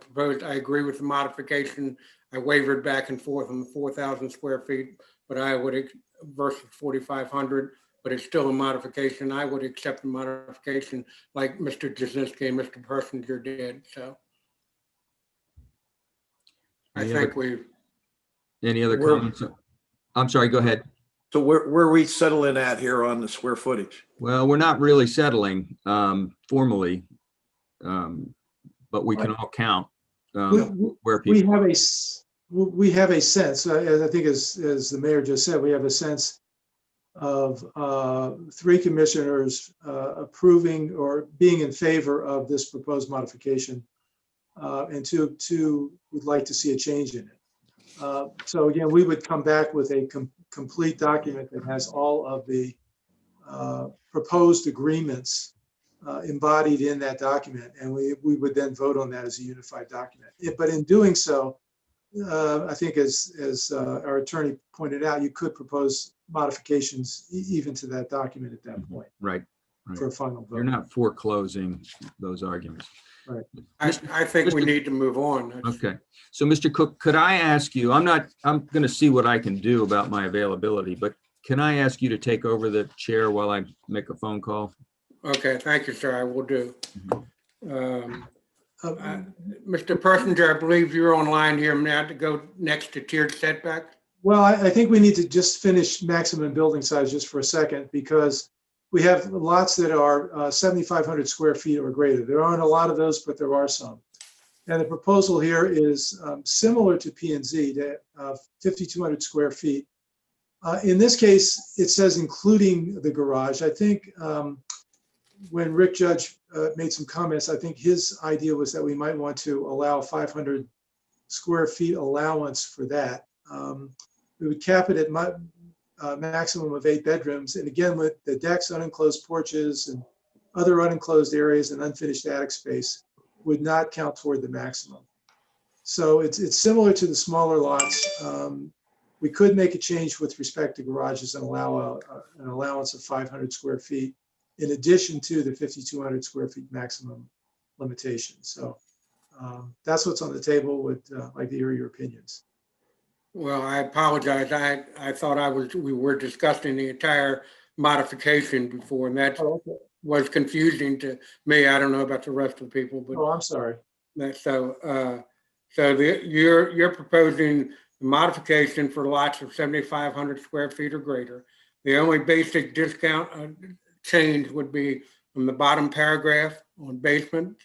agree with the modification. I wavered back and forth on the 4,000 square feet, but I would versus 4,500. But it's still a modification. I would accept the modification like Mr. Jasinski and Mr. Persinger did. So I think Any other comments? I'm sorry, go ahead. So where are we settling at here on the square footage? Well, we're not really settling formally, but we can all count where people. We have a sense, I think as the mayor just said, we have a sense of 3 commissioners approving or being in favor of this proposed modification, and two would like to see a change in it. So again, we would come back with a complete document that has all of the proposed agreements embodied in that document, and we would then vote on that as a unified document. But in doing so, I think as our attorney pointed out, you could propose modifications even to that document at that point. Right. For a final vote. You're not foreclosing those arguments. Right. I think we need to move on. Okay. So Mr. Cook, could I ask you, I'm going to see what I can do about my availability, but can I ask you to take over the chair while I make a phone call? Okay, thank you, sir. I will do. Mr. Persinger, I believe you're online here now to go next to tiered setback. Well, I think we need to just finish maximum building size just for a second, because we have lots that are 7,500 square feet or greater. There aren't a lot of those, but there are some. And the proposal here is similar to P&Z, to 5,200 square feet. In this case, it says including the garage. I think when Rick Judge made some comments, I think his idea was that we might want to allow 500 square feet allowance for that. We would cap it at maximum of 8 bedrooms. And again, with the decks, unenclosed porches, and other unenclosed areas and unfinished attic space would not count toward the maximum. So it's similar to the smaller lots. We could make a change with respect to garages and allow an allowance of 500 square feet in addition to the 5,200 square feet maximum limitation. So that's what's on the table. Would like to hear your opinions. Well, I apologize. I thought we were discussing the entire modification before, and that was confusing to me. I don't know about the rest of the people, but Oh, I'm sorry. so you're proposing the modification for lots of 7,500 square feet or greater. The only basic discount change would be from the bottom paragraph on basement.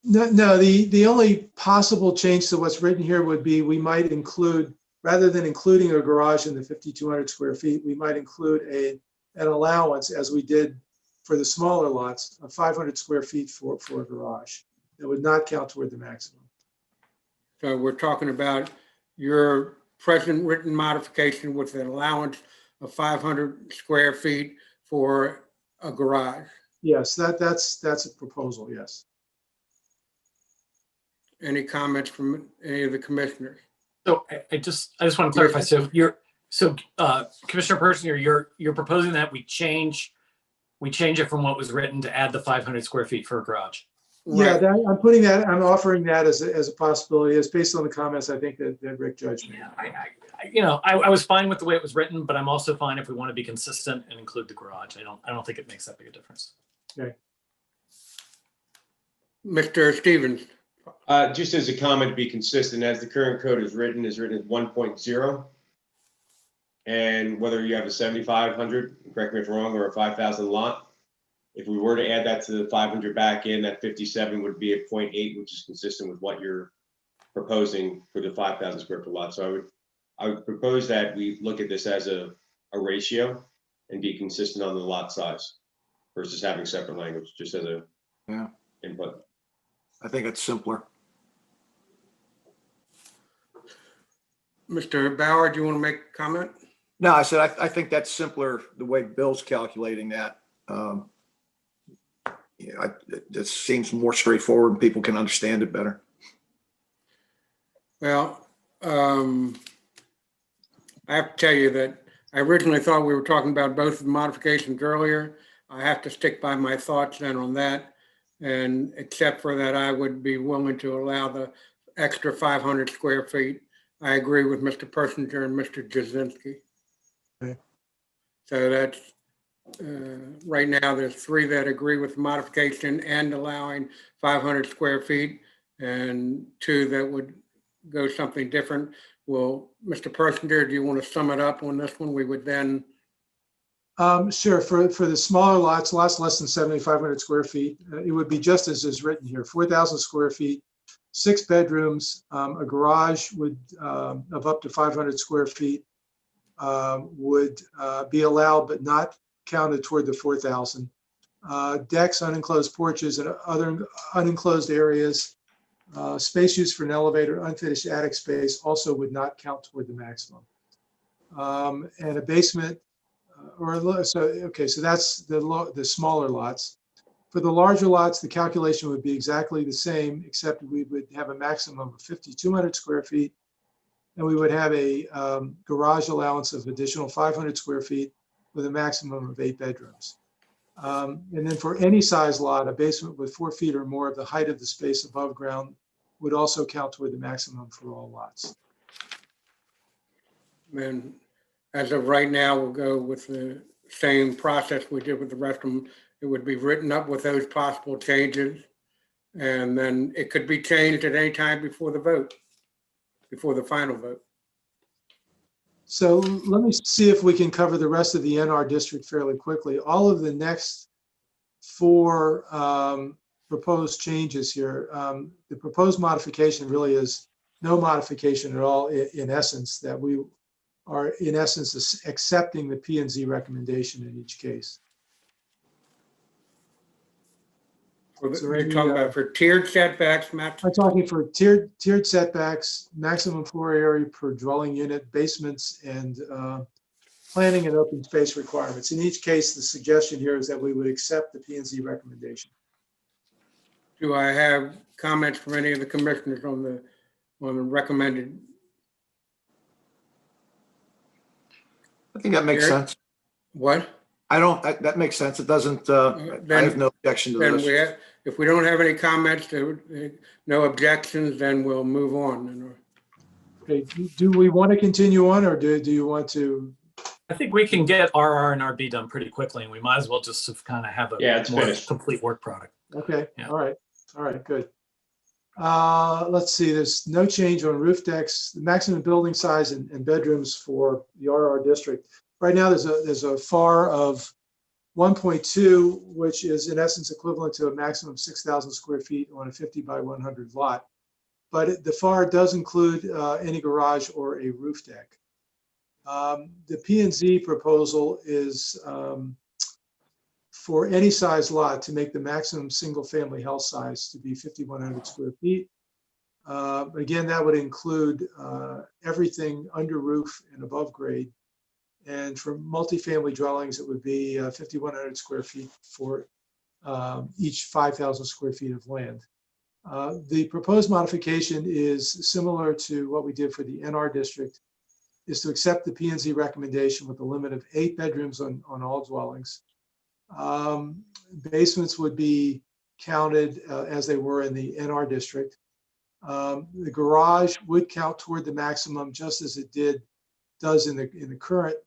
No, the only possible change to what's written here would be we might include, rather than including a garage in the 5,200 square feet, we might include an allowance, as we did for the smaller lots, of 500 square feet for a garage. That would not count toward the maximum. So we're talking about your present written modification with an allowance of 500 square feet for a garage. Yes, that's a proposal, yes. Any comments from any of the commissioners? So I just want to clarify. So Commissioner Persinger, you're proposing that we change it from what was written to add the 500 square feet for a garage. Yeah, I'm offering that as a possibility. It's based on the comments I think that Rick Judge made. I was fine with the way it was written, but I'm also fine if we want to be consistent and include the garage. I don't think it makes that big a difference. Okay. Mr. Stevens. Just as a comment to be consistent, as the current code is written as 1.0. And whether you have a 7,500, correct me if I'm wrong, or a 5,000 lot, if we were to add that to the 500 back in, that 57 would be at 0.8, which is consistent with what you're proposing for the 5,000 square foot lot. So I would propose that we look at this as a ratio and be consistent on the lot size versus having separate language, just as a input. I think it's simpler. Mr. Bauer, do you want to make a comment? No, I said, I think that's simpler, the way Bill's calculating that. It just seems more straightforward and people can understand it better. Well, I have to tell you that I originally thought we were talking about both of the modifications earlier. I have to stick by my thoughts then on that. And except for that, I would be willing to allow the extra 500 square feet. I agree with Mr. Persinger and Mr. Jasinski. Okay. So that's, right now, there's 3 that agree with the modification and allowing 500 square feet, and 2 that would go something different. Well, Mr. Persinger, do you want to sum it up on this one? We would then. Sure. For the smaller lots less than 7,500 square feet, it would be just as is written here: 4,000 square feet, 6 bedrooms, a garage would of up to 500 square feet would be allowed, but not counted toward the 4,000. Decks, unenclosed porches, and other unenclosed areas, space used for an elevator, unfinished attic space also would not count toward the maximum. And a basement. So that's the smaller lots. For the larger lots, the calculation would be exactly the same, except we would have a maximum of 5,200 square feet, and we would have a garage allowance of additional 500 square feet with a maximum of 8 bedrooms. And then for any size lot, a basement with 4 feet or more of the height of the space above ground would also count toward the maximum for all lots. And as of right now, we'll go with the same process we did with the rest of them. It would be written up with those possible changes. And then it could be changed at any time before the vote, before the final vote. So let me see if we can cover the rest of the NR district fairly quickly. All of the next 4 proposed changes here, the proposed modification really is no modification at all in essence, that we are in essence accepting the P&Z recommendation in each case. You're talking about for tiered setbacks, Matt? I'm talking for tiered setbacks, maximum floor area per dwelling unit, basements, and planning and open space requirements. In each case, the suggestion here is that we would accept the P&Z recommendation. Do I have comments from any of the commissioners on the recommended? I think that makes sense. What? I don't, that makes sense. It doesn't, I have no objection to Then this. if we don't have any comments, no objections, then we'll move on. Okay, do we want to continue on, or do you want to? I think we can get RR and RB done pretty quickly, and we might as well just kind of have a Yeah, it's more finished. complete work product. Okay, Yeah. all right, good. Let's see, there's no change on roof decks, the maximum building size and bedrooms for the RR district. Right now, there's a FAR of 1.2, which is in essence equivalent to a maximum 6,000 square feet on a 50 by 100 lot. But the FAR does include any garage or a roof deck. The P&Z proposal is for any size lot to make the maximum single-family house size to be 5,100 square feet. Again, that would include everything under roof and above grade. And for multifamily dwellings, it would be 5,100 square feet for each 5,000 square feet of land. The proposed modification is similar to what we did for the NR district, is to accept the P&Z recommendation with a limit of 8 bedrooms on all dwellings. Basements would be counted as they were in the NR district. The garage would count toward the maximum, just as it does in the current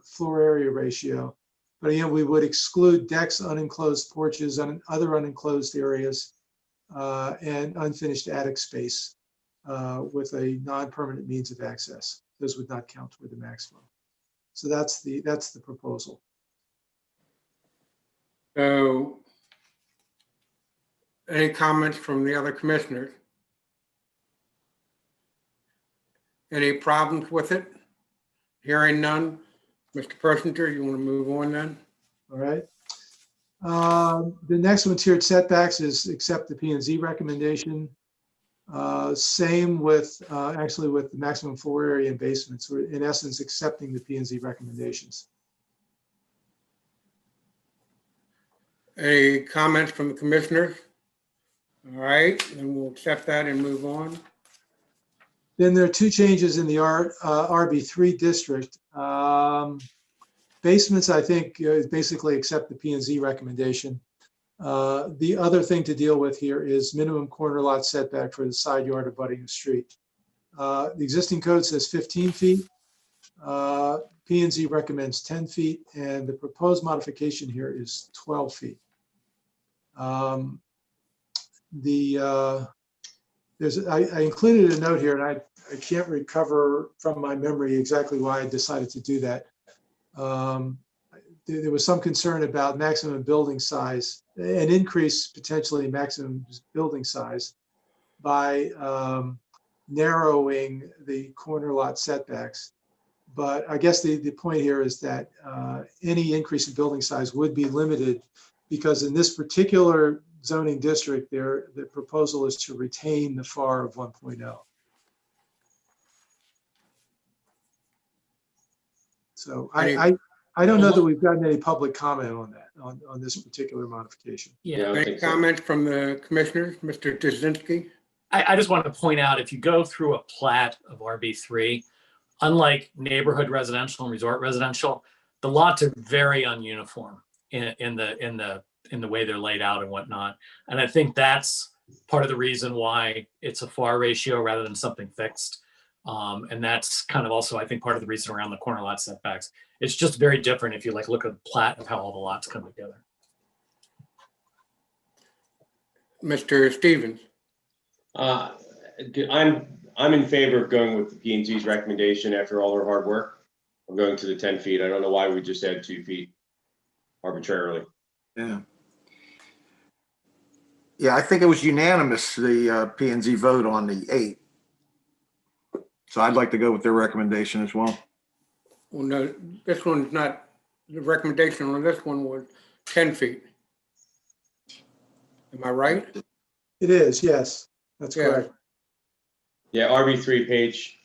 floor area ratio. But again, we would exclude decks, unenclosed porches, and other unenclosed areas, and unfinished attic space with a non-permanent means of access. Those would not count toward the maximum. So that's the proposal. So, any comments from the other commissioners? Any problems with it? Hearing none. Mr. Persinger, you want to move on then? All right. The next one, tiered setbacks, is accept the P&Z recommendation. Same with, actually with the maximum floor area and basements. We're in essence accepting the P&Z recommendations. Any comments from the commissioners? All right, then we'll accept that and move on. Then there are 2 changes in the RB3 district. Basements, I think, basically accept the P&Z recommendation. The other thing to deal with here is minimum corner lot setback for the side yard abutting the street. The existing code says 15 feet. P&Z recommends 10 feet, and the proposed modification here is 12 feet. I included a note here, and I can't recover from my memory exactly why I decided to do that. There was some concern about maximum building size, an increase potentially maximum building size by narrowing the corner lot setbacks. But I guess the point here is that any increase in building size would be limited, because in this particular zoning district, the proposal is to retain the FAR of 1.0. So I don't know that we've gotten any public comment on that, on this particular modification. Yeah. Any comments from the commissioners? Mr. Jazinski? I just want to point out, if you go through a plat of RB3, unlike neighborhood residential and resort residential, the lots are very ununiform in the way they're laid out and whatnot. And I think that's part of the reason why it's a FAR ratio rather than something fixed. And that's kind of also, I think, part of the reason around the corner lot setbacks. It's just very different if you look at the plat of how all the lots come together. Mr. Stevens? I'm in favor of going with the P&Z's recommendation after all their hard work. I'm going to the 10 feet. I don't know why we just add 2 feet arbitrarily. Yeah. Yeah, I think it was unanimous, the P&Z vote on the 8. So I'd like to go with their recommendation as well. Well, no, this one's not, the recommendation on this one was 10 feet. Am I right? It is, yes, that's Yeah. correct. Yeah, RB3, page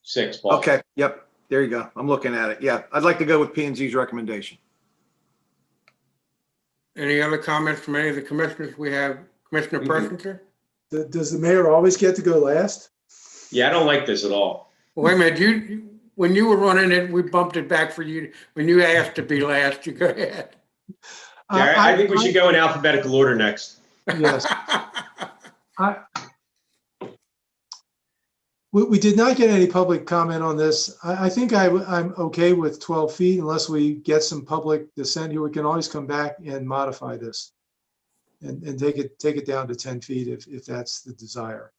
6, Paul. Okay, yep, there you go. I'm looking at it. Yeah, I'd like to go with P&Z's recommendation. Any other comments from any of the commissioners? We have Commissioner Persinger? Does the mayor always get to go last? Yeah, I don't like this at all. Wait a minute, when you were running it, we bumped it back for you. When you asked to be last, you go ahead. Yeah, I think we should go in alphabetical order next. Yes. We did not get any public comment on this. I think I'm okay with 12 feet unless we get some public dissent here. We can always come back and modify this and take it down to 10 feet if that's the desire.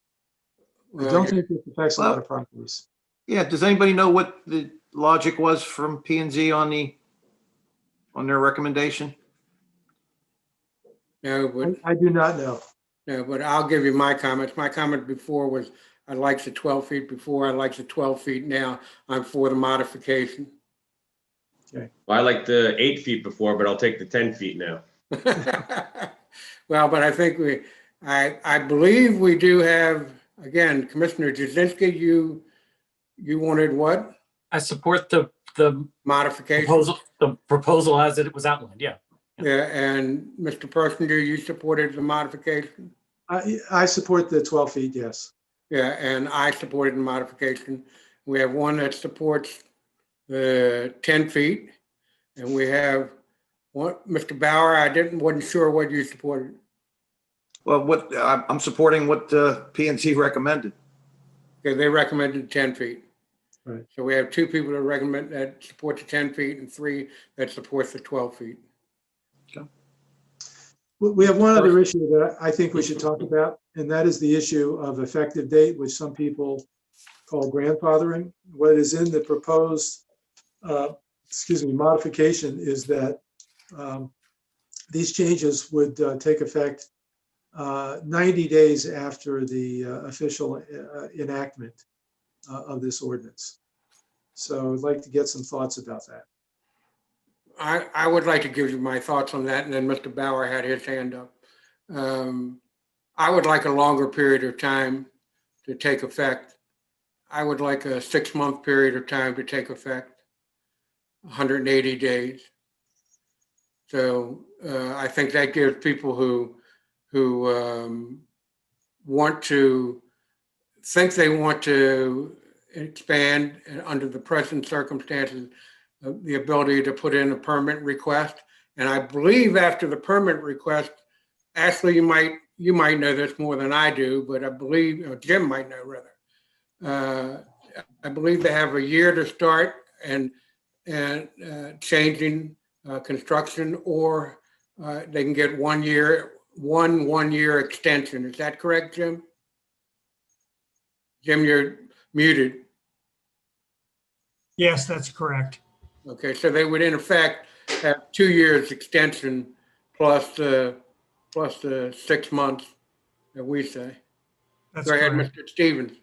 I don't think it affects a lot of properties. Yeah, does anybody know what the logic was from P and Z on their recommendation? No, but I do not know. no, but I'll give you my comments. My comment before was I liked the 12 feet before. I like the 12 feet now. I'm for the modification. Okay. Well, I like the 8 feet before, but I'll take the 10 feet now. Well, but I think I believe we do have, again, Commissioner Jazinski, you wanted what? I support the Modification? proposal as it was outlined, yeah. Yeah, and Mr. Persinger, you supported the modification? I support the 12 feet, yes. Yeah, and I supported the modification. We have one that supports the 10 feet, and we have one, Mr. Bauer, wasn't sure what you supported. Well, I'm supporting what P and Z recommended. Okay, they recommended 10 feet. Right. So we have 2 people that support the 10 feet and 3 that support the 12 feet. We have one other issue that I think we should talk about, and that is the issue of effective date, which some people call grandfathering. What is in the proposed, modification is that these changes would take effect 90 days after the official enactment of this ordinance. So I'd like to get some thoughts about that. I would like to give you my thoughts on that, and then Mr. Bauer had his hand up. I would like a longer period of time to take effect. I would like a 6-month period of time to take effect, 180 days. So I think that gives people who want to think they want to expand under the present circumstances, the ability to put in a permit request. And I believe after the permit request, Ashley, you might know this more than I do, but I believe, or Jim might know rather. I believe they have a year to start and changing construction, or they can get 1 year, one year extension. Is that correct, Jim? Jim, you're muted. Yes, that's correct. Okay, so they would in effect have 2 years extension plus the 6 months that we say. That's Go ahead, correct. Mr. Stevens.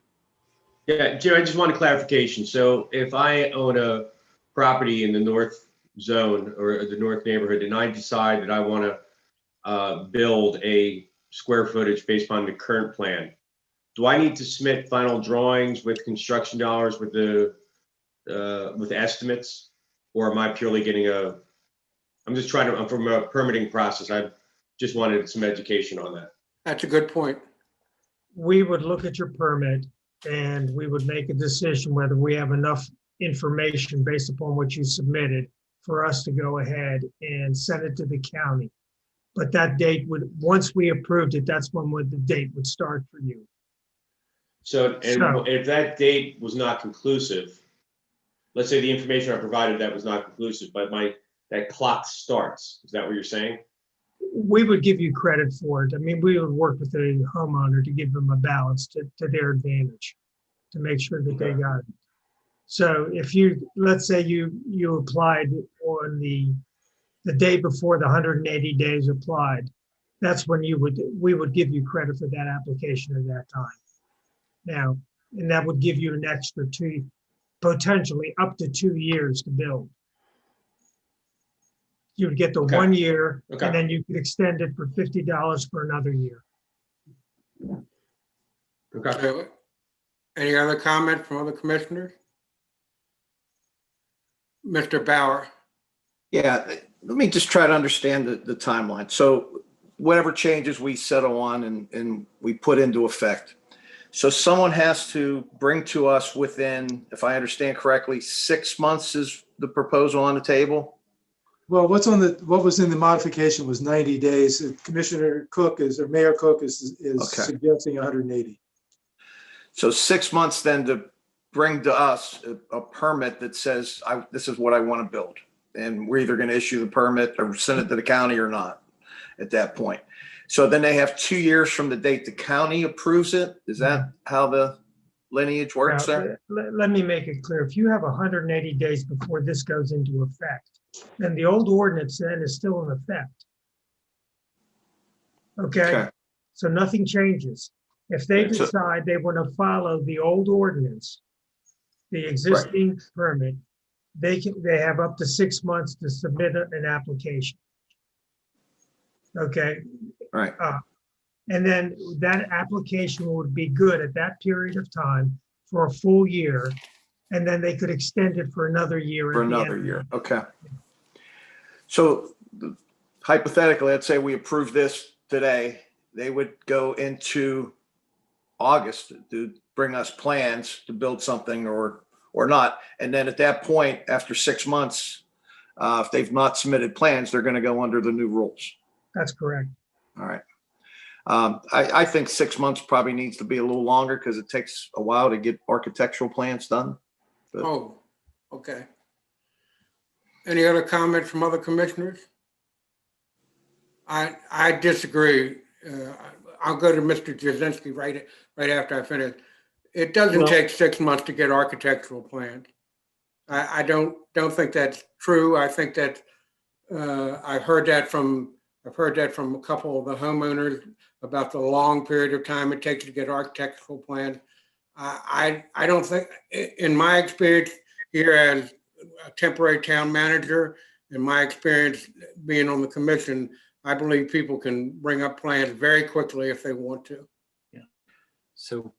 Yeah, Jim, I just want a clarification. So if I own a property in the north zone or the north neighborhood, and I decide that I want to build a square footage based on the current plan, do I need to submit final drawings with construction dollars with estimates? Or am I purely getting I'm from a permitting process. I just wanted some education on that. That's a good point. We would look at your permit and we would make a decision whether we have enough information based upon what you submitted for us to go ahead and send it to the county. But that date once we approved it, that's when the date would start for you. So if that date was not conclusive, let's say the information I provided that was not conclusive, but that clock starts. Is that what you're saying? We would give you credit for it. I mean, we would work with the homeowner to give them a balance to their advantage, to make sure that they got it. So if let's say you applied on the day before the 180 days applied, that's when we would give you credit for that application at that time. Now, and that would give you an extra potentially up to 2 years to build. You would get the 1 year, and then you could extend it for $50 for another year. Okay. Any other comment from other commissioners? Mr. Bauer. Yeah, let me just try to understand the timeline. So whatever changes we settle on and we put into effect, So someone has to bring to us within, if I understand correctly, 6 months is the proposal on the table? Well, what was in the modification was 90 days. Commissioner Cook or Mayor Cook is Okay. suggesting 180. So 6 months then to bring to us a permit that says, this is what I want to build. And we're either going to issue the permit or send it to the county or not at that point. So then they have 2 years from the date the county approves it? Is that how the lineage works Now, there? let me make it clear. If you have 180 days before this goes into effect, then the old ordinance then is still in effect. Okay? So nothing changes. If they Okay, so- decide they want to follow the old ordinance, the existing permit, they have up to 6 months to submit an application. Okay? Right. And then that application would be good at that period of time for a full year. And then they could extend it for another year. For at the another end. year, okay. So hypothetically, let's say we approve this today, they would go into August to bring us plans to build something or not. And then at that point, after 6 months, if they've not submitted plans, they're gonna go under the new rules. That's correct. All right. I think 6 months probably needs to be a little longer because it takes a while to get architectural plans done. But- Oh, okay. Any other comments from other commissioners? I disagree. I'll go to Mr. Jazinski right after I finish. It doesn't Well- take 6 months to get architectural plans. I don't think that's true. I think that I've heard that from a couple of the homeowners about the long period of time it takes to get architectural plans. I don't think, in my experience here as a temporary town manager, in my experience being on the commission, I believe people can bring up plans very quickly if they want to. So,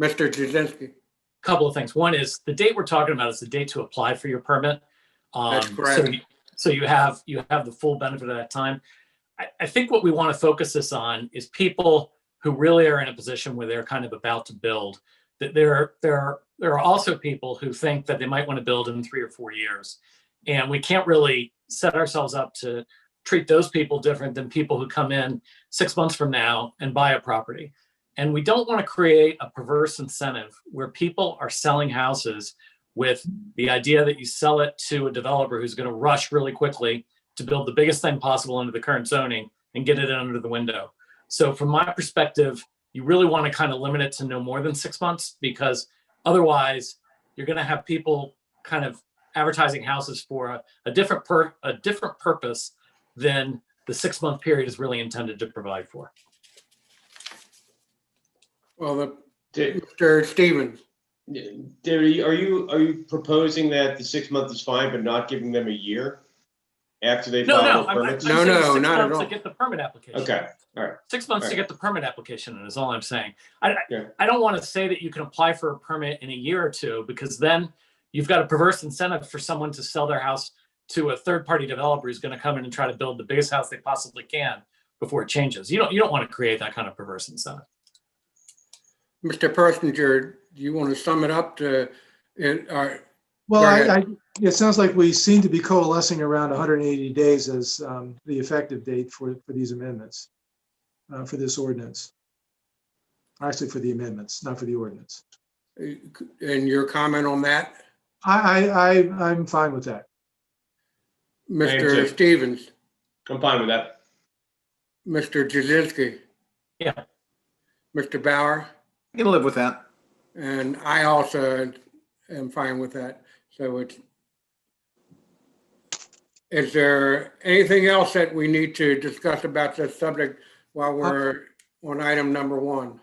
Mr. Jazinski. couple of things. One is the date we're talking about is the date to apply for your permit. That's So correct. so you have the full benefit of that time. I think what we want to focus this on is people who really are in a position where they're kind of about to build. That there are also people who think that they might want to build in 3 or 4 years. And we can't really set ourselves up to treat those people different than people who come in 6 months from now and buy a property. And we don't want to create a perverse incentive where people are selling houses with the idea that you sell it to a developer who's going to rush really quickly to build the biggest thing possible under the current zoning and get it under the window. So from my perspective, you really want to kind of limit it to no more than 6 months, because otherwise you're going to have people kind of advertising houses for a different purpose than the 6 month period is really intended to provide for. Well, Mr. Stevens. David, are you proposing that the 6 month is fine, but not giving them a year after they file the permits? No, saying 6 not at months all. to get the permit application. Okay, all right. 6 months All to right. get the permit application in is all I'm saying. I Yeah. don't want to say that you can apply for a permit in a year or two, because then you've got a perverse incentive for someone to sell their house to a third-party developer who's going to come in and try to build the biggest house they possibly can before it changes. You don't want to create that kind of perverse incentive. Mr. Persinger, do you want to sum it up to, Well, Go ahead. it sounds like we seem to be coalescing around 180 days as the effective date for these amendments, for this ordinance. Actually, for the amendments, not for the ordinance. and your comment on that? I'm fine with that. Mr. too. Stevens, I'm fine with that. Mr. Jazinski, Yeah. Mr. Bauer, You can live with that. and I also am fine with that. So is there anything else that we need to discuss about this subject while we're on item number 1?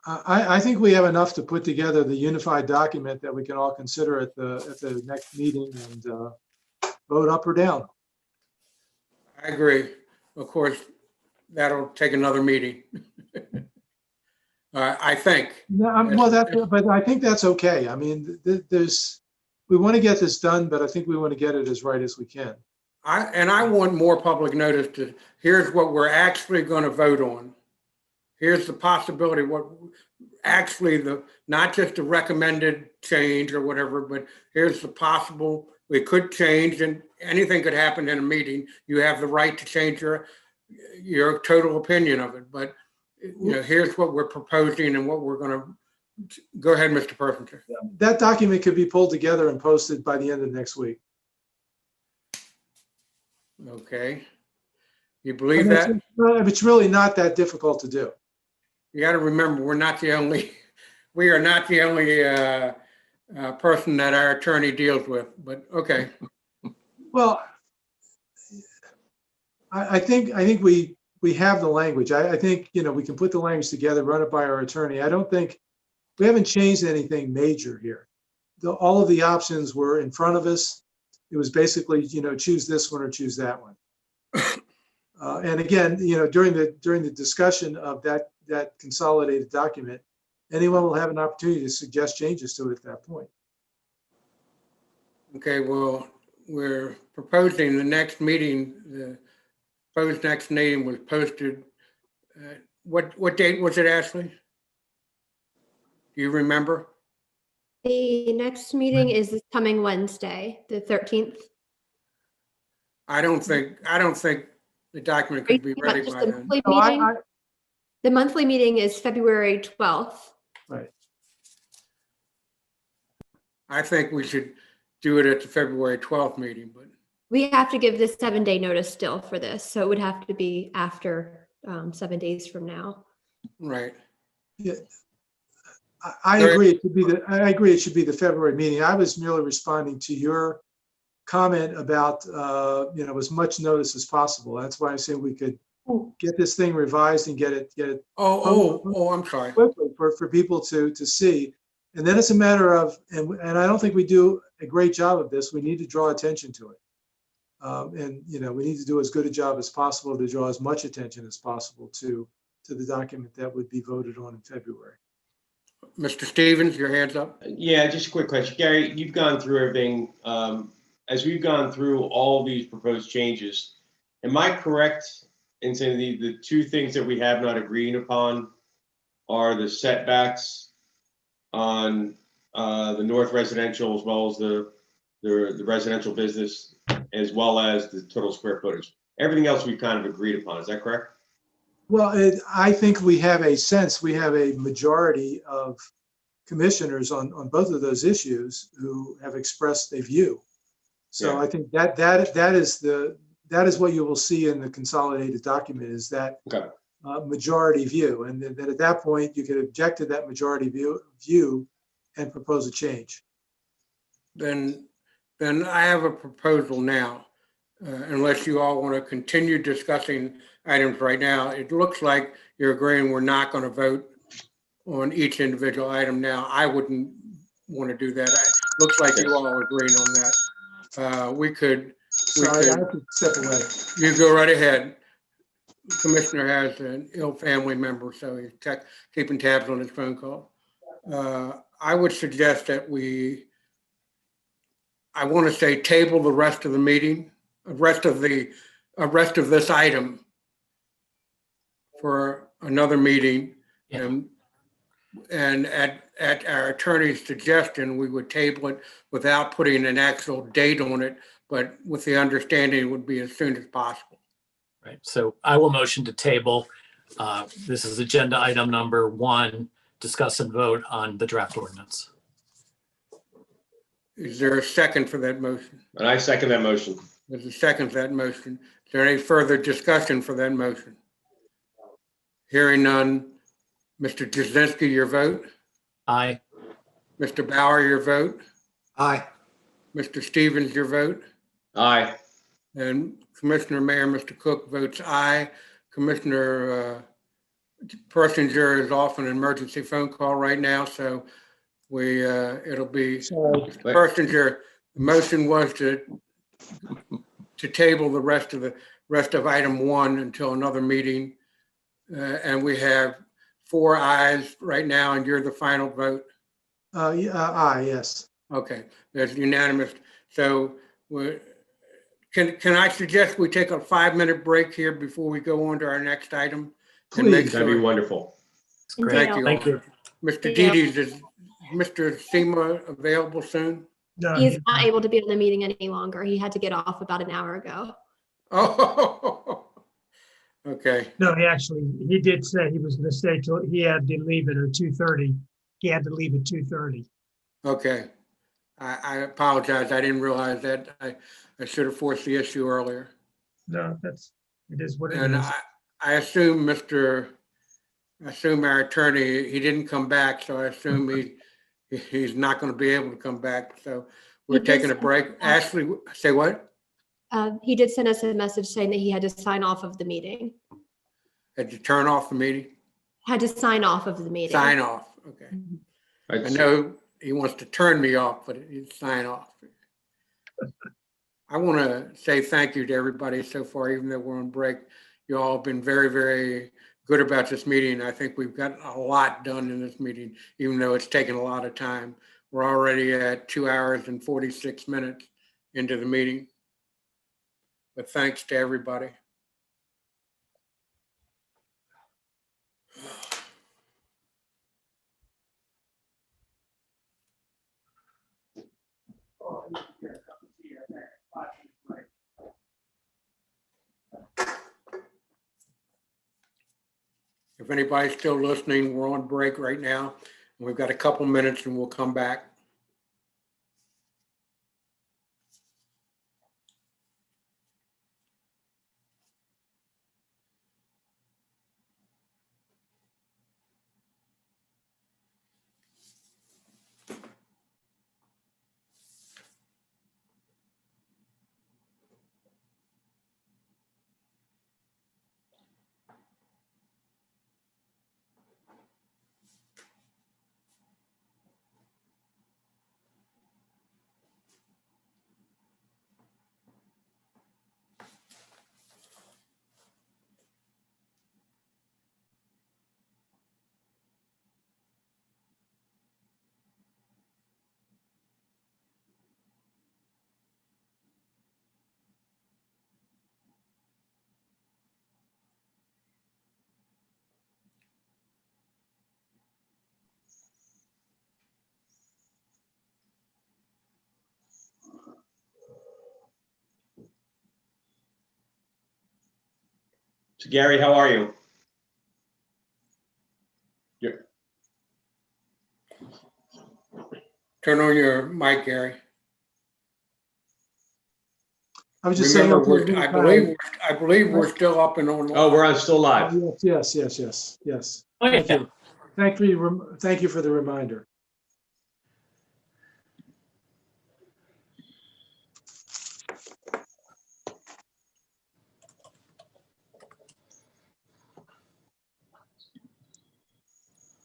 I think we have enough to put together the unified document that we can all consider at the next meeting and vote up or down. I agree. Of course, that'll take another meeting. I think. No, but I think that's okay. I mean, we want to get this done, but I think we want to get it as right as we can. I want more public notice to, here's what we're actually going to vote on. here's the possibility, what actually not just a recommended change or whatever, but here's the possible, we could change and anything could happen in a meeting. You have the right to change your total opinion of it, but here's what we're proposing and what we're gonna, go ahead, Mr. Persinger. That document could be pulled together and posted by the end of next week. Okay. You believe that? It's really not that difficult to do. You got to remember, we are not the only person that our attorney deals with, but okay. Well, I think we have the language. I think, we can put the language together, run it by our attorney. I don't think, we haven't changed anything major here. All of the options were in front of us. It was basically, choose this one or choose that one. And again, during the discussion of that consolidated document, anyone will have an opportunity to suggest changes to it at that point. Okay, well, we're proposing the next meeting, the proposed next meeting was posted. What date was it, Ashley? Do you remember? The next meeting is this coming Wednesday, the 13th. I don't think the document could be ready by then. The monthly meeting is February 12th. Right. I think we should do it at the February 12th meeting, but We have to give this 7-day notice still for this, so it would have to be after 7 days from now. right. Yeah. I agree. I agree. It should be the February meeting. I was merely responding to your comment about, as much notice as possible. That's why I said we could get this thing revised and get it. I'm sorry. Quickly for people to see. And then it's a matter of, and I don't think we do a great job of this. We need to draw attention to it. We need to do as good a job as possible to draw as much attention as possible to the document that would be voted on in February. Mr. Stevens, your hand's up. Yeah, just a quick question. Gary, you've gone through everything. As we've gone through all these proposed changes, am I correct in saying the two things that we have not agreed upon are the setbacks on the north residential as well as the residential business, as well as the total square footage? Everything else we've kind of agreed upon. Is that correct? Well, I think we have a majority of commissioners on both of those issues who have expressed a view. So I think that is what you will see in the consolidated document, is that majority view. And then at that point, you could object to that majority view and propose a change. Then I have a proposal now. Unless you all want to continue discussing items right now, it looks like you're agreeing we're not going to vote on each individual item now. I wouldn't want to do that. It looks like you all are agreeing on that. We could. Sorry, I have to step away. You go right ahead. The commissioner has an ill family member, so he's keeping tabs on his phone call. I would suggest that I want to say table the rest of the meeting, rest of this item for another meeting. And at our attorney's suggestion, we would table it without putting an actual date on it, but with the understanding it would be as soon as possible. Right. So I will motion to table. This is agenda item number 1, discuss and vote on the draft ordinance. Is there a second for that motion? And I second that motion. There's a second to that motion. Is there any further discussion for that motion? Hearing none. Mr. Jazinski, your vote? Aye. Mr. Bauer, your vote? Aye. Mr. Stevens, your vote? Aye. And Commissioner Mayor, Mr. Cook votes aye. Commissioner Persinger is off an emergency phone call right now, so it'll be Mr. Persinger. The motion was to table the rest of item 1 until another meeting, and we have 4 ayes right now, and you're the final vote. Aye, yes. Okay, that's unanimous. So can I suggest we take a 5-minute break here before we go on to our next item? And make Please. That'd be sure- wonderful. And Thank Dale. you. Thank you. Mr. Dale. Dedes, is Mr. Sema available soon? No, He's not able to be on the meeting any longer. He had to get off about an hour ago. Oh, okay. no, he did say he was going to stay till, he had to leave at 2:30. He had to leave at 2:30. Okay. I apologize. I didn't realize that. I should have forced the issue earlier. No, it is what it And is. I assume our attorney, he didn't come back, so I assume he's not going to be able to come back. So we're He did taking a send break. us- Ashley, say what? He did send us a message saying that he had to sign off of the meeting. Had you turn off the meeting? Had to sign off of the meeting. Sign off. Okay. I know he wants to turn me off, but he'd sign off. I want to say thank you to everybody so far, even though we're on break. You all have been very, very good about this meeting. I think we've gotten a lot done in this meeting, even though it's taken a lot of time. We're already at 2 hours and 46 minutes into the meeting. But thanks to everybody. If anybody's still listening, we're on break right now. We've got a couple minutes and we'll come back. So Gary, how are you? Turn on your mic, Gary. I was just Remember, saying. I believe we're still up and on. Oh, we're on still live. Yes. Oh, Thank yeah. you. Thank you for the reminder.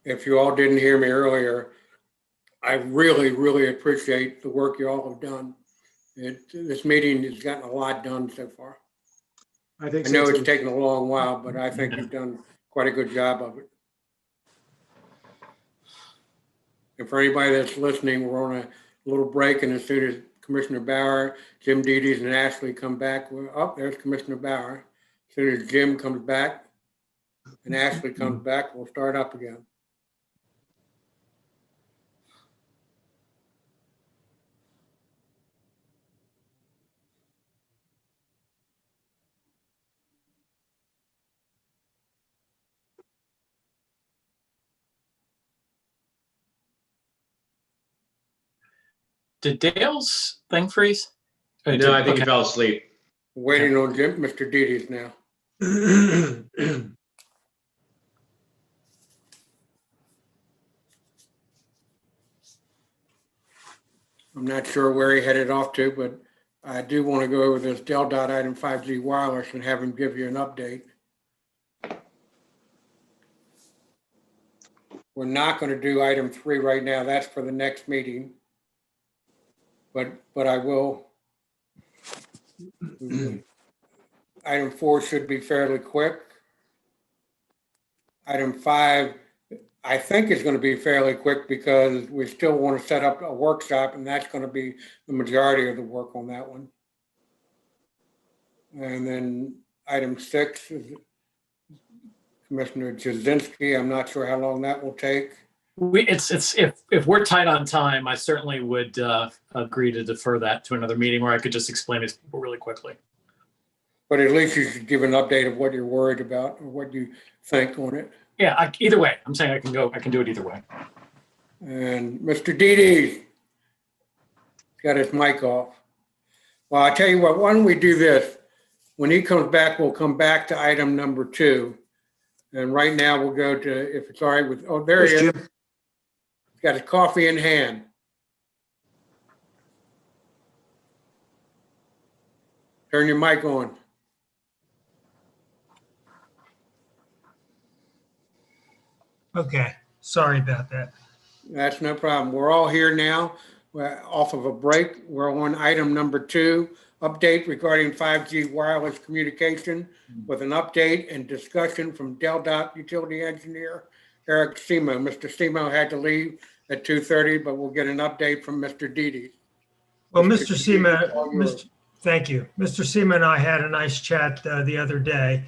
If you all didn't hear me earlier, I really, really appreciate the work you all have done. This meeting has gotten a lot done so far. I think I so know it's too. taken a long while, but I think you've done quite a good job of it. And for anybody that's listening, we're on a little break, and as soon as Commissioner Bauer, Jim Dedes, and Ashley come back, there's Commissioner Bauer. As soon as Jim comes back and Ashley comes back, we'll start up again. Did Dale's thing freeze? No, I think he Okay. fell asleep. Waiting on Mr. Dedes now. I'm not sure where he headed off to, but I do want to go over this Del Dot item 5G wireless and have him give you an update. We're not going to do item 3 right now. That's for the next meeting. But I will. Item 4 should be fairly quick. Item 5, I think is going to be fairly quick because we still want to set up a workshop, and that's going to be the majority of the work on that one. And then item 6 is Commissioner Jazinski. I'm not sure how long that will take. If we're tight on time, I certainly would agree to defer that to another meeting where I could just explain it really quickly. But at least you should give an update of what you're worried about or what you think on it. Yeah, either way, I'm saying I can do it either way. And Mr. Didi got his mic off. Well, I tell you what, why don't we do this? When he comes back, we'll come back to item number 2. And right now we'll go to, if it's all right with, oh, there he is. He's got his coffee in hand. Turn your mic on. Okay, sorry about that. That's no problem. We're all here now. We're off of a break. We're on item number 2, update regarding 5G wireless communication with an update and discussion from DelDOT utility engineer Eric Semo. Mr. Semo had to leave at 2:30, but we'll get an update from Mr. Didi. Well, Mr. Semo, thank you. Mr. Semo and I had a nice chat the other day,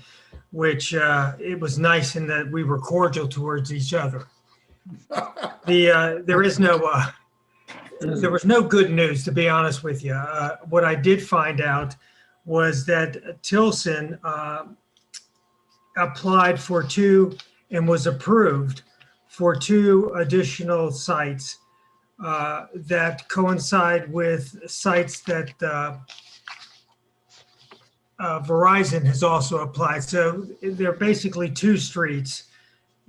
which it was nice in that we were cordial towards each other. There was no good news, to be honest with you. What I did find out was that Tilson applied for 2 and was approved for 2 additional sites that coincide with sites that Verizon has also applied. So they're basically 2 streets.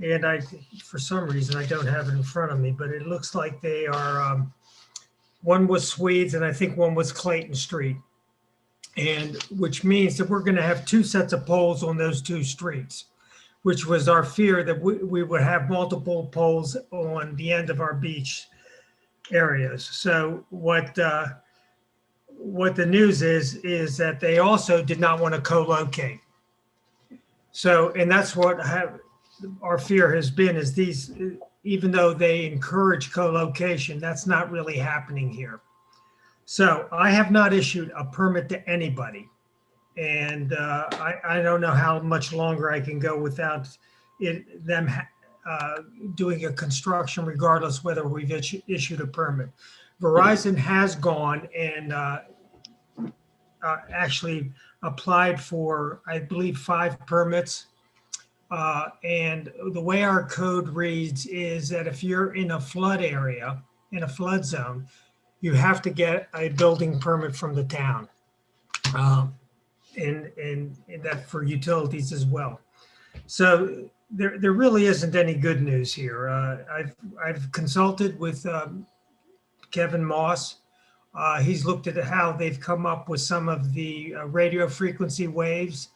And for some reason, I don't have it in front of me, but it looks like they are, one was Swedes and I think one was Clayton Street. And which means that we're going to have 2 sets of poles on those 2 streets, which was our fear that we would have multiple poles on the end of our beach areas. So what the news is that they also did not want to co-locate. So, and that's what our fear has been, is these, even though they encourage co-location, that's not really happening here. So I have not issued a permit to anybody. And I don't know how much longer I can go without them doing a construction, regardless whether we've issued a permit. Verizon has gone and actually applied for, I believe, 5 permits. And the way our code reads is that if you're in a flood area, in a flood zone, you have to get a building permit from the town. And that for utilities as well. So there really isn't any good news here. I've consulted with Kevin Moss. He's looked at how they've come up with some of the radio frequency waves.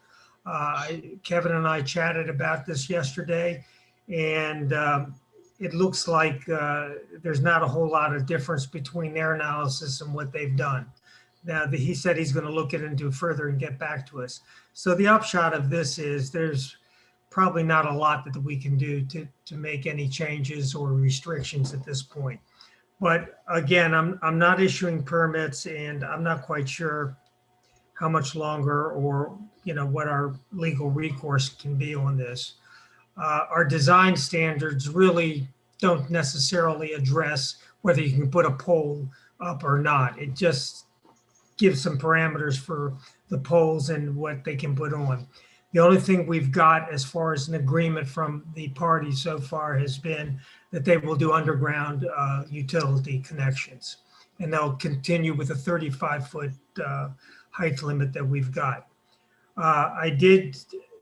Kevin and I chatted about this yesterday, and it looks like there's not a whole lot of difference between their analysis and what they've done. Now, he said he's going to look into further and get back to us. So the upshot of this is there's probably not a lot that we can do to make any changes or restrictions at this point. But again, I'm not issuing permits, and I'm not quite sure how much longer or what our legal recourse can be on this. Our design standards really don't necessarily address whether you can put a pole up or not. It just gives some parameters for the poles and what they can put on. The only thing we've got as far as an agreement from the parties so far has been that they will do underground utility connections, and they'll continue with a 35-foot height limit that we've got.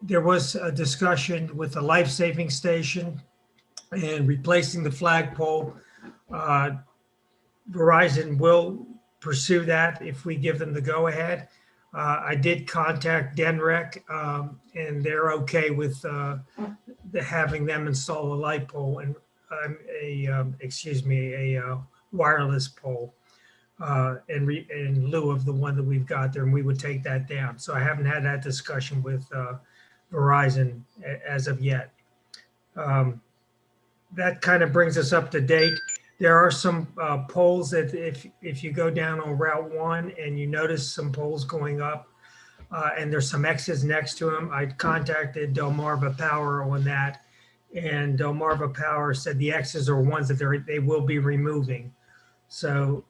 There was a discussion with the life-saving station and replacing the flagpole. Verizon will pursue that if we give them the go-ahead. I did contact DENREC, and they're okay with having them install a light pole and a wireless pole in lieu of the one that we've got there, and we would take that down. So I haven't had that discussion with Verizon as of yet. That kind of brings us up to date. There are some poles that if you go down on Route 1 and you notice some poles going up, and there's some X's next to them. I contacted Delmarva Power on that, and Delmarva Power said the X's are ones that they will be removing. So,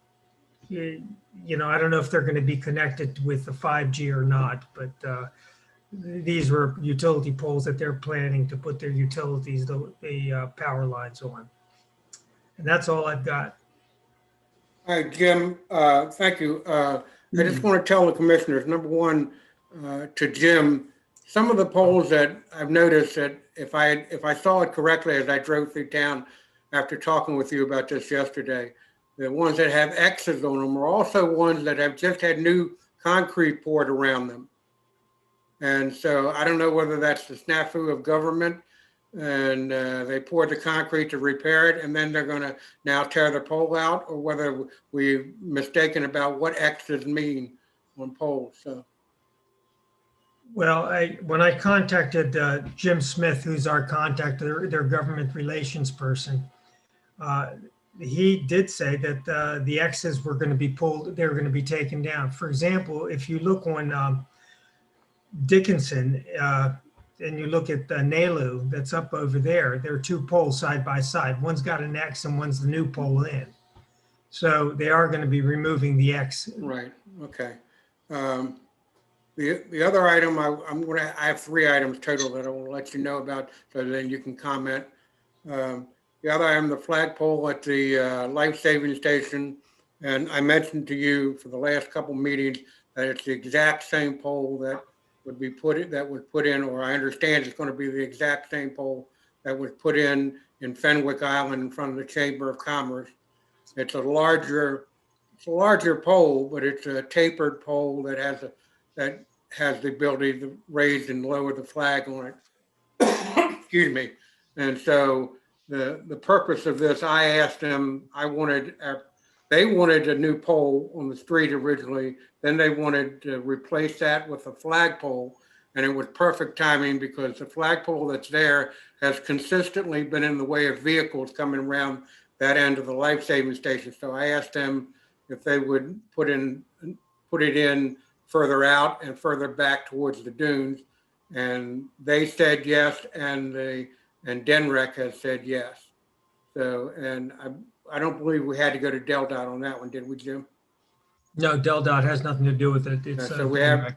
you know, I don't know if they're going to be connected with the 5G or not, but these were utility poles that they're planning to put their utilities, the power lines on. And that's all I've got. All right, Jim, thank you. I just want to tell the commissioners, number one, to Jim, some of the polls that I've noticed that if I saw it correctly as I drove through town after talking with you about this yesterday, the ones that have X's on them are also ones that have just had new concrete poured around them. And so I don't know whether that's the snafu of government and they poured the concrete to repair it and then they're going to now tear the pole out, or whether we're mistaken about what X's mean on poles. So. Well, when I contacted Jim Smith, who's our contact, their government relations person, he did say that the X's were going to be pulled, they were going to be taken down. For example, if you look on Dickinson and you look at NALU that's up over there, there are two poles side by side. One's got an X and one's the new pole in. So they are going to be removing the X. Right, okay. The other item, I have 3 items total that I want to let you know about, so then you can comment. The other item, the flagpole at the life-saving station, and I mentioned to you for the last couple meetings that it's the exact same pole that would be put in, or I understand it's going to be the exact same pole that was put in Fenwick Island in front of the Chamber of Commerce. It's a larger pole, but it's a tapered pole that has the ability to raise and lower the flag on it. Excuse me. And so the purpose of this, I asked them, they wanted a new pole on the street originally. Then they wanted to replace that with a flagpole. And it was perfect timing because the flagpole that's there has consistently been in the way of vehicles coming around that end of the life-saving station. So I asked them if they would put it in further out and further back towards the dunes. And they said yes, and DENREC has said yes. So, and I don't believe we had to go to DelDOT on that one, did we, Jim? No, DelDOT has nothing to do with it. It's, so we have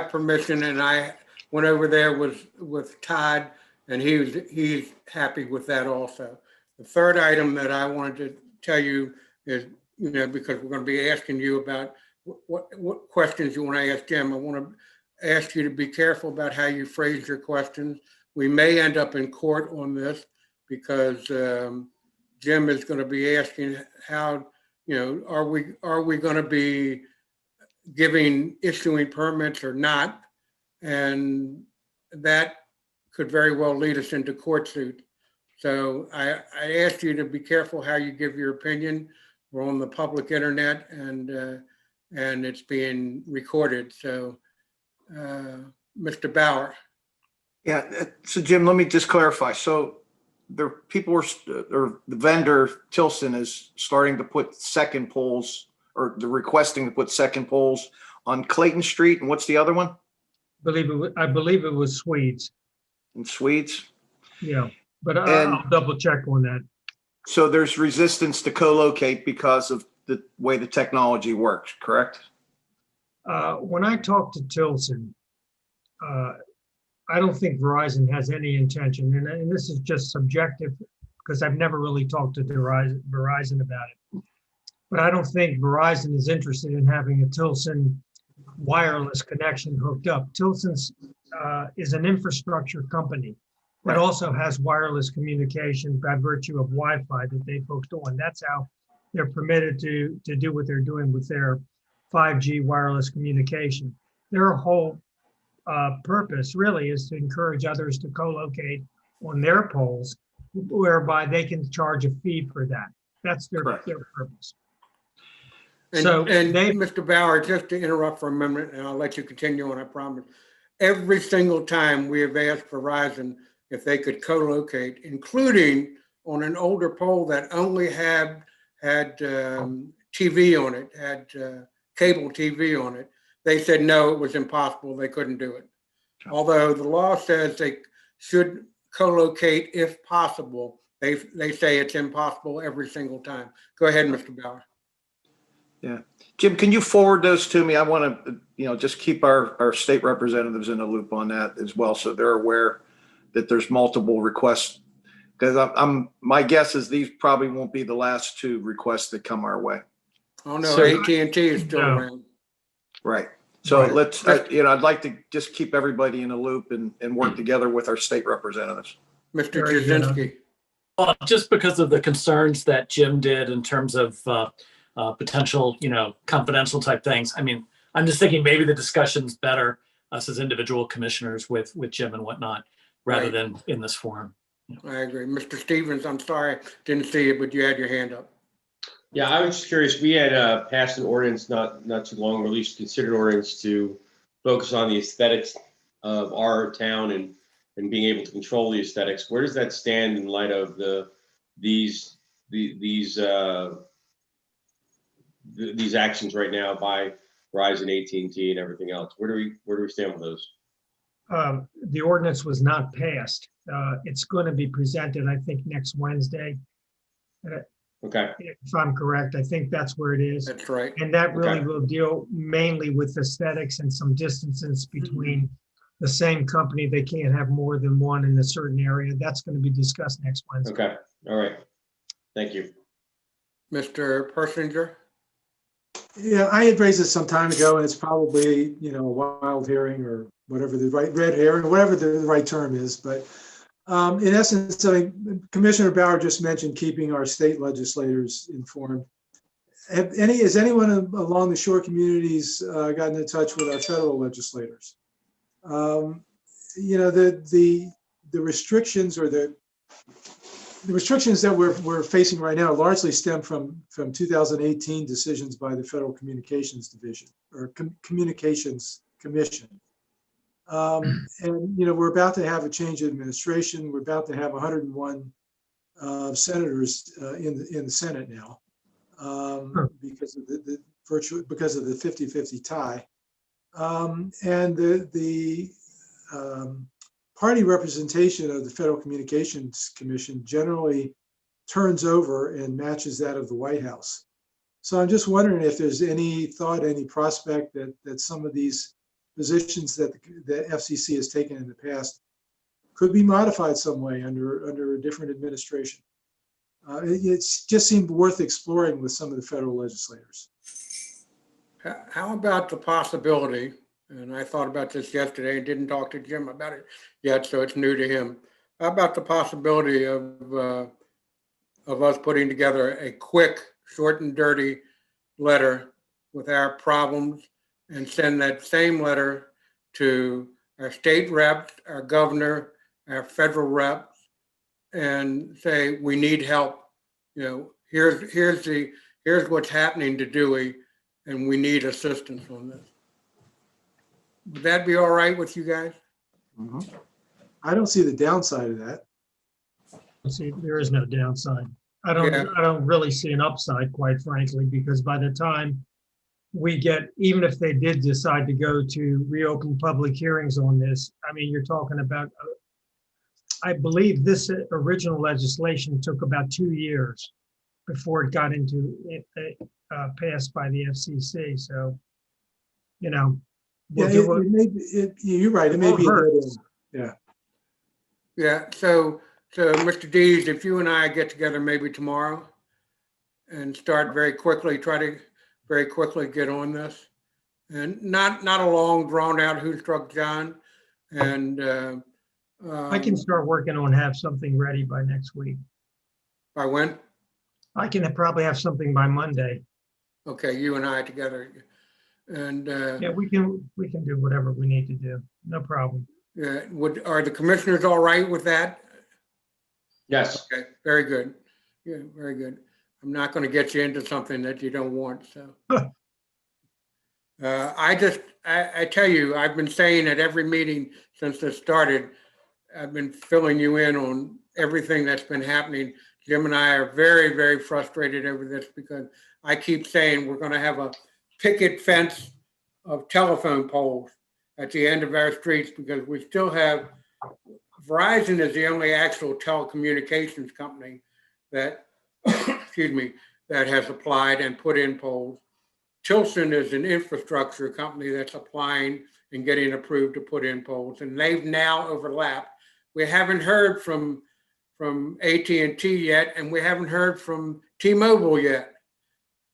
permission, and I went over there with Todd, and he's happy with that also. The third item that I wanted to tell you is, because we're going to be asking you about what questions you want to ask Jim. I want to ask you to be careful about how you phrase your questions. We may end up in court on this because Jim is going to be asking how, are we going to be issuing permits or not? And that could very well lead us into court suit. So I asked you to be careful how you give your opinion. We're on the public internet and it's being recorded. So, Mr. Bauer. Yeah, so Jim, let me just clarify. So the vendor Tilson is starting to put second poles, or they're requesting to put second poles on Clayton Street. And what's the other one? I believe it was Swedes. In Swedes? Yeah, but I'll double check on that. So there's resistance to co-locate because of the way the technology works, correct? When I talked to Tilson, I don't think Verizon has any intention, and this is just subjective because I've never really talked to Verizon about it. But I don't think Verizon is interested in having a Tilson wireless connection hooked up. Tilson's is an infrastructure company that also has wireless communication by virtue of Wi-Fi that they've hooked on. That's how they're permitted to do what they're doing with their 5G wireless communication. Their whole purpose really is to encourage others to co-locate on their poles, whereby they can charge a fee for that. That's their purpose. And, Mr. Bauer, just to interrupt for a minute, and I'll let you continue on, I promise. Every single time we have asked Verizon if they could co-locate, including on an older pole that only had TV on it, had cable TV on it, they said, no, it was impossible. They couldn't do it. Although the law says they should co-locate if possible, they say it's impossible every single time. Go ahead, Mr. Bauer. Yeah. Jim, can you forward those to me? I want to, just keep our state representatives in the loop on that as well, so they're aware that there's multiple requests. Because my guess is these probably won't be the last two requests that come our way. Oh, no, AT&T is still around. Right. So Right. let's, I'd like to just keep everybody in the loop and work together with our state representatives. Mr. Jazinski. Well, just because of the concerns that Jim did in terms of potential, confidential type things. I mean, I'm just thinking maybe the discussion's better us as individual commissioners with Jim and whatnot, rather Right. than in this forum. I agree. Mr. Stevens, I'm sorry, didn't see it, but you had your hand up. Yeah, I was just curious. We had passed an ordinance not too long, or at least considered ordinance to focus on the aesthetics of our town and being able to control the aesthetics. Where does that stand in light of these actions right now by Verizon, AT&T, and everything else? Where do we stand with those? The ordinance was not passed. It's going to be presented, I think, next Wednesday. Okay. If I'm correct, I think that's where it is. That's right. And that really Okay. will deal mainly with aesthetics and some distances between the same company. They can't have more than one in a certain area. That's going to be discussed next Wednesday. Okay. All right. Thank you. Mr. Persinger? Yeah, I had raised it some time ago, and it's probably, a wild herring or whatever the right, red herring, whatever the right term is. But in essence, Commissioner Bauer just mentioned keeping our state legislators informed. Has anyone along the shore communities gotten in touch with our federal legislators? The restrictions or the restrictions that we're facing right now largely stem from 2018 decisions by the Federal Communications Division or Communications Commission. And we're about to have a change of administration. We're about to have 101 senators in the Senate now because of the 50-50 tie. And the party representation of the Federal Communications Commission generally turns over and matches that of the White House. So I'm just wondering if there's any thought, any prospect that some of these positions that the FCC has taken in the past could be modified some way under a different administration. It just seemed worth exploring with some of the federal legislators. How about the possibility, and I thought about this yesterday and didn't talk to Jim about it yet, so it's new to him. How about the possibility of us putting together a quick, short and dirty letter with our problems and send that same letter to our state reps, our governor, our federal reps, and say, we need help. Here's what's happening to Dewey, and we need assistance on this. Would that be all right with you guys? I don't see the downside of that. See, there is no downside. I don't really see an upside, quite frankly, because by the time we get, even if they did decide to go to reopen public hearings on this, I mean, you're talking about, I believe this original legislation took about 2 years before it got into passed by the FCC. So, we'll you're right. It may be a dead end. Yeah. Yeah. So Mr. Dees, if you and I get together maybe tomorrow and start try to very quickly get on this, and not a long drawn out who struck John, and I can start working on have something ready by next week. By when? I can probably have something by Monday. Okay, you and I together, and yeah, we can do whatever we need to do. No problem. Yeah, are the commissioners all right with that? Yes. Okay, very good. Yeah, very good. I'm not going to get you into something that you don't want. So, I tell you, I've been saying at every meeting since this started, I've been filling you in on everything that's been happening. Jim and I are very, very frustrated over this because I keep saying we're going to have a picket fence of telephone poles at the end of our streets, because we still have, Verizon is the only actual telecommunications company that, excuse me, that has applied and put in poles. Tilson is an infrastructure company that's applying and getting approved to put in poles, and they've now overlapped. We haven't heard from AT&T yet, and we haven't heard from T-Mobile yet.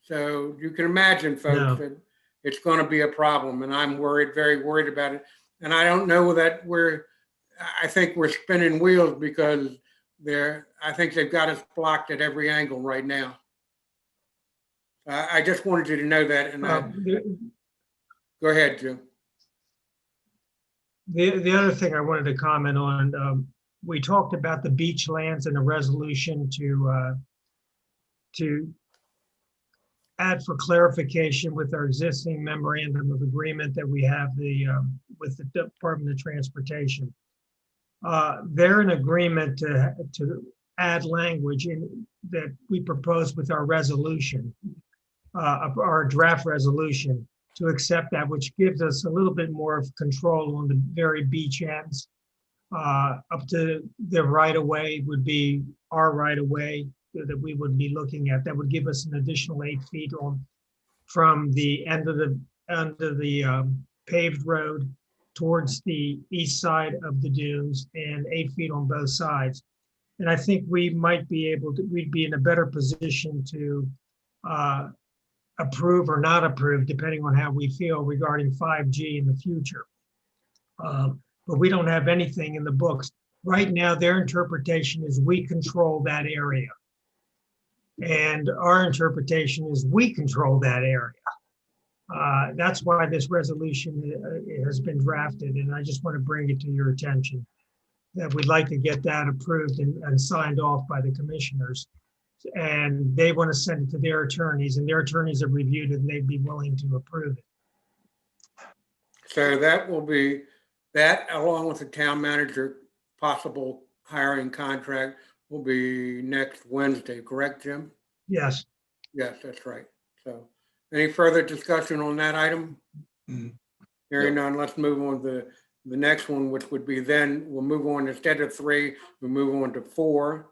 So you can imagine, folks, that it's going to be a problem, and I'm worried, very worried about it. And I don't know that I think we're spinning wheels because I think they've got us blocked at every angle right now. I just wanted you to know that. And go ahead, Jim. The other thing I wanted to comment on, we talked about the beach lands and a resolution to add for clarification with our existing memorandum of agreement that we have with the Department of Transportation. They're in agreement to add language that we proposed with our resolution, our draft resolution, to accept that, which gives us a little bit more of control on the very beach ends. Up to the right of way would be our right of way that we would be looking at. That would give us an additional 8 feet from the end of the paved road towards the east side of the dunes, and 8 feet on both sides. And I think we'd be in a better position to approve or not approve, depending on how we feel regarding 5G in the future. But we don't have anything in the books. Right now, their interpretation is we control that area. And our interpretation is we control that area. That's why this resolution has been drafted, and I just want to bring it to your attention that we'd like to get that approved and signed off by the commissioners. And they want to send it to their attorneys, and their attorneys have reviewed it, and they'd be willing to approve it. So that will be, that along with the town manager possible hiring contract will be next Wednesday, correct, Jim? Yes. Yes, that's right. So any further discussion on that item? Hearing none, let's move on to the next one, which would be then we'll move on, instead of 3, we'll move on to 4.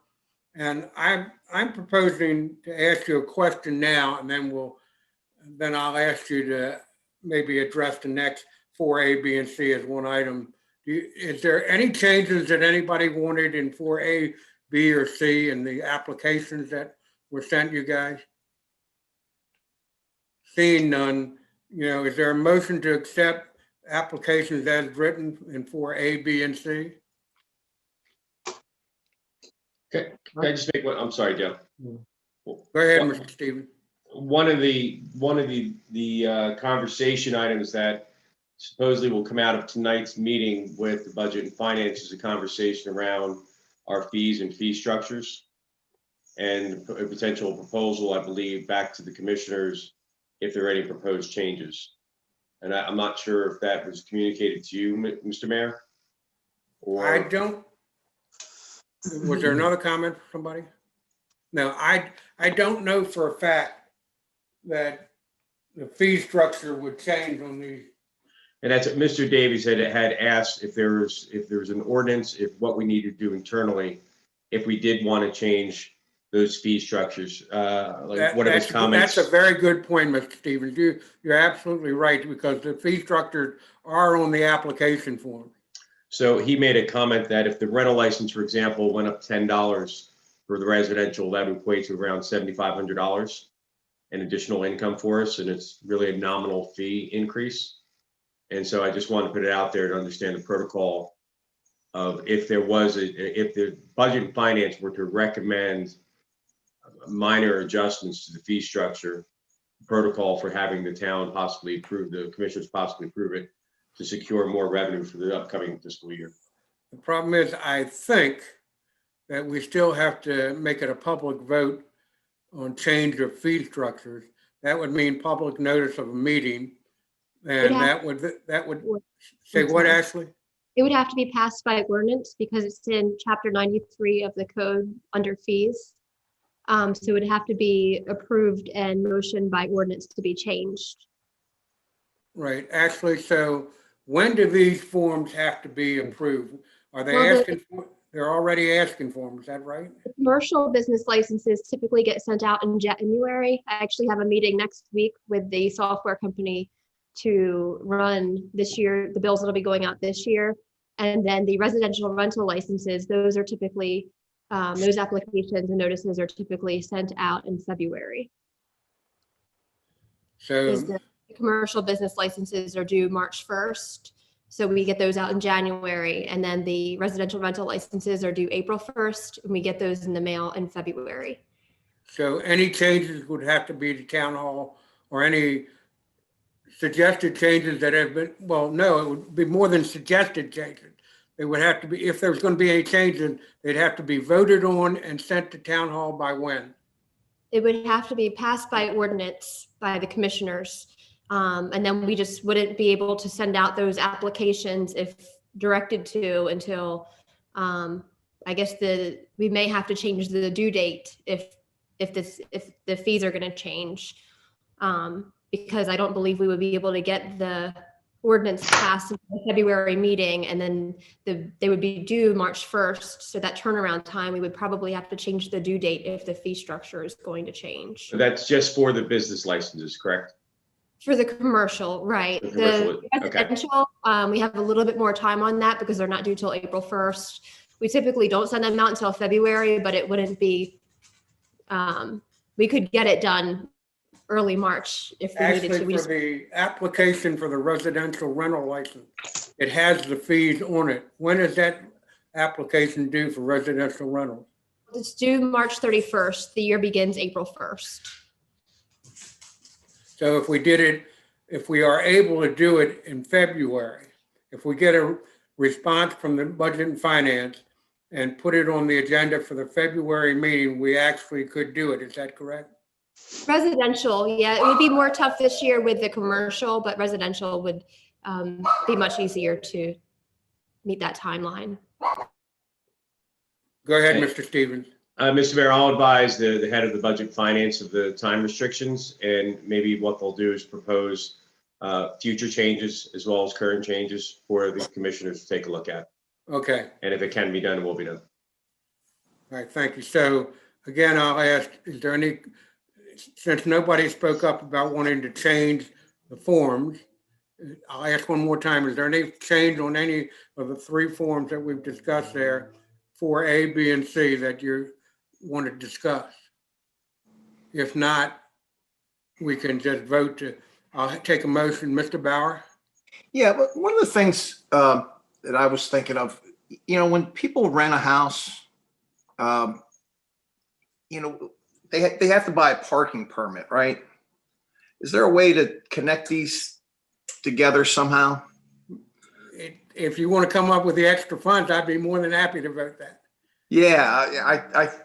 And I'm proposing to ask you a question now, and then I'll ask you to maybe address the next 4A, B, and C as one item. Is there any changes that anybody wanted in 4A, B, or C in the applications that were sent you guys? Seeing none, is there a motion to accept applications as written in 4A, B, and C? Can I just make one? I'm sorry, Joe. Go ahead, Mr. Stevens. One of the conversation items that supposedly will come out of tonight's meeting with the Budget and Finance is a conversation around our fees and fee structures, and a potential proposal, I believe, back to the commissioners if there are any proposed changes. And I'm not sure if that was communicated to you, Mr. Mayor? I don't. Was there another comment from somebody? No, I don't know for a fact that the fee structure would change on these. And that's what Mr. Davies had asked, if there was an ordinance, if what we need to do internally, if we did want to change those fee structures, like what are his comments? That's a very good point, Mr. Stevens. You're absolutely right, because the fee structures are on the application form. So he made a comment that if the rental license, for example, went up $10 for the residential, that would equate to around $7,500 in additional income for us, and it's really a nominal fee increase. And so I just want to put it out there to understand the protocol of if the Budget and Finance were to recommend minor adjustments to the fee structure, protocol for having the town possibly approve, the commissioners possibly approve it to secure more revenue for the upcoming fiscal year. The problem is, I think that we still have to make it a public vote on change of fee structures. That would mean public notice of a meeting. And that would say what, Ashley? It would have to be passed by ordinance because it's in chapter 93 of the code under fees. So it would have to be approved and motioned by ordinance to be changed. Right, actually, so when do these forms have to be approved? Are they Well, asking for, they're already asking for them, is that right? the commercial business licenses typically get sent out in January. I actually have a meeting next week with the software company to run this year, the bills that'll be going out this year. And then the residential rental licenses, those are typically, those applications and notices are typically sent out in February. Because So, the commercial business licenses are due March 1st. So we get those out in January, and then the residential rental licenses are due April 1st, and we get those in the mail in February. so any changes would have to be to town hall, or any suggested changes that have been, well, no, it would be more than suggested changes. They would have to be, if there's going to be any changes, they'd have to be voted on and sent to town hall by when? It would have to be passed by ordinance by the commissioners. And then we just wouldn't be able to send out those applications if directed to until, I guess we may have to change the due date if the fees are going to change. Because I don't believe we would be able to get the ordinance passed in the February meeting, and then they would be due March 1st. So that turnaround time, we would probably have to change the due date if the fee structure is going to change. So that's just for the business licenses, correct? For the commercial, right. The commercial, The okay. residential, we have a little bit more time on that because they're not due till April 1st. We typically don't send them out until February, but it wouldn't be, we could get it done early March if we needed to. Actually, for the application for the residential rental license, it has the fees on it. When is that application due for residential rental? It's due March 31st. The year begins April 1st. So if we did it, if we are able to do it in February, if we get a response from the Budget and Finance and put it on the agenda for the February meeting, we actually could do it. Is that correct? Residential, yeah, it would be more tough this year with the commercial, but residential would be much easier to meet that timeline. Go ahead, Mr. Stevens. Mr. Mayor, I'll advise the head of the Budget Finance of the time restrictions, and maybe what they'll do is propose future changes as well as current changes for the commissioners to take a look at. Okay. And if it can be done, it will be done. All right, thank you. So again, I'll ask, is there any, since nobody spoke up about wanting to change the forms, I'll ask one more time, is there any change on any of the three forms that we've discussed there for A, B, and C that you want to discuss? If not, we can just vote to, I'll take a motion. Mr. Bauer? Yeah, but one of the things that I was thinking of, when people rent a house, they have to buy a parking permit, right? Is there a way to connect these together somehow? If you want to come up with the extra funds, I'd be more than happy to vote that. Yeah,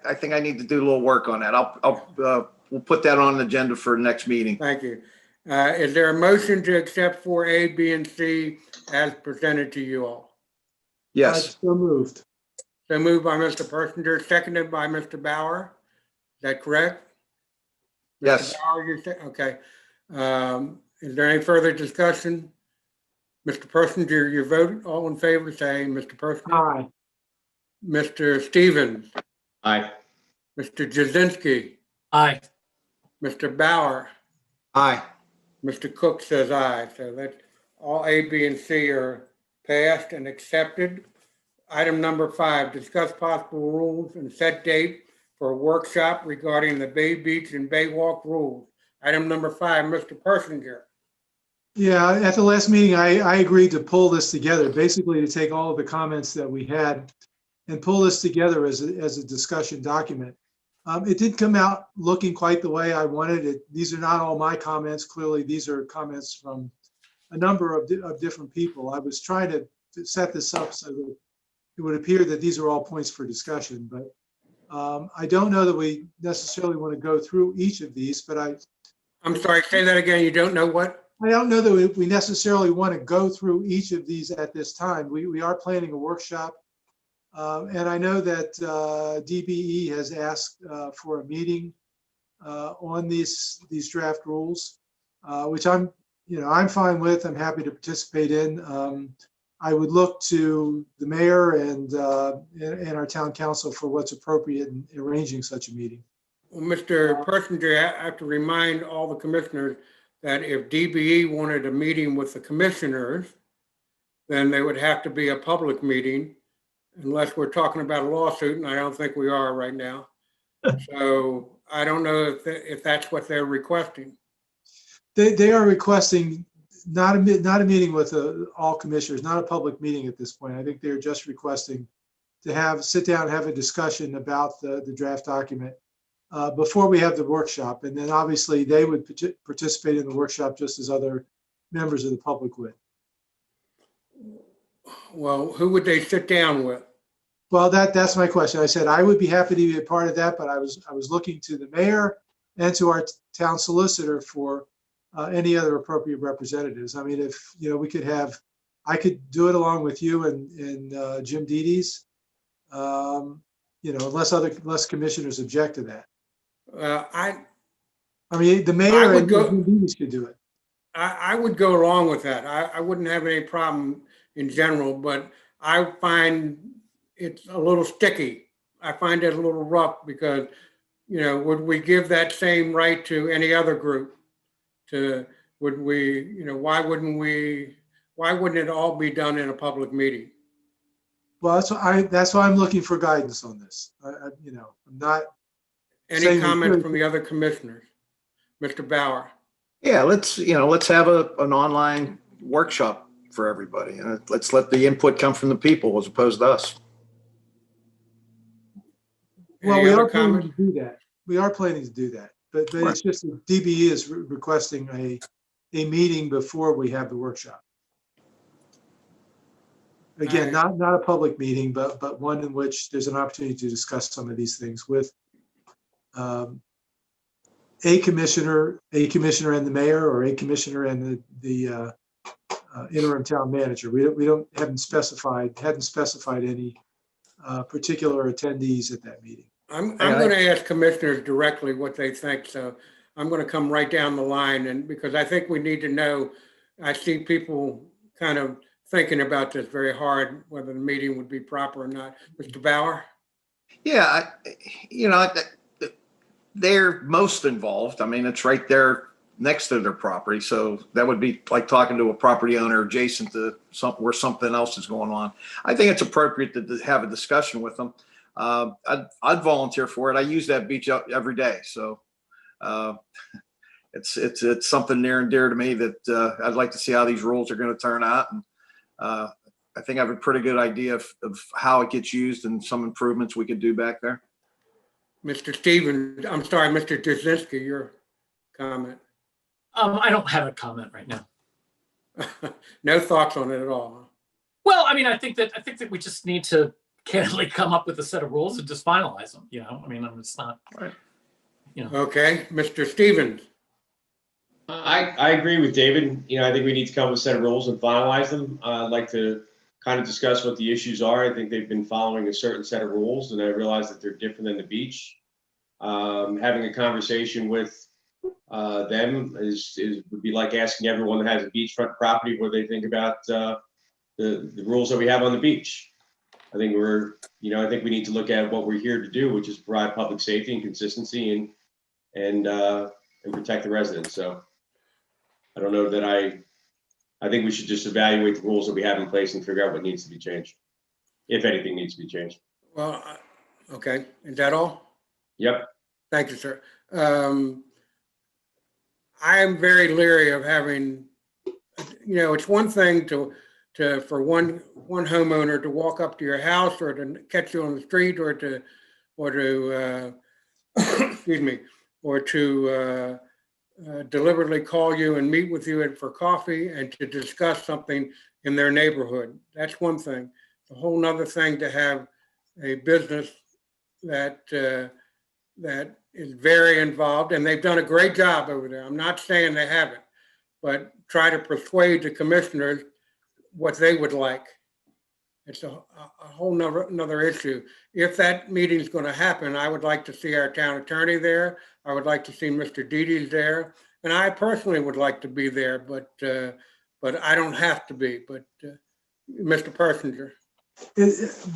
I think I need to do a little work on that. We'll put that on the agenda for next meeting. Thank you. Is there a motion to accept 4A, B, and C as presented to you all? Yes. So moved. So moved by Mr. Persinger, seconded by Mr. Bauer. Is that correct? Yes. Mr. Bauer, you say, okay. Is there any further discussion? Mr. Persinger, your vote, all in favor, say Mr. Persinger. Aye. Mr. Stevens. Aye. Mr. Jazinski. Aye. Mr. Bauer. Aye. Mr. Cook says aye. So that's all A, B, and C are passed and accepted. Item number 5, discuss possible rules and set date for a workshop regarding the Bay Beach and Baywalk rules. Item number 5, Mr. Persinger. Yeah, at the last meeting, I agreed to pull this together, basically to take all of the comments that we had and pull this together as a discussion document. It did come out looking quite the way I wanted it. These are not all my comments. Clearly, these are comments from a number of different people. I was trying to set this up so that it would appear that these are all points for discussion, but I don't know that we necessarily want to go through each of these, but I'm sorry, say that again. You don't know what? I don't know that we necessarily want to go through each of these at this time. We are planning a workshop. And I know that DBE has asked for a meeting on these draft rules, which I'm I'm fine with, I'm happy to participate in. I would look to the mayor and our town council for what's appropriate in arranging such a meeting. Well, Mr. Persinger, I have to remind all the commissioners that if DBE wanted a meeting with the commissioners, then they would have to be a public meeting, unless we're talking about a lawsuit, and I don't think we are right now. So I don't know if that's what they're requesting. They are requesting not a meeting with all commissioners, not a public meeting at this point. I think they're just requesting to sit down and have a discussion about the draft document before we have the workshop. And then obviously they would participate in the workshop just as other members of the public would. Well, who would they sit down with? Well, that's my question. I said I would be happy to be a part of that, but I was looking to the mayor and to our town solicitor for any other appropriate representatives. I mean, if we could I could do it along with you and Jim Dedes, unless commissioners object to that. I mean, the mayor and Jim Dedes could do it. I would go along with that. I wouldn't have any problem in general, but I find it's a little sticky. I find it a little rough because, would we give that same right to any other group? Would we, why wouldn't it all be done in a public meeting? Well, that's why I'm looking for guidance on this. I'm not. Any comment from the other commissioners? Mr. Bauer? Yeah, let's have an online workshop for everybody. Let's let the input come from the people as opposed to us. Well, we are planning to do that. We are planning to do that, but it's just that DBE is requesting a meeting before we have the workshop. Again, not a public meeting, but one in which there's an opportunity to discuss some of these things with a commissioner and the mayor, or a commissioner and the interim town manager. Hadn't specified any particular attendees at that meeting. I'm going to ask commissioners directly what they think. So I'm going to come right down the line, and because I think we need to know. I see people kind of thinking about this very hard, whether the meeting would be proper or not. Mr. Bauer? Yeah, they're most involved. I mean, it's right there next to their property. So that would be like talking to a property owner adjacent to where something else is going on. I think it's appropriate to have a discussion with them. I'd volunteer for it. I use that beach every day. So it's something near and dear to me that I'd like to see how these rules are going to turn out. And I think I have a pretty good idea of how it gets used and some improvements we could do back there. Mr. Stevens, I'm sorry, Mr. Jasinski, your comment. I don't have a comment right now. No thoughts on it at all. Well, I mean, I think that we just need to candidly come up with a set of rules and just finalize them. I mean, it's not. Okay, Mr. Stevens. I agree with David. I think we need to come up with a set of rules and finalize them. I'd like to kind of discuss what the issues are. I think they've been following a certain set of rules, and I realize that they're different than the beach. Having a conversation with them would be like asking everyone that has a beachfront property what they think about the rules that we have on the beach. I think I think we need to look at what we're here to do, which is provide public safety and consistency and protect the residents. So I don't know that I think we should just evaluate the rules that we have in place and figure out what needs to be changed, if anything needs to be changed. Well, okay. Is that all? Yep. Thank you, sir. I am very leery of having, it's one thing for one homeowner to walk up to your house or to catch you on the street or to excuse me, or to deliberately call you and meet with you for coffee and to discuss something in their neighborhood. That's one thing. A whole nother thing to have a business that is very involved, and they've done a great job over there. I'm not saying they haven't, but try to persuade the commissioners what they would like. It's a whole another issue. If that meeting is going to happen, I would like to see our town attorney there. I would like to see Mr. Dedes there, and I personally would like to be there, but I don't have to be. But Mr. Persinger.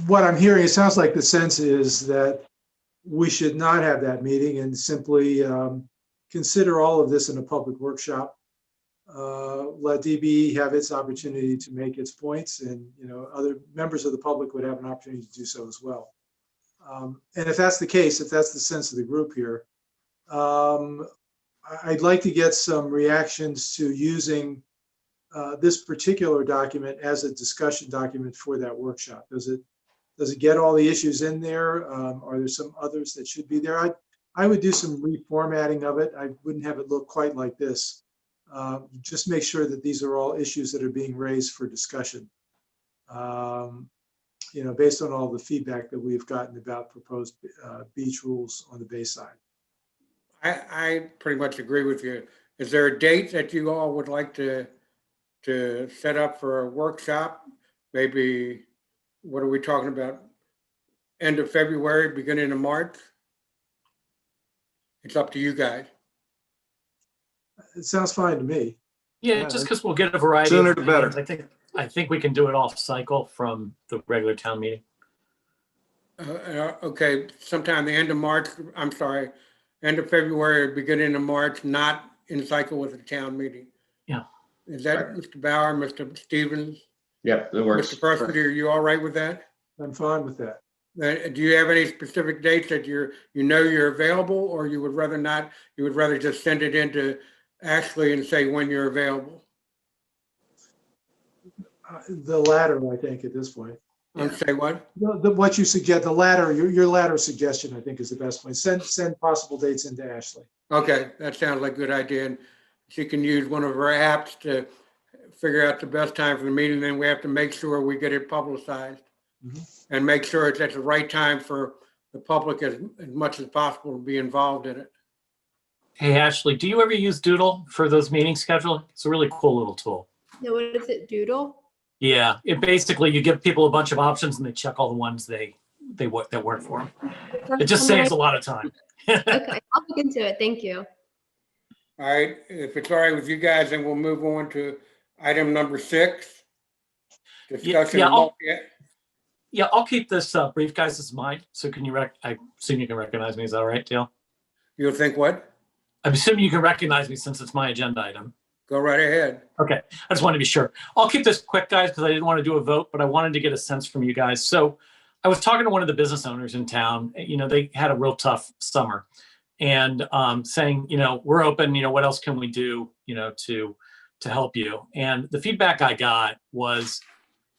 What I'm hearing, it sounds like the sense is that we should not have that meeting and simply consider all of this in a public workshop. Let DBE have its opportunity to make its points, and other members of the public would have an opportunity to do so as well. And if that's the case, if that's the sense of the group here, I'd like to get some reactions to using this particular document as a discussion document for that workshop. Does it get all the issues in there? Are there some others that should be there? I would do some reformatting of it. I wouldn't have it look quite like this. Just make sure that these are all issues that are being raised for discussion. Based on all the feedback that we've gotten about proposed beach rules on the Bay side. I pretty much agree with you. Is there a date that you all would like to set up for a workshop? Maybe, what are we talking about? End of February, beginning of March? It's up to you guys. It sounds fine to me. Yeah, just because we'll get a variety. Sooner of the better. opinions. I think we can do it off cycle from the regular town meeting. Okay, sometime the end of March, I'm sorry, end of February, or beginning of March, not in cycle with the town meeting. Yeah. Is that Mr. Bauer, Mr. Stevens? Yep, that works. Mr. Persinger, are you all right with that? I'm fine with that. Do you have any specific dates that you're available, or you would rather not? You would rather just send it in to Ashley and say when you're available? The latter, I think, at this point. And say what? What you suggest, the latter, your latter suggestion, I think, is the best point. Send possible dates into Ashley. Okay, that sounds like a good idea. And she can use one of her apps to figure out the best time for the meeting. Then we have to make sure we get it publicized and make sure it's at the right time for the public as much as possible to be involved in it. Hey, Ashley, do you ever use Doodle for those meeting scheduling? It's a really cool little tool. No, what is it, Doodle? Yeah, it basically, you give people a bunch of options and they check all the ones that work for them. It just saves a lot of time. Okay, I'll look into it. Thank you. All right, if it's all right with you guys, then we'll move on to item number 6. Discussion. I'll keep this brief, guys. This is mine. So can you I assume you can recognize me. Is that all right, Dale? You'll think what? I'm assuming you can recognize me since it's my agenda item. Go right ahead. Okay, I just wanted to be sure. I'll keep this quick, guys, because I didn't want to do a vote, but I wanted to get a sense from you guys. So I was talking to one of the business owners in town. They had a real tough summer, and saying, we're open. What else can we do, to help you? And the feedback I got was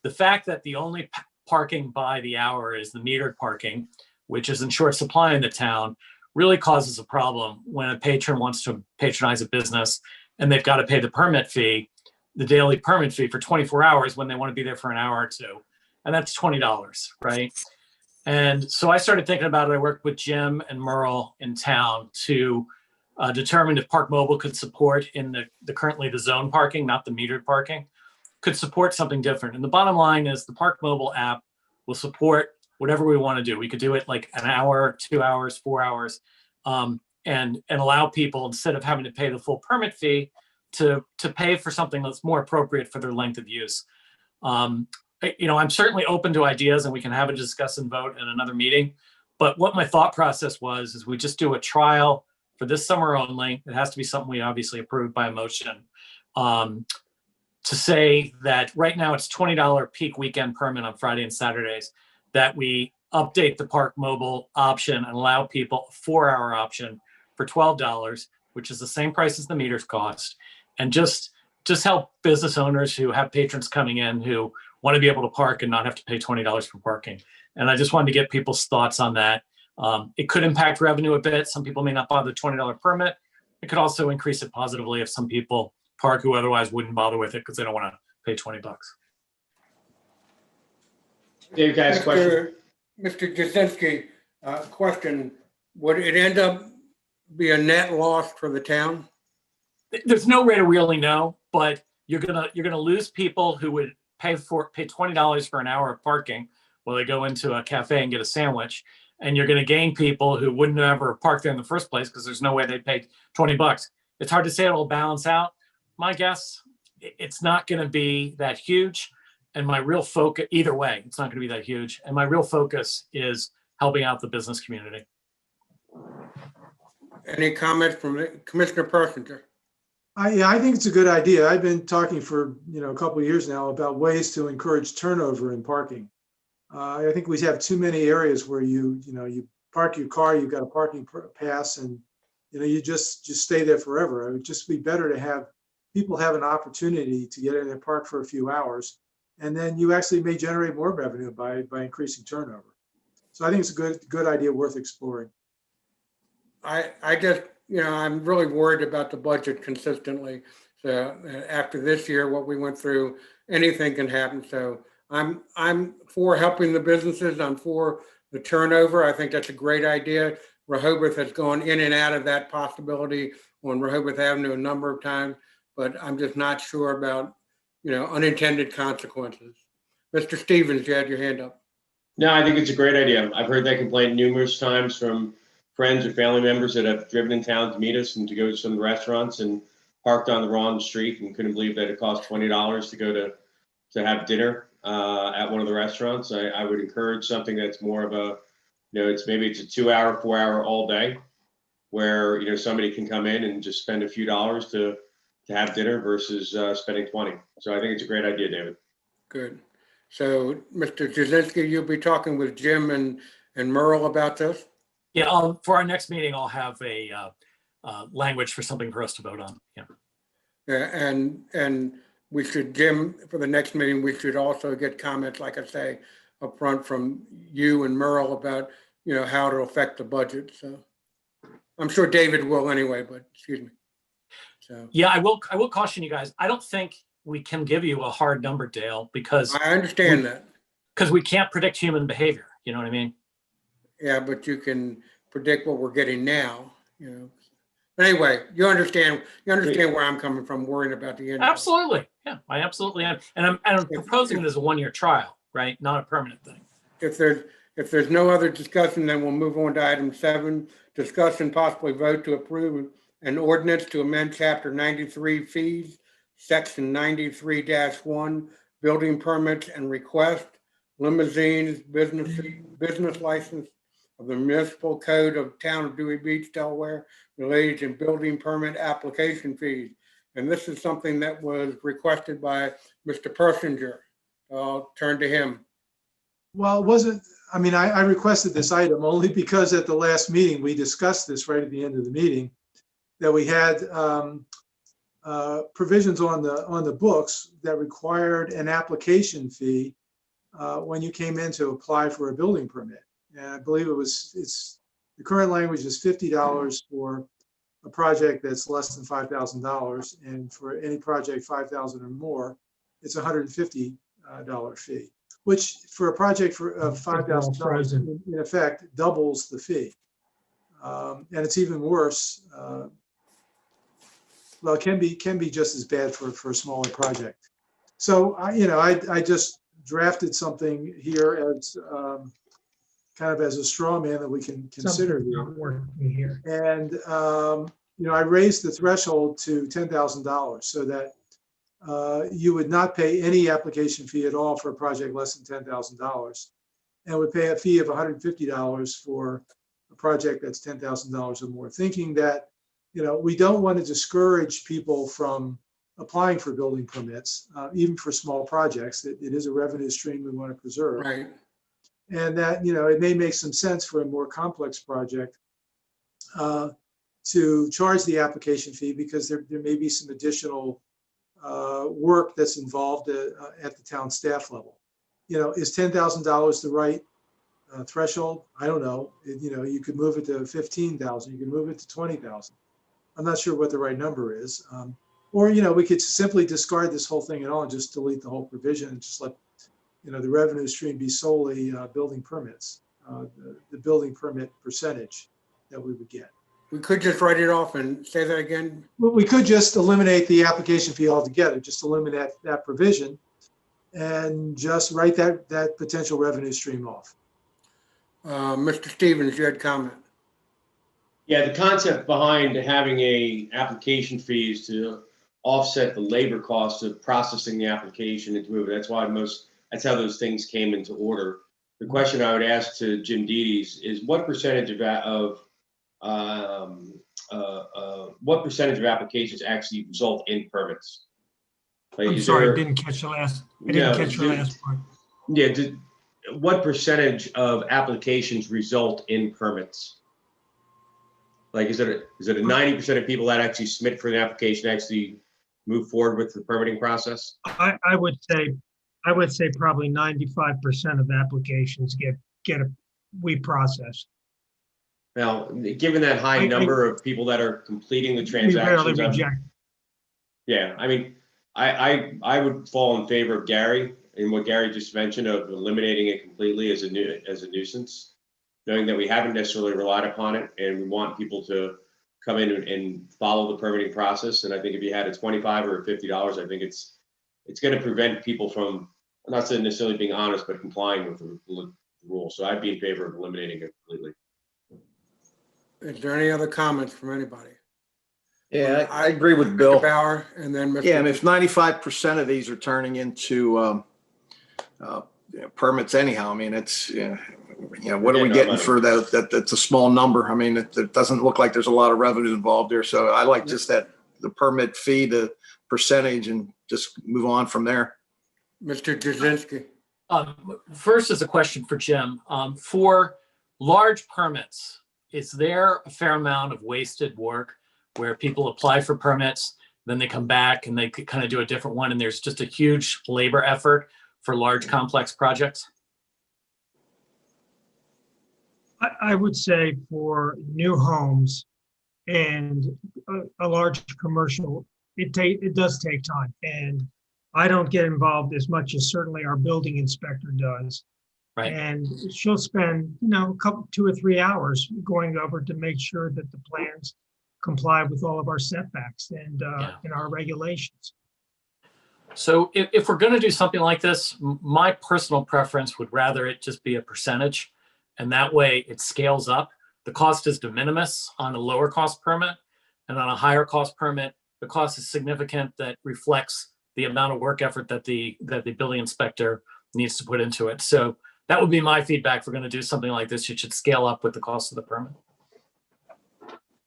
the fact that the only parking by the hour is the metered parking, which is in short supply in the town, really causes a problem when a patron wants to patronize a business and they've got to pay the permit fee, the daily permit fee for 24 hours when they want to be there for an hour or two. And that's $20, right? And so I started thinking about it. I worked with Jim and Merle in town to determine if Park Mobile could support in the currently the zone parking, not the metered parking, could support something different. And the bottom line is the Park Mobile app will support whatever we want to do. We could do it like an hour, 2 hours, 4 hours, and allow people, instead of having to pay the full permit fee, to pay for something that's more appropriate for their length of use. I'm certainly open to ideas, and we can have a discuss and vote in another meeting. But what my thought process was is we just do a trial for this summer only. It has to be something we obviously approved by a motion. To say that right now it's $20 peak weekend permit on Friday and Saturdays, that we update the Park Mobile option and allow people a 4-hour option for $12, which is the same price as the meters cost, and just help business owners who have patrons coming in who want to be able to park and not have to pay $20 for parking. And I just wanted to get people's thoughts on that. It could impact revenue a bit. Some people may not bother the $20 permit. It could also increase it positively if some people park who otherwise wouldn't bother with it because they don't want to pay $20. Dave, guys, question. Mr. Jasinski, question: would it end up be a net loss for the town? There's no way to really know, but you're gonna lose people who would pay $20 for an hour of parking while they go into a cafe and get a sandwich, and you're gonna gain people who wouldn't have ever parked there in the first place because there's no way they'd pay $20. it's hard to say it'll balance out. My guess, it's not going to be that huge. And my real focus, either way, it's not going to be that huge. And my real focus is helping out the business community. Any comments from Commissioner Persinger? Yeah, I think it's a good idea. I've been talking for, a couple of years now about ways to encourage turnover in parking. I think we have too many areas where you park your car, you've got a parking pass, and you just stay there forever. It would just be better to have people have an opportunity to get in and park for a few hours, and then you actually may generate more revenue by increasing turnover. So I think it's a good idea worth exploring. I just, I'm really worried about the budget consistently. So after this year, what we went through, anything can happen. So I'm for helping the businesses. I'm for the turnover. I think that's a great idea. Rehoboth has gone in and out of that possibility on Rehoboth Avenue a number of times, but I'm just not sure about, unintended consequences. Mr. Stevens, you had your hand up. No, I think it's a great idea. I've heard that complaint numerous times from friends or family members that have driven in town to meet us and to go to some restaurants and parked on the wrong street and couldn't believe that it cost $20 to go to have dinner at one of the restaurants. I would encourage something that's more of a, it's a 2-hour, 4-hour all day where, somebody can come in and just spend a few dollars to have dinner versus spending 20. So I think it's a great idea, David. Good. So Mr. Jasinski, you'll be talking with Jim and Merle about this? Yeah, for our next meeting, I'll have a language for something for us to vote on. Yeah. Yeah, and we should, Jim, for the next meeting, we should also get comments, like I say, up front from you and Merle about, how it'll affect the budget. So I'm sure David will anyway, but excuse me. So yeah, I will caution you guys. I don't think we can give you a hard number, Dale, because I understand that. Because we can't predict human behavior. You know what I mean? Yeah, but you can predict what we're getting now, But anyway, you understand where I'm coming from, worrying about the end. Absolutely. Yeah, I absolutely am. And I'm proposing this as a 1-year trial, right? Not a permanent thing. If there's no other discussion, then we'll move on to item 7, discuss and possibly vote to approve an ordinance to amend chapter 93 fees, section 93-1, building permits and request, limousines, business license of the municipal code of town of Dewey Beach, Delaware, related to building permit application fees. And this is something that was requested by Mr. Persinger. I'll turn to him. Well, it wasn't, I requested this item only because at the last meeting, we discussed this right at the end of the meeting, that we had provisions on the books that required an application fee when you came in to apply for a building permit. And I believe the current language is $50 for a project that's less than $5,000. And for any project 5,000 or more, it's a $150 fee, which for a project of $5,000 in effect doubles the fee. And it's even worse. Well, it can be just as bad for a smaller project. So I just drafted something here as kind of as a straw man that we can consider here. And I raised the threshold to $10,000 so that you would not pay any application fee at all for a project less than $10,000, and would pay a fee of $150 for a project that's $10,000 or more, thinking that we don't want to discourage people from applying for building permits, even for small projects. It is a revenue stream we want to preserve. Right. And that, it may make some sense for a more complex project to charge the application fee because there may be some additional work that's involved at the town staff level. Is $10,000 the right threshold? I don't know. You could move it to 15,000. You could move it to 20,000. I'm not sure what the right number is. Or, we could simply discard this whole thing at all and just delete the whole provision and just let, the revenue stream be solely building permits, the building permit percentage that we would get. We could just write it off and say that again. Well, we could just eliminate the application fee altogether, just eliminate that provision and just write that potential revenue stream off. Mr. Stevens, you had comment. Yeah, the concept behind having a application fees to offset the labor costs of processing the application and to move it. That's how those things came into order. The question I would ask to Jim Dedes is what percentage of applications actually result in permits? Like, I'm is sorry, I there- didn't catch the last, No, your last part. Yeah, what percentage of applications result in permits? Like, is it a 90% of people that actually submit for an application actually move forward with the permitting process? I would say probably 95% of applications we process. Now, given that high number of people that are completing the We rarely transactions, reject. yeah, I mean, I would fall in favor of Gary and what Gary just mentioned of eliminating it completely as a nuisance, knowing that we haven't necessarily relied upon it and we want people to come in and follow the permitting process. And I think if you had a $25 or $50, I think it's going to prevent people from, I'm not saying necessarily being honest, but complying with the rule. So I'd be in favor of eliminating it completely. Is there any other comments from anybody? Yeah, I agree with Bill. Bauer and then Mr. Yeah, and if 95% of these are turning into permits anyhow, I mean, it's, what are we getting for that? That's a small number. I mean, it doesn't look like there's a lot of revenue involved there. So I like just the permit fee, the percentage, and just move on from there. Mr. Jazinski. First is a question for Jim. For large permits, is there a fair amount of wasted work where people apply for permits, then they come back and they could kind of do a different one, and there's just a huge labor effort for large complex projects? I would say for new homes and a large commercial, it does take time. And I don't get involved as much as certainly our building inspector does. Right. And she'll spend, a couple, 2 or 3 hours going over to make sure that the plans comply with all of our setbacks and our regulations. So if we're going to do something like this, my personal preference would rather it just be a percentage, and that way it scales up. The cost is de minimis on a lower cost permit, and on a higher cost permit, the cost is significant that reflects the amount of work effort that the building inspector needs to put into it. So that would be my feedback. If we're going to do something like this, you should scale up with the cost of the permit.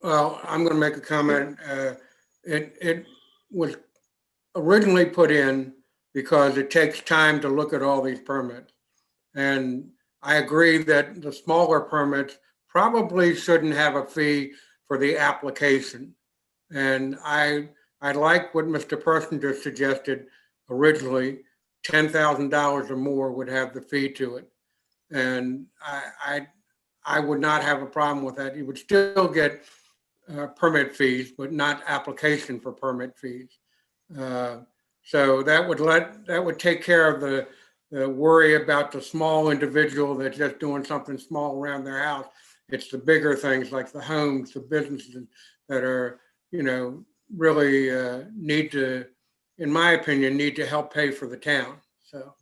Well, I'm going to make a comment. It was originally put in because it takes time to look at all these permits. And I agree that the smaller permits probably shouldn't have a fee for the application. And I like what Mr. Persinger suggested originally, $10,000 or more would have the fee to it. And I would not have a problem with that. You would still get permit fees, but not application for permit fees. So that would take care of the worry about the small individual that's just doing something small around their house. It's the bigger things like the homes, the businesses that are, really need to, in my opinion, need to help pay for the town. So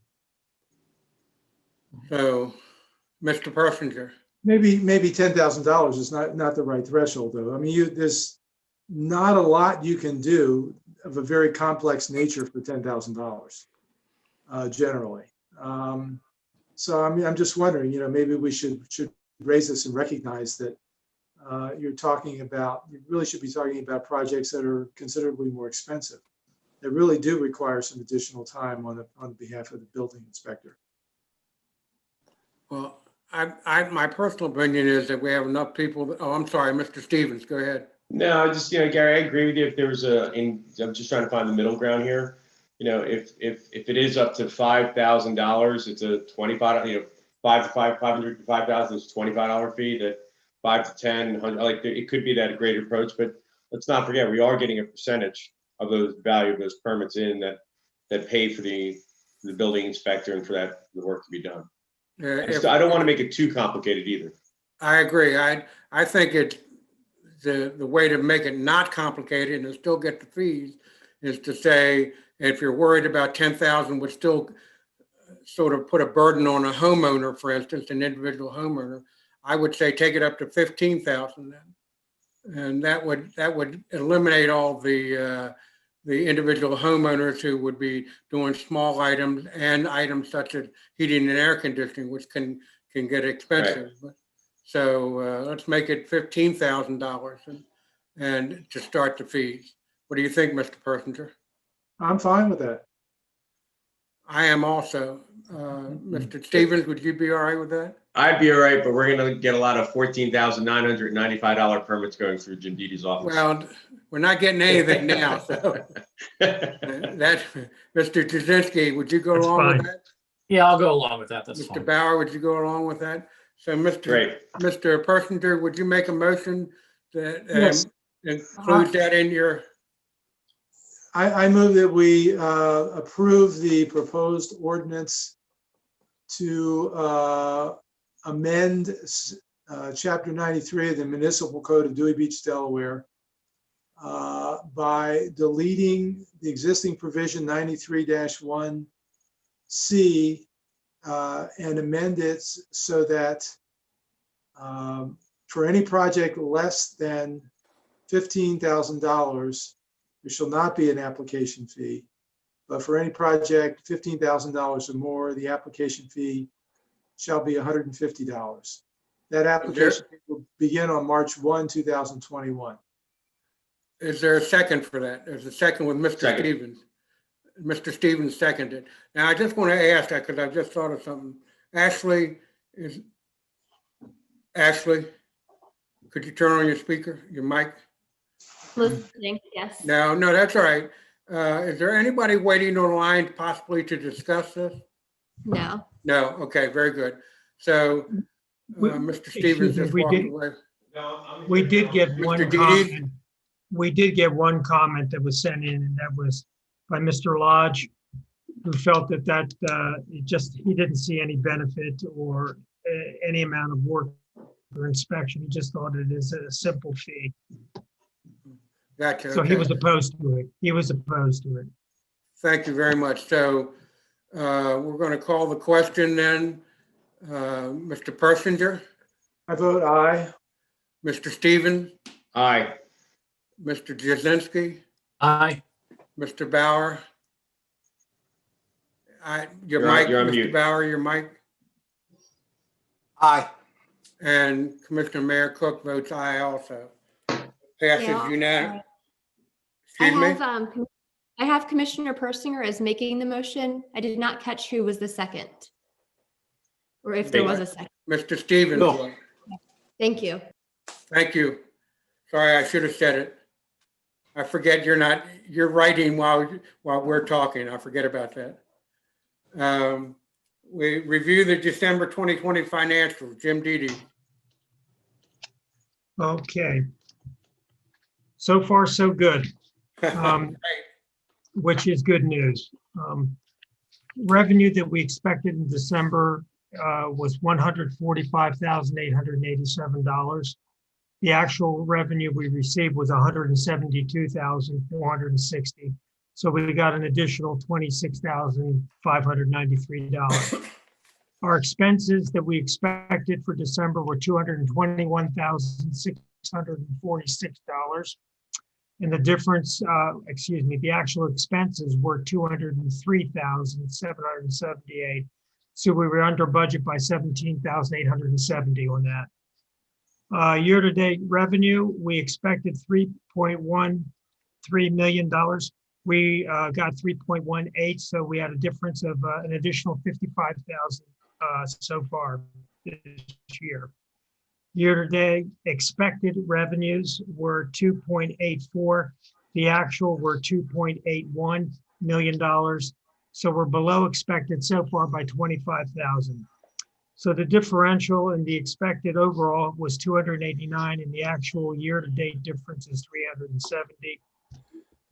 Mr. Persinger. Maybe $10,000 is not the right threshold, though. I mean, there's not a lot you can do of a very complex nature for $10,000 generally. So I mean, I'm just wondering, maybe we should raise this and recognize that you really should be talking about projects that are considerably more expensive, that really do require some additional time on behalf of the building inspector. Well, my personal opinion is that we have enough people. I'm sorry, Mr. Stevens, go ahead. No, just, Gary, I agree with you. If there was I'm just trying to find the middle ground here. If it is up to $5,000, it's a $25, $500 to $5,000 is a $25 fee. That $5 to $10, it could be that great approach, but let's not forget, we are getting a percentage of the value of those permits in that pay for the building inspector and for the work to be done. I don't want to make it too complicated either. I agree. I think it's the way to make it not complicated and still get the fees is to say, if you're worried about 10,000 would still sort of put a burden on a homeowner, for instance, an individual homeowner, I would say take it up to 15,000 then. And that would eliminate all the individual homeowners who would be doing small items and items such as heating and air conditioning, which can get expensive. So let's make it $15,000 and to start the fees. What do you think, Mr. Persinger? I'm fine with that. I am also. Mr. Stevens, would you be all right with that? I'd be all right, but we're gonna get a lot of $14,995 permits going through Jim Dede's office. Well, we're not getting anything now, so. That, Mr. Jazinski, would you go That's along with fine. that? Yeah, I'll go along with that. That's Mr. fine. Bauer, would you go along with that? So, Great. Mr. Persinger, would you make a motion that Yes. include that in your? I move that we approve the proposed ordinance to amend Chapter 93 of the Municipal Code of Dewey Beach, Delaware, by deleting the existing provision 93-1C and amend it so that for any project less than $15,000, there shall not be an application fee. But for any project $15,000 or more, the application fee shall be $150. That application fee will begin on March 1, 2021. Is there a second for that? There's a second with Mr. Second. Stevens. Mr. Stevens seconded. Now, I just want to ask that because I just thought of something. Ashley, could you turn on your speaker, your mic? Listening, yes. No, that's all right. Is there anybody waiting on the line possibly to discuss this? No. No, okay, very good. So, Mr. Stevens just walked away. We did get Mr. one Dede? comment. We did get one comment that was sent in, and that was by Mr. Lodge, who felt that he didn't see any benefit or any amount of work or inspection. He just thought it is a simple fee. Gotcha. So he okay. was opposed to it. Thank you very much. So we're going to call the question then. Mr. Persinger, I vote aye. Mr. Stevens, Aye. Mr. Jazinski, Aye. Mr. Bauer. Your You're on- mic, you're on Mr. mute. Bauer, your mic. Aye. And Commissioner Mayor Cook votes aye also. Passes Yeah. unanimous. I Excuse me? I have Commissioner Persinger as making the motion. I did not catch who was the second. Or if there was a second. Mr. Stevens. No. Thank you. Thank you. Sorry, I should have said it. I forget you're writing while we're talking. I forget about that. We review the December 2020 financials. Jim Dede. Okay. So far, so good. Which is good news. Revenue that we expected in December was $145,887. The actual revenue we received was $172,460. So we got an additional $26,593. Our expenses that we expected for December were $221,646. And the difference, the actual expenses were $203,778. So we were under budget by $17,870 on that. Year-to-date revenue, we expected $3.13 million. We got 3.18, so we had a difference of an additional 55,000 so far this year. Year-to-date expected revenues were 2.84. The actual were $2.81 million. So we're below expected so far by 25,000. So the differential in the expected overall was 289, and the actual year-to-date difference is 370.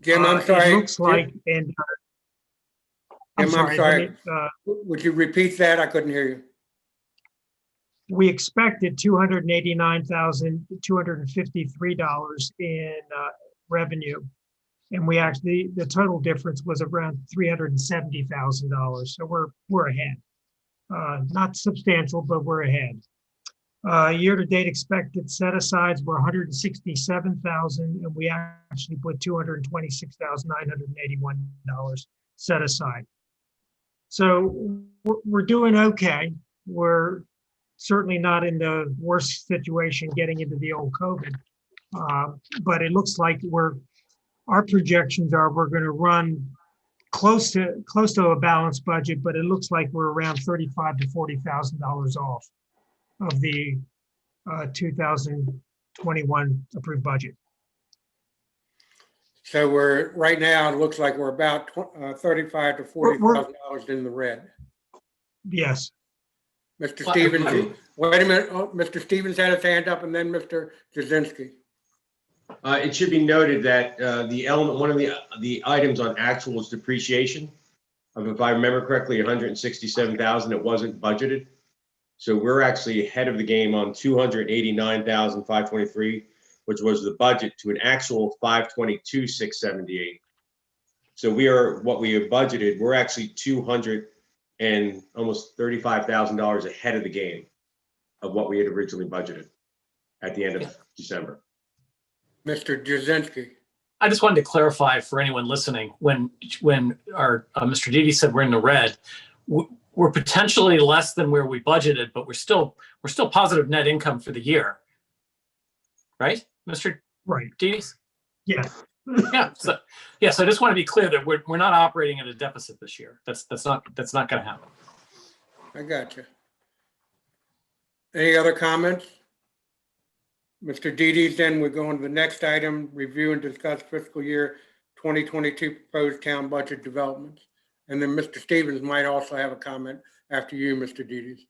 Jim, I'm sorry. It looks like, and Jim, I'm sorry. let me, Would you repeat that? I couldn't hear you. we expected $289,253 in revenue. And we actually, the total difference was around $370,000. So we're ahead. Not substantial, but we're ahead. Year-to-date expected set-asides were 167,000, and we actually put $226,981 set aside. So we're doing okay. We're certainly not in the worst situation getting into the old COVID, but it looks like our projections are we're going to run close to a balanced budget, but it looks like we're around $35,000 to $40,000 off of the 2021 approved budget. So right now, it looks like we're about $35,000 to $40,000 in the red. Yes. Mr. Stevens, wait a minute. Oh, Mr. Stevens had his hand up, and then Mr. Jazinski. It should be noted that one of the items on actual is depreciation of, if I remember correctly, 167,000. It wasn't budgeted. So we're actually ahead of the game on 289,523, which was the budget, to an actual 522,678. So what we have budgeted, we're actually $200 and almost $35,000 ahead of the game of what we had originally budgeted at the end of December. Mr. Jazinski. I just wanted to clarify for anyone listening, when our Mr. Didi said we're in the red, we're potentially less than where we budgeted, but we're still positive net income for the year, right, Mr. Right. Didi? Yeah. Yeah. So I just want to be clear that we're not operating at a deficit this year. That's not going to happen. I got you. Any other comments? Mr. Didi, then we're going to the next item, review and discuss fiscal year 2022 proposed town budget developments. And then Mr. Stevens might also have a comment after you, Mr. Didi.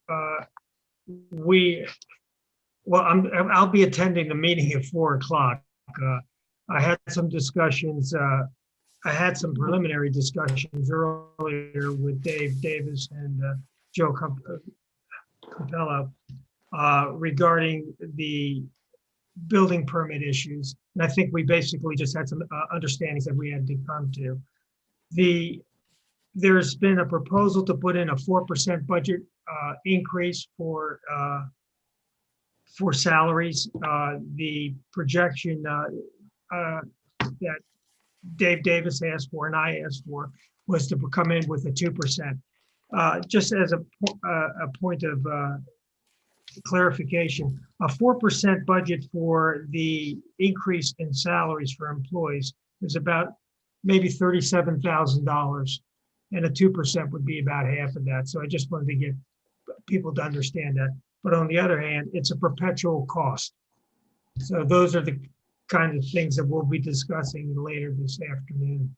I'll be attending the meeting at 4:00. I had some discussions. I had some preliminary discussions earlier with Dave Davis and Joe Capello regarding the building permit issues. And I think we basically just had some understandings that we had to come to. There's been a proposal to put in a 4% budget increase for salaries. The projection that Dave Davis asked for and I asked for was to come in with a 2%. Just as a point of clarification, a 4% budget for the increase in salaries for employees is about maybe $37,000, and a 2% would be about half of that. So I just wanted to get people to understand that. But on the other hand, it's a perpetual cost. So those are the kind of things that we'll be discussing later this afternoon.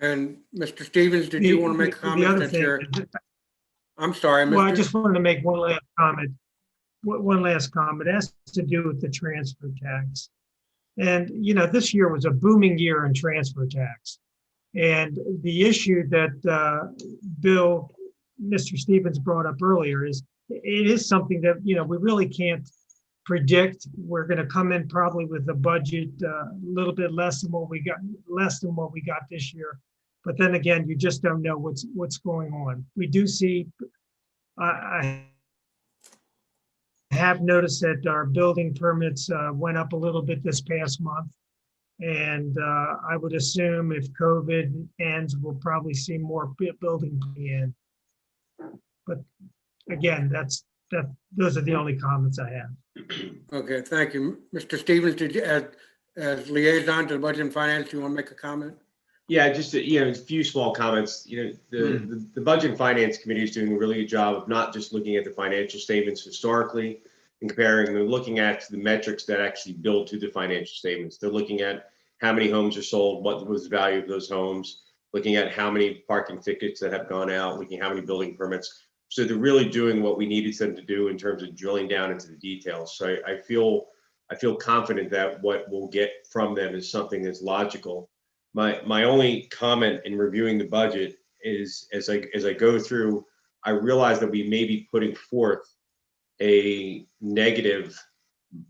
And Mr. Stevens, did you want to make a comment? I'm sorry, Mr. Well, I just wanted to make one last comment. One last comment. It has to do with the transfer tax. And, this year was a booming year in transfer tax. And the issue that Mr. Stevens brought up earlier is it is something that, we really can't predict. We're going to come in probably with a budget a little bit less than what we got this year. But then again, you just don't know what's going on. We do see, I have noticed that our building permits went up a little bit this past month. And I would assume if COVID ends, we'll probably see more building in. But again, those are the only comments I have. Okay, thank you. Mr. Stevens, did you, as liaison to the Budget and Finance, you want to make a comment? Yeah, just a few small comments. The Budget and Finance Committee is doing a really good job of not just looking at the financial statements historically and comparing. They're looking at the metrics that actually build to the financial statements. They're looking at how many homes are sold, what was the value of those homes, looking at how many parking tickets that have gone out, looking at how many building permits. So they're really doing what we needed them to do in terms of drilling down into the details. So I feel confident that what we'll get from them is something that's logical. My only comment in reviewing the budget is as I go through, I realize that we may be putting forth a negative,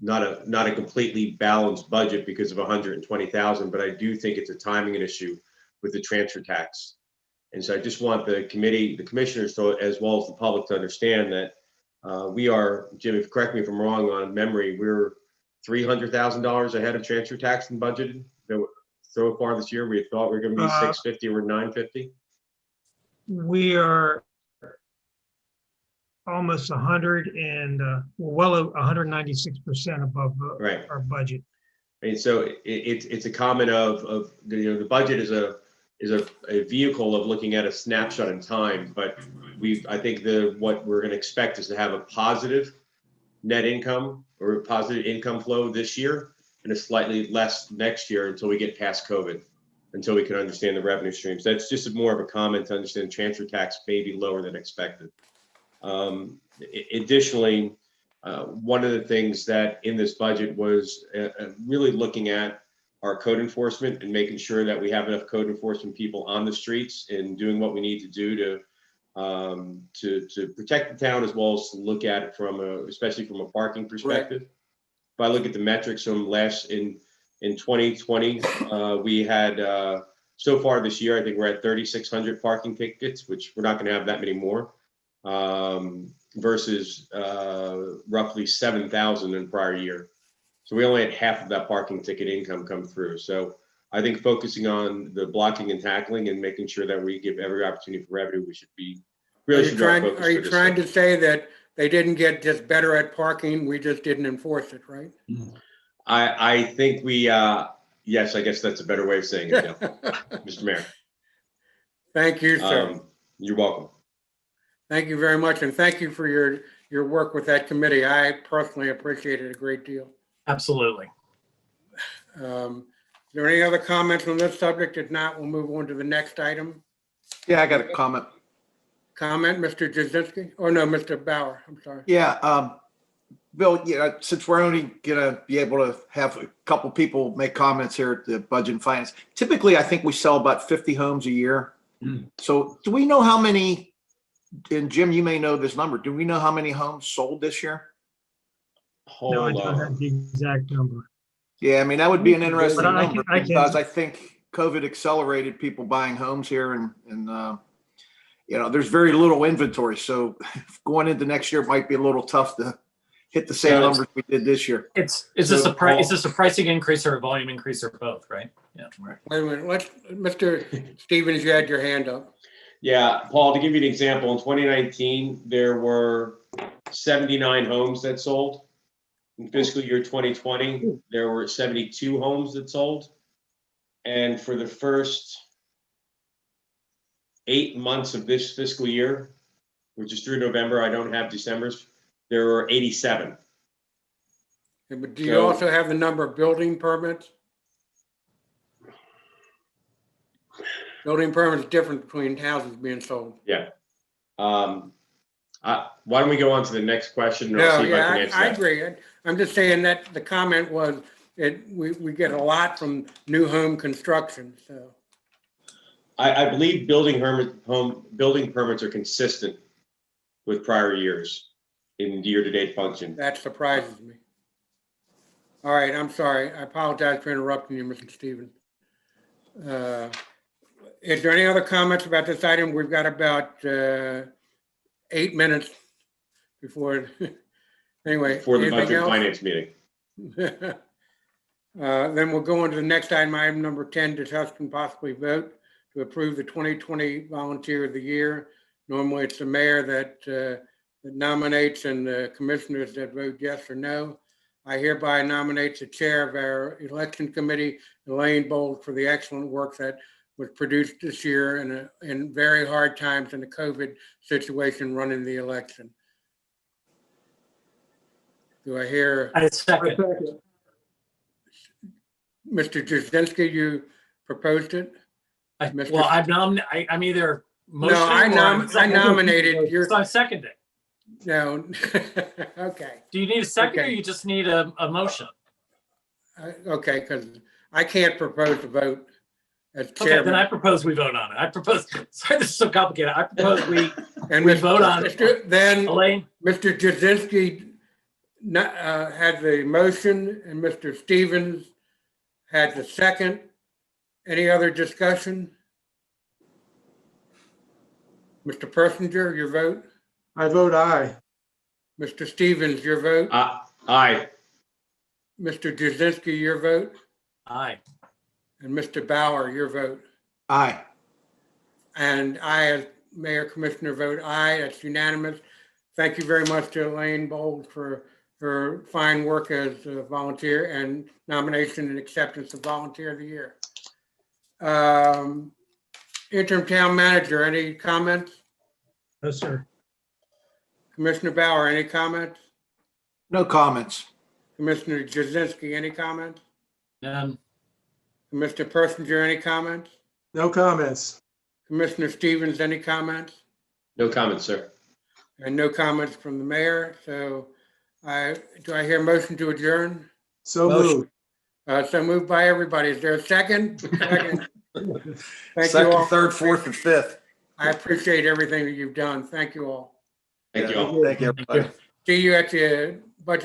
not a completely balanced budget because of 120,000, but I do think it's a timing issue with the transfer tax. And so I just want the committee, the commissioners, as well as the public, to understand that We are, Jim, correct me if I'm wrong on memory, we're $300,000 ahead of transfer tax and budgeted so far this year. We thought we were going to be 650 or 950. We are almost 196% above Right. our budget. And so it's a comment of the budget is a vehicle of looking at a snapshot in time, but I think what we're going to expect is to have a positive net income or a positive income flow this year and a slightly less next year until we get past COVID, until we can understand the revenue streams. That's just more of a comment to understand transfer tax may be lower than expected. Additionally, one of the things that in this budget was really looking at our code enforcement and making sure that we have enough code enforcement people on the streets and doing what we need to do to protect the town, as well as to look at it especially from a parking perspective. If I look at the metrics from in 2020, we had so far this year, I think we're at 3,600 parking tickets, which we're not going to have that many more. Versus roughly 7,000 in prior year. So we only had half of that parking ticket income come through. So I think focusing on the blocking and tackling and making sure that we give every opportunity for revenue, we should be Are you trying to say that they didn't get just better at parking, we just didn't enforce it, right? I think yes, I guess that's a better way of saying it, yeah. Mr. Mayor. Thank you, sir. You're welcome. Thank you very much, and thank you for your work with that committee. I personally appreciate it a great deal. Absolutely. Is there any other comments on this subject? If not, we'll move on to the next item. Yeah, I got a comment. Comment, Mr. Jasinski? Or no, Mr. Bauer, I'm sorry. Yeah, Bill, since we're only gonna be able to have a couple people make comments here at the Budget and Finance, typically I think we sell about 50 homes a year. So do we know how many, and Jim, you may know this number, do we know how many homes sold this year? No, I don't have the exact number. Yeah, I mean, that would be an interesting But I number can- because I think COVID accelerated people buying homes here and there's very little inventory. So going into next year, it might be a little tough to hit the same numbers we did this year. Is this a pricing increase or a volume increase or both, right? Yeah. Right. Wait a minute, Mr. Stevens, you had your hand up. Yeah, Paul, to give you an example, in 2019, there were 79 homes that sold. In fiscal year 2020, there were 72 homes that sold. And for the first 8 months of this fiscal year, which is through November, I don't have December's, there were 87. Yeah, but do you also have the number of building permits? Building permits different between houses being sold. Yeah. Why don't we go on to the next question? And I'll No, see if I can yeah, answer I that. agree. I'm just saying that the comment was we get a lot from new home construction, so. I believe building permits are consistent with prior years in year-to-date function. That surprises me. All right, I'm sorry. I apologize for interrupting you, Mr. Stevens. Is there any other comments about this item? We've got about 8 minutes before, anyway. For the anything budget else? finance meeting. Then we'll go on to the next item number 10, discuss and possibly vote to approve the 2020 Volunteer of the Year. Normally, it's the mayor that nominates and the commissioners that vote yes or no. I hereby nominate the chair of our election committee, Elaine Bold, for the excellent work that was produced this year in very hard times in the COVID situation running the election. Do I hear? I second. Mr. Jasinski, you proposed it? Well, I'm either motioning No, I nominated your. So I seconded it. No, okay. Do you need a second or Okay. you just need a motion? Okay, because I can't propose to vote as Okay, then I chairman. propose we vote on it. I propose, sorry, this is so complicated. I propose we And we vote on it. Then Elaine? Mr. Jasinski had the motion and Mr. Stevens had the second. Any other discussion? Mr. Persinger, your vote? I vote aye. Mr. Stevens, your vote. Aye. Mr. Jazinski, your vote. Aye. And Mr. Bauer, your vote. Aye. And I, as Mayor Commissioner, vote aye. That's unanimous. Thank you very much to Elaine Bold for her fine work as a volunteer and nomination and acceptance of Volunteer of the Year. Interim Town Manager, any comments? No, sir. Commissioner Bauer, any comments? No comments. Commissioner Jazinski, any comments? None. Mr. Persinger, any comments? No comments. Commissioner Stevens, any comments? No comments, sir. And no comments from the mayor. So do I hear a motion to adjourn? So Motion. moved. So moved by everybody. Is there a second? Second. Thank you Second, all. third, fourth, and fifth. I appreciate everything that you've done. Thank you all. Thank you all. Thank you, everybody. See you at the